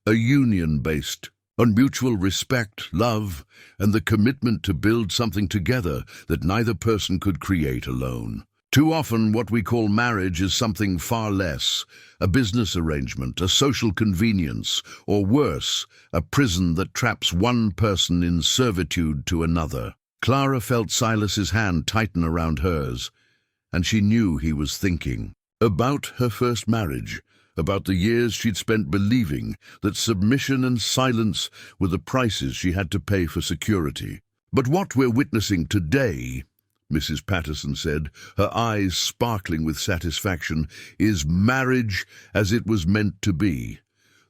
a union based on mutual respect, love, and the commitment to build something together that neither person could create alone. Too often what we call marriage is something far less, a business arrangement, a social convenience, or worse, a prison that traps one person in servitude to another. Clara felt Silas's hand tighten around hers, and she knew he was thinking about her first marriage, about the years she'd spent believing that submission and silence were the prices she had to pay for security. But what we're witnessing today, Mrs. Patterson said, her eyes sparkling with satisfaction, is marriage as it was meant to be.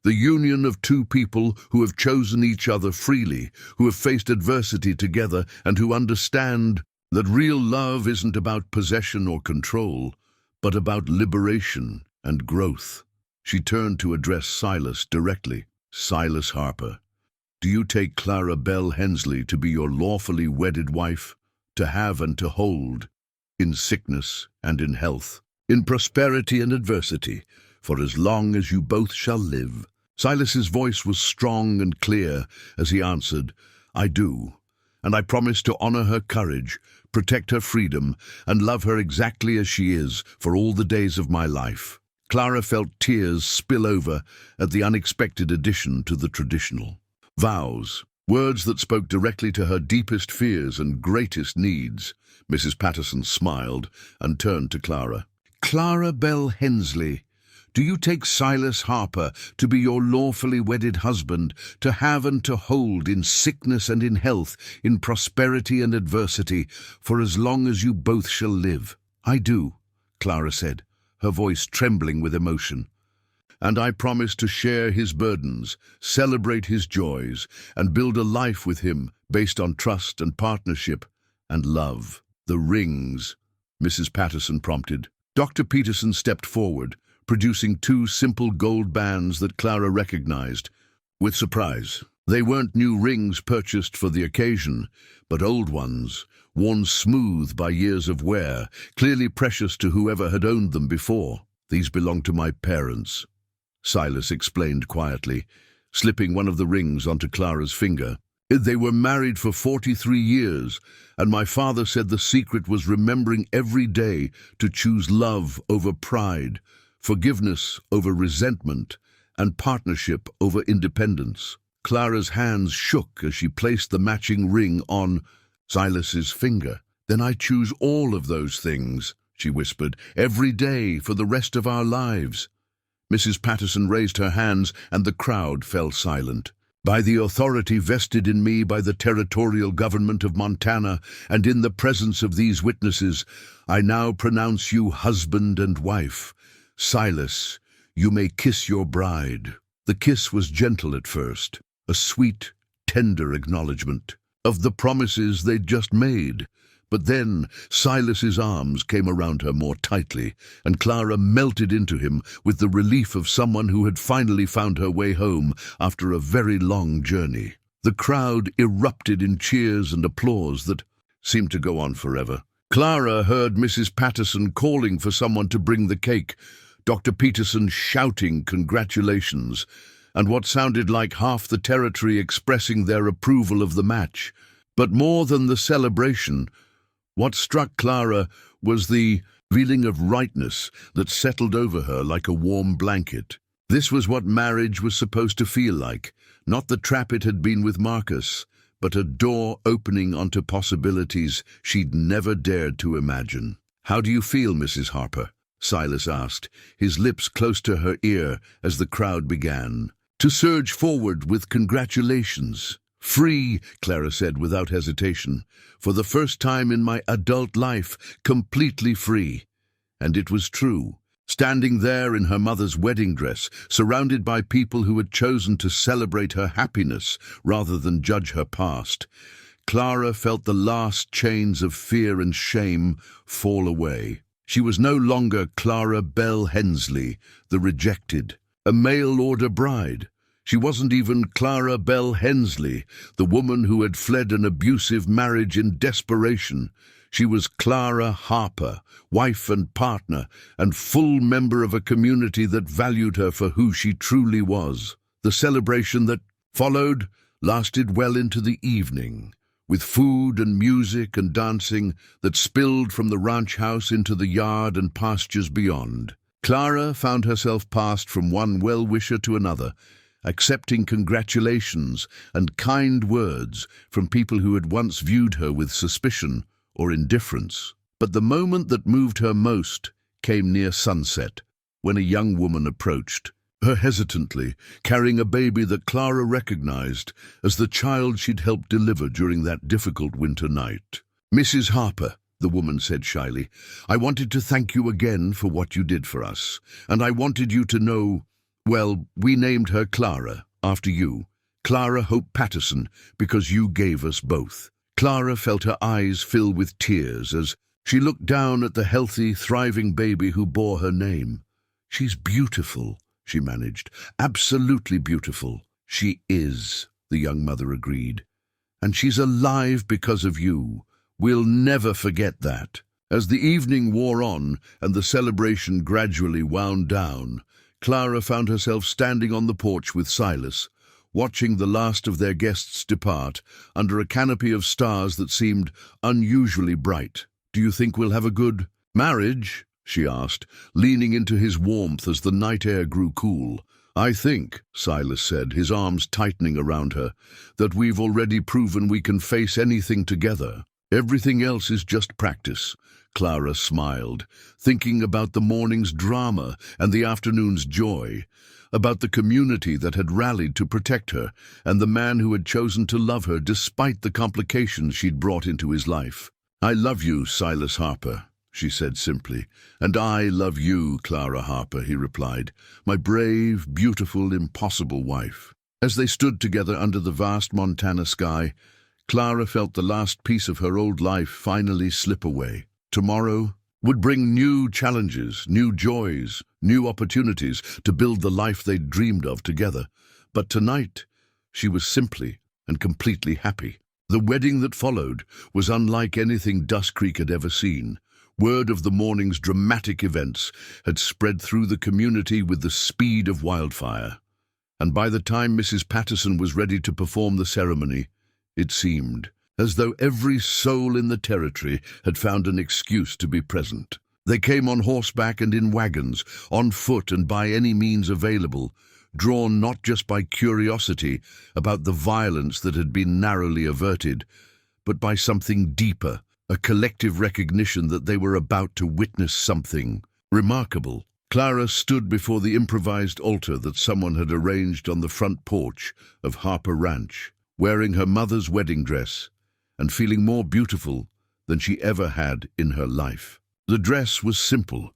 The union of two people who have chosen each other freely, who have faced adversity together, and who understand that real love isn't about possession or control, but about liberation and growth. She turned to address Silas directly. Silas Harper, do you take Clara Belle Hensley to be your lawfully wedded wife, to have and to hold, in sickness and in health, in prosperity and adversity, for as long as you both shall live? Silas's voice was strong and clear as he answered, I do, and I promise to honor her courage, protect her freedom, and love her exactly as she is for all the days of my life. Clara felt tears spill over at the unexpected addition to the traditional vows, words that spoke directly to her deepest fears and greatest needs. Mrs. Patterson smiled and turned to Clara. Clara Belle Hensley, do you take Silas Harper to be your lawfully wedded husband, to have and to hold in sickness and in health, in prosperity and adversity, for as long as you both shall live? I do, Clara said, her voice trembling with emotion. And I promise to share his burdens, celebrate his joys, and build a life with him based on trust and partnership and love. The rings, Mrs. Patterson prompted. Dr. Peterson stepped forward, producing two simple gold bands that Clara recognized with surprise. They weren't new rings purchased for the occasion, but old ones, worn smooth by years of wear, clearly precious to whoever had owned them before. "These belong to my parents," Silas explained quietly, slipping one of the rings onto Clara's finger. "They were married for 43 years, and my father said the secret was remembering every day to choose love over pride, forgiveness over resentment, and partnership over independence." Clara's hands shook as she placed the matching ring on Silas's finger. "Then I choose all of those things," she whispered, "every day for the rest of our lives." Mrs. Patterson raised her hands, and the crowd fell silent. "By the authority vested in me by the territorial government of Montana, and in the presence of these witnesses, I now pronounce you husband and wife. Silas, you may kiss your bride." The kiss was gentle at first, a sweet, tender acknowledgement of the promises they'd just made. But then Silas's arms came around her more tightly, and Clara melted into him with the relief of someone who had finally found her way home after a very long journey. The crowd erupted in cheers and applause that seemed to go on forever. Clara heard Mrs. Patterson calling for someone to bring the cake, Dr. Peterson shouting congratulations, and what sounded like half the territory expressing their approval of the match. But more than the celebration, what struck Clara was the feeling of rightness that settled over her like a warm blanket. This was what marriage was supposed to feel like, not the trap it had been with Marcus, but a door opening onto possibilities she'd never dared to imagine. "How do you feel, Mrs. Harper?" Silas asked, his lips close to her ear as the crowd began to surge forward with congratulations. "Free," Clara said without hesitation. "For the first time in my adult life, completely free." And it was true. Standing there in her mother's wedding dress, surrounded by people who had chosen to celebrate her happiness rather than judge her past, Clara felt the last chains of fear and shame fall away. She was no longer Clara Belle Hensley, the rejected, a mail-order bride. She wasn't even Clara Belle Hensley, the woman who had fled an abusive marriage in desperation. She was Clara Harper, wife and partner, and full member of a community that valued her for who she truly was. The celebration that followed lasted well into the evening, with food and music and dancing that spilled from the ranch house into the yard and pastures beyond. Clara found herself passed from one well-wisher to another, accepting congratulations and kind words from people who had once viewed her with suspicion or indifference. But the moment that moved her most came near sunset, when a young woman approached, her hesitantly, carrying a baby that Clara recognized as the child she'd helped deliver during that difficult winter night. "Mrs. Harper," the woman said shyly, "I wanted to thank you again for what you did for us, and I wanted you to know, well, we named her Clara, after you, Clara Hope Patterson, because you gave us both." Clara felt her eyes fill with tears as she looked down at the healthy, thriving baby who bore her name. "She's beautiful," she managed. "Absolutely beautiful." "She is," the young mother agreed. "And she's alive because of you. We'll never forget that." As the evening wore on and the celebration gradually wound down, Clara found herself standing on the porch with Silas, watching the last of their guests depart under a canopy of stars that seemed unusually bright. "Do you think we'll have a good marriage?" she asked, leaning into his warmth as the night air grew cool. "I think," Silas said, his arms tightening around her, "that we've already proven we can face anything together. Everything else is just practice." Clara smiled, thinking about the morning's drama and the afternoon's joy, about the community that had rallied to protect her, and the man who had chosen to love her despite the complications she'd brought into his life. "I love you, Silas Harper," she said simply. "And I love you, Clara Harper," he replied, "my brave, beautiful, impossible wife." As they stood together under the vast Montana sky, Clara felt the last piece of her old life finally slip away. Tomorrow would bring new challenges, new joys, new opportunities to build the life they'd dreamed of together. But tonight, she was simply and completely happy. The wedding that followed was unlike anything Dustcreek had ever seen. Word of the morning's dramatic events had spread through the community with the speed of wildfire. And by the time Mrs. Patterson was ready to perform the ceremony, it seemed as though every soul in the territory had found an excuse to be present. They came on horseback and in wagons, on foot and by any means available, drawn not just by curiosity about the violence that had been narrowly averted, but by something deeper, a collective recognition that they were about to witness something remarkable. Clara stood before the improvised altar that someone had arranged on the front porch of Harper Ranch, wearing her mother's wedding dress and feeling more beautiful than she ever had in her life. The dress was simple,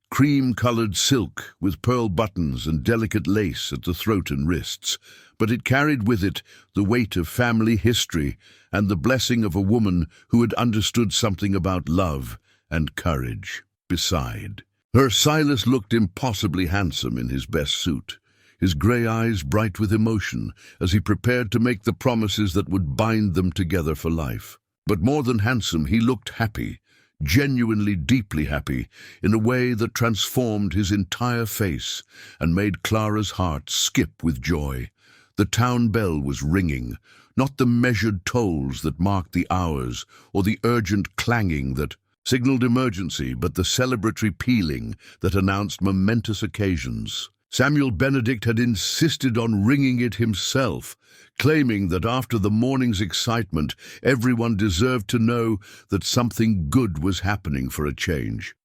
cream-colored silk with pearl buttons and delicate lace at the throat and wrists, but it carried with it the weight of family history and the blessing of a woman who had understood something about love and courage. Beside her, Silas looked impossibly handsome in his best suit, his grey eyes bright with emotion as he prepared to make the promises that would bind them together for life. But more than handsome, he looked happy, genuinely deeply happy, in a way that transformed his entire face and made Clara's heart skip with joy. The town bell was ringing, not the measured tolls that marked the hours or the urgent clanging that signaled emergency, but the celebratory pealing that announced momentous occasions. Samuel Benedict had insisted on ringing it himself, claiming that after the morning's excitement, everyone deserved to know that something good was happening for a change.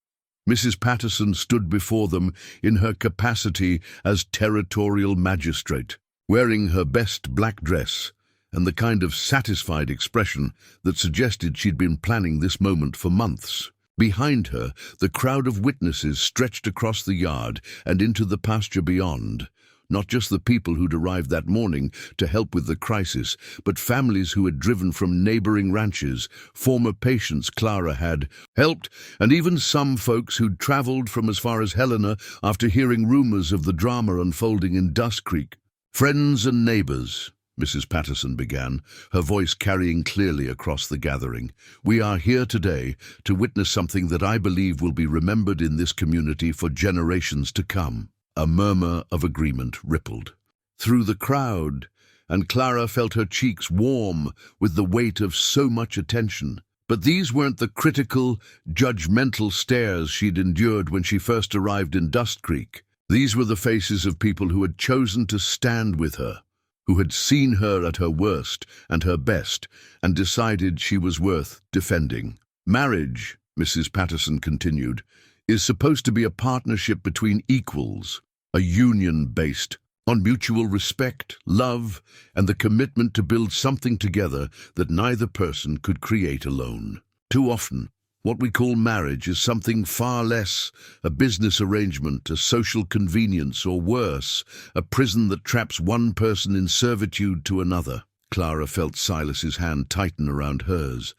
Mrs. Patterson stood before them in her capacity as territorial magistrate, wearing her best black dress and the kind of satisfied expression that suggested she'd been planning this moment for months. Behind her, the crowd of witnesses stretched across the yard and into the pasture beyond. Not just the people who'd arrived that morning to help with the crisis, but families who had driven from neighboring ranches, former patients Clara had helped, and even some folks who'd traveled from as far as Helena after hearing rumors of the drama unfolding in Dustcreek. Friends and neighbors, Mrs. Patterson began, her voice carrying clearly across the gathering. We are here today to witness something that I believe will be remembered in this community for generations to come. A murmur of agreement rippled through the crowd, and Clara felt her cheeks warm with the weight of so much attention. But these weren't the critical, judgmental stares she'd endured when she first arrived in Dustcreek. These were the faces of people who had chosen to stand with her, who had seen her at her worst and her best, and decided she was worth defending. Marriage, Mrs. Patterson continued, is supposed to be a partnership between equals, a union based on mutual respect, love, and the commitment to build something together that neither person could create alone. Too often, what we call marriage is something far less, a business arrangement, a social convenience, or worse, a prison that traps one person in servitude to another. Clara felt Silas's hand tighten around hers,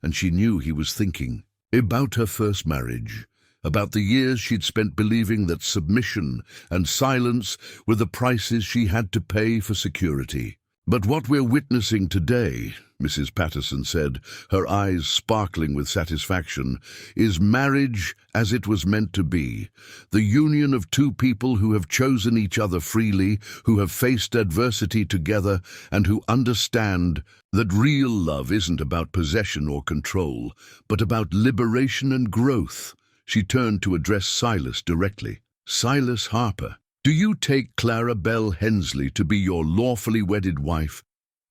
and she knew he was thinking about her first marriage, about the years she'd spent believing that submission and silence were the prices she had to pay for security. But what we're witnessing today, Mrs. Patterson said, her eyes sparkling with satisfaction, is marriage as it was meant to be, the union of two people who have chosen each other freely, who have faced adversity together, and who understand that real love isn't about possession or control, but about liberation and growth. She turned to address Silas directly. Silas Harper, do you take Clara Belle Hensley to be your lawfully wedded wife,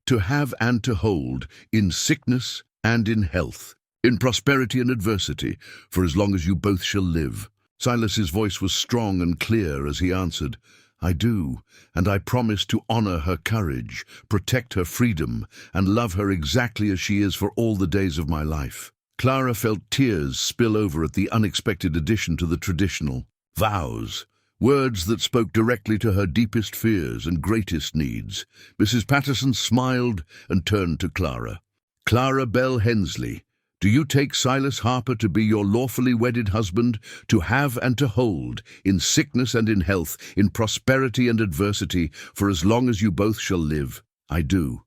to have and to hold, in sickness and in health, in prosperity and adversity, for as long as you both shall live? Silas's voice was strong and clear as he answered, I do, and I promise to honor her courage, protect her freedom, and love her exactly as she is for all the days of my life. Clara felt tears spill over at the unexpected addition to the traditional vows, words that spoke directly to her deepest fears and greatest needs. Mrs. Patterson smiled and turned to Clara. Clara Belle Hensley, do you take Silas Harper to be your lawfully wedded husband, to have and to hold, in sickness and in health, in prosperity and adversity, for as long as you both shall live? I do,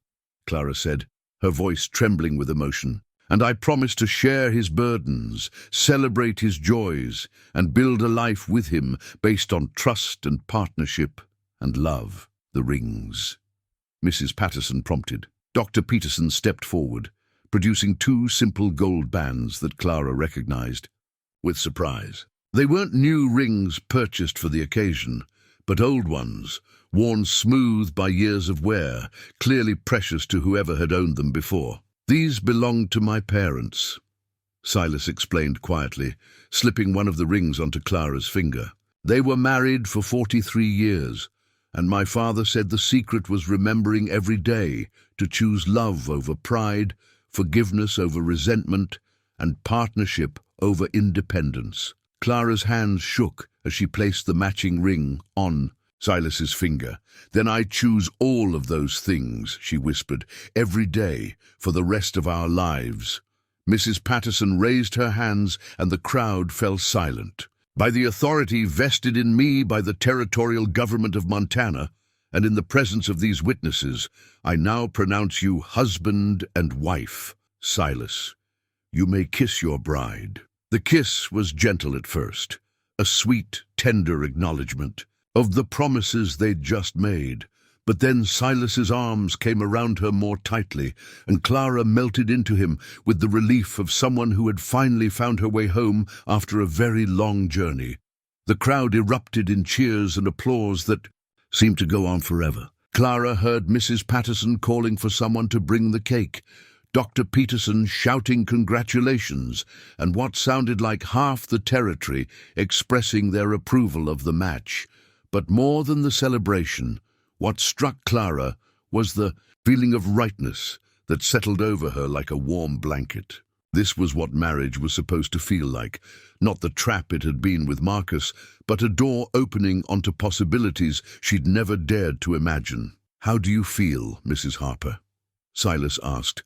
Clara said, her voice trembling with emotion. And I promise to share his burdens, celebrate his joys, and build a life with him based on trust and partnership and love. The rings, Mrs. Patterson prompted. Dr. Peterson stepped forward, producing 2 simple gold bands that Clara recognized with surprise. They weren't new rings purchased for the occasion, but old ones, worn smooth by years of wear, clearly precious to whoever had owned them before. These belonged to my parents, Silas explained quietly, slipping one of the rings onto Clara's finger. They were married for 43 years, and my father said the secret was remembering every day to choose love over pride, forgiveness over resentment, and partnership over independence. Clara's hands shook as she placed the matching ring on Silas's finger. Then I choose all of those things, she whispered, every day for the rest of our lives. Mrs. Patterson raised her hands and the crowd fell silent. By the authority vested in me by the territorial government of Montana, and in the presence of these witnesses, I now pronounce you husband and wife. Silas, you may kiss your bride. The kiss was gentle at first, a sweet, tender acknowledgement of the promises they'd just made. But then Silas's arms came around her more tightly, and Clara melted into him with the relief of someone who had finally found her way home after a very long journey. The crowd erupted in cheers and applause that seemed to go on forever. Clara heard Mrs. Patterson calling for someone to bring the cake, Dr. Peterson shouting congratulations, and what sounded like half the territory expressing their approval of the match. But more than the celebration, what struck Clara was the feeling of rightness that settled over her like a warm blanket. This was what marriage was supposed to feel like, not the trap it had been with Marcus, but a door opening onto possibilities she'd never dared to imagine. "How do you feel, Mrs. Harper?" Silas asked,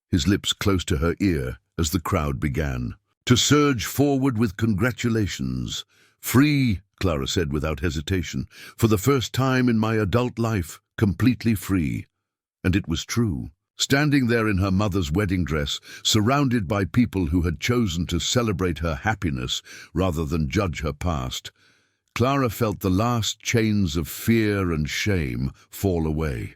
his lips close to her ear as the crowd began to surge forward with congratulations. "Free," Clara said without hesitation, "for the first time in my adult life, completely free." And it was true. Standing there in her mother's wedding dress, surrounded by people who had chosen to celebrate her happiness rather than judge her past, Clara felt the last chains of fear and shame fall away.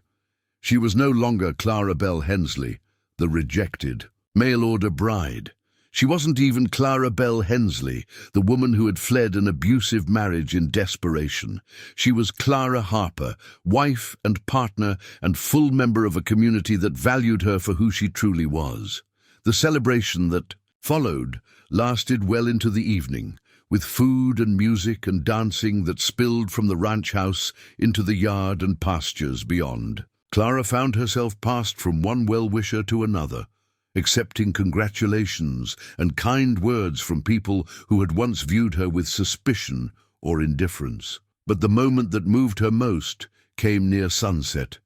She was no longer Clara Belle Hensley, the rejected, mail-order bride. She wasn't even Clara Belle Hensley, the woman who had fled an abusive marriage in desperation. She was Clara Harper, wife and partner and full member of a community that valued her for who she truly was. The celebration that followed lasted well into the evening, with food and music and dancing that spilled from the ranch house into the yard and pastures beyond. Clara found herself passed from one well-wisher to another, accepting congratulations and kind words from people who had once viewed her with suspicion or indifference. But the moment that moved her most came near sunset,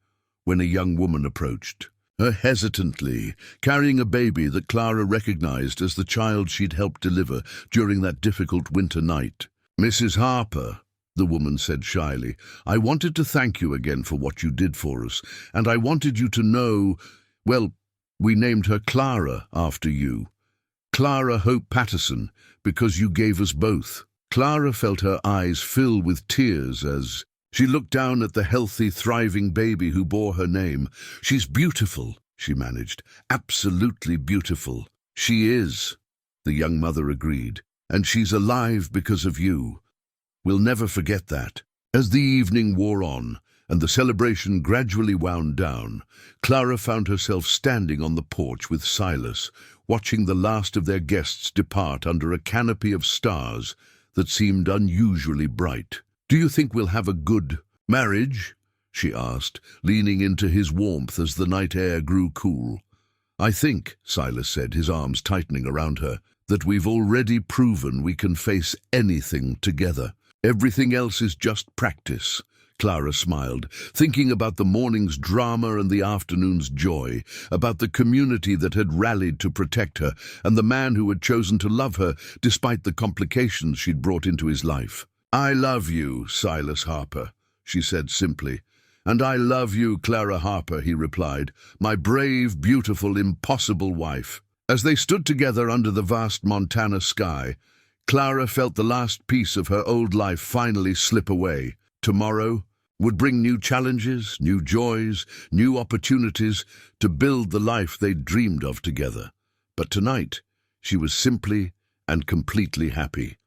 when a young woman approached her hesitantly, carrying a baby that Clara recognized as the child she'd helped deliver during that difficult winter night. "Mrs. Harper," the woman said shyly, "I wanted to thank you again for what you did for us, and I wanted you to know, well, we named her Clara after you. Clara Hope Patterson, because you gave us both." Clara felt her eyes fill with tears as she looked down at the healthy, thriving baby who bore her name. "She's beautiful," she managed. "Absolutely beautiful." "She is," the young mother agreed, "and she's alive because of you. We'll never forget that." As the evening wore on, and the celebration gradually wound down, Clara found herself standing on the porch with Silas, watching the last of their guests depart under a canopy of stars that seemed unusually bright. "Do you think we'll have a good marriage?" she asked, leaning into his warmth as the night air grew cool. "I think," Silas said, his arms tightening around her, "that we've already proven we can face anything together. Everything else is just practice, Clara smiled, thinking about the morning's drama and the afternoon's joy, about the community that had rallied to protect her, and the man who had chosen to love her despite the complications she'd brought into his life. "I love you, Silas Harper," she said simply. "And I love you, Clara Harper," he replied, "my brave, beautiful, impossible wife." As they stood together under the vast Montana sky, Clara felt the last piece of her old life finally slip away. Tomorrow would bring new challenges, new joys, new opportunities to build the life they'd dreamed of together. But tonight, she was simply and completely happy.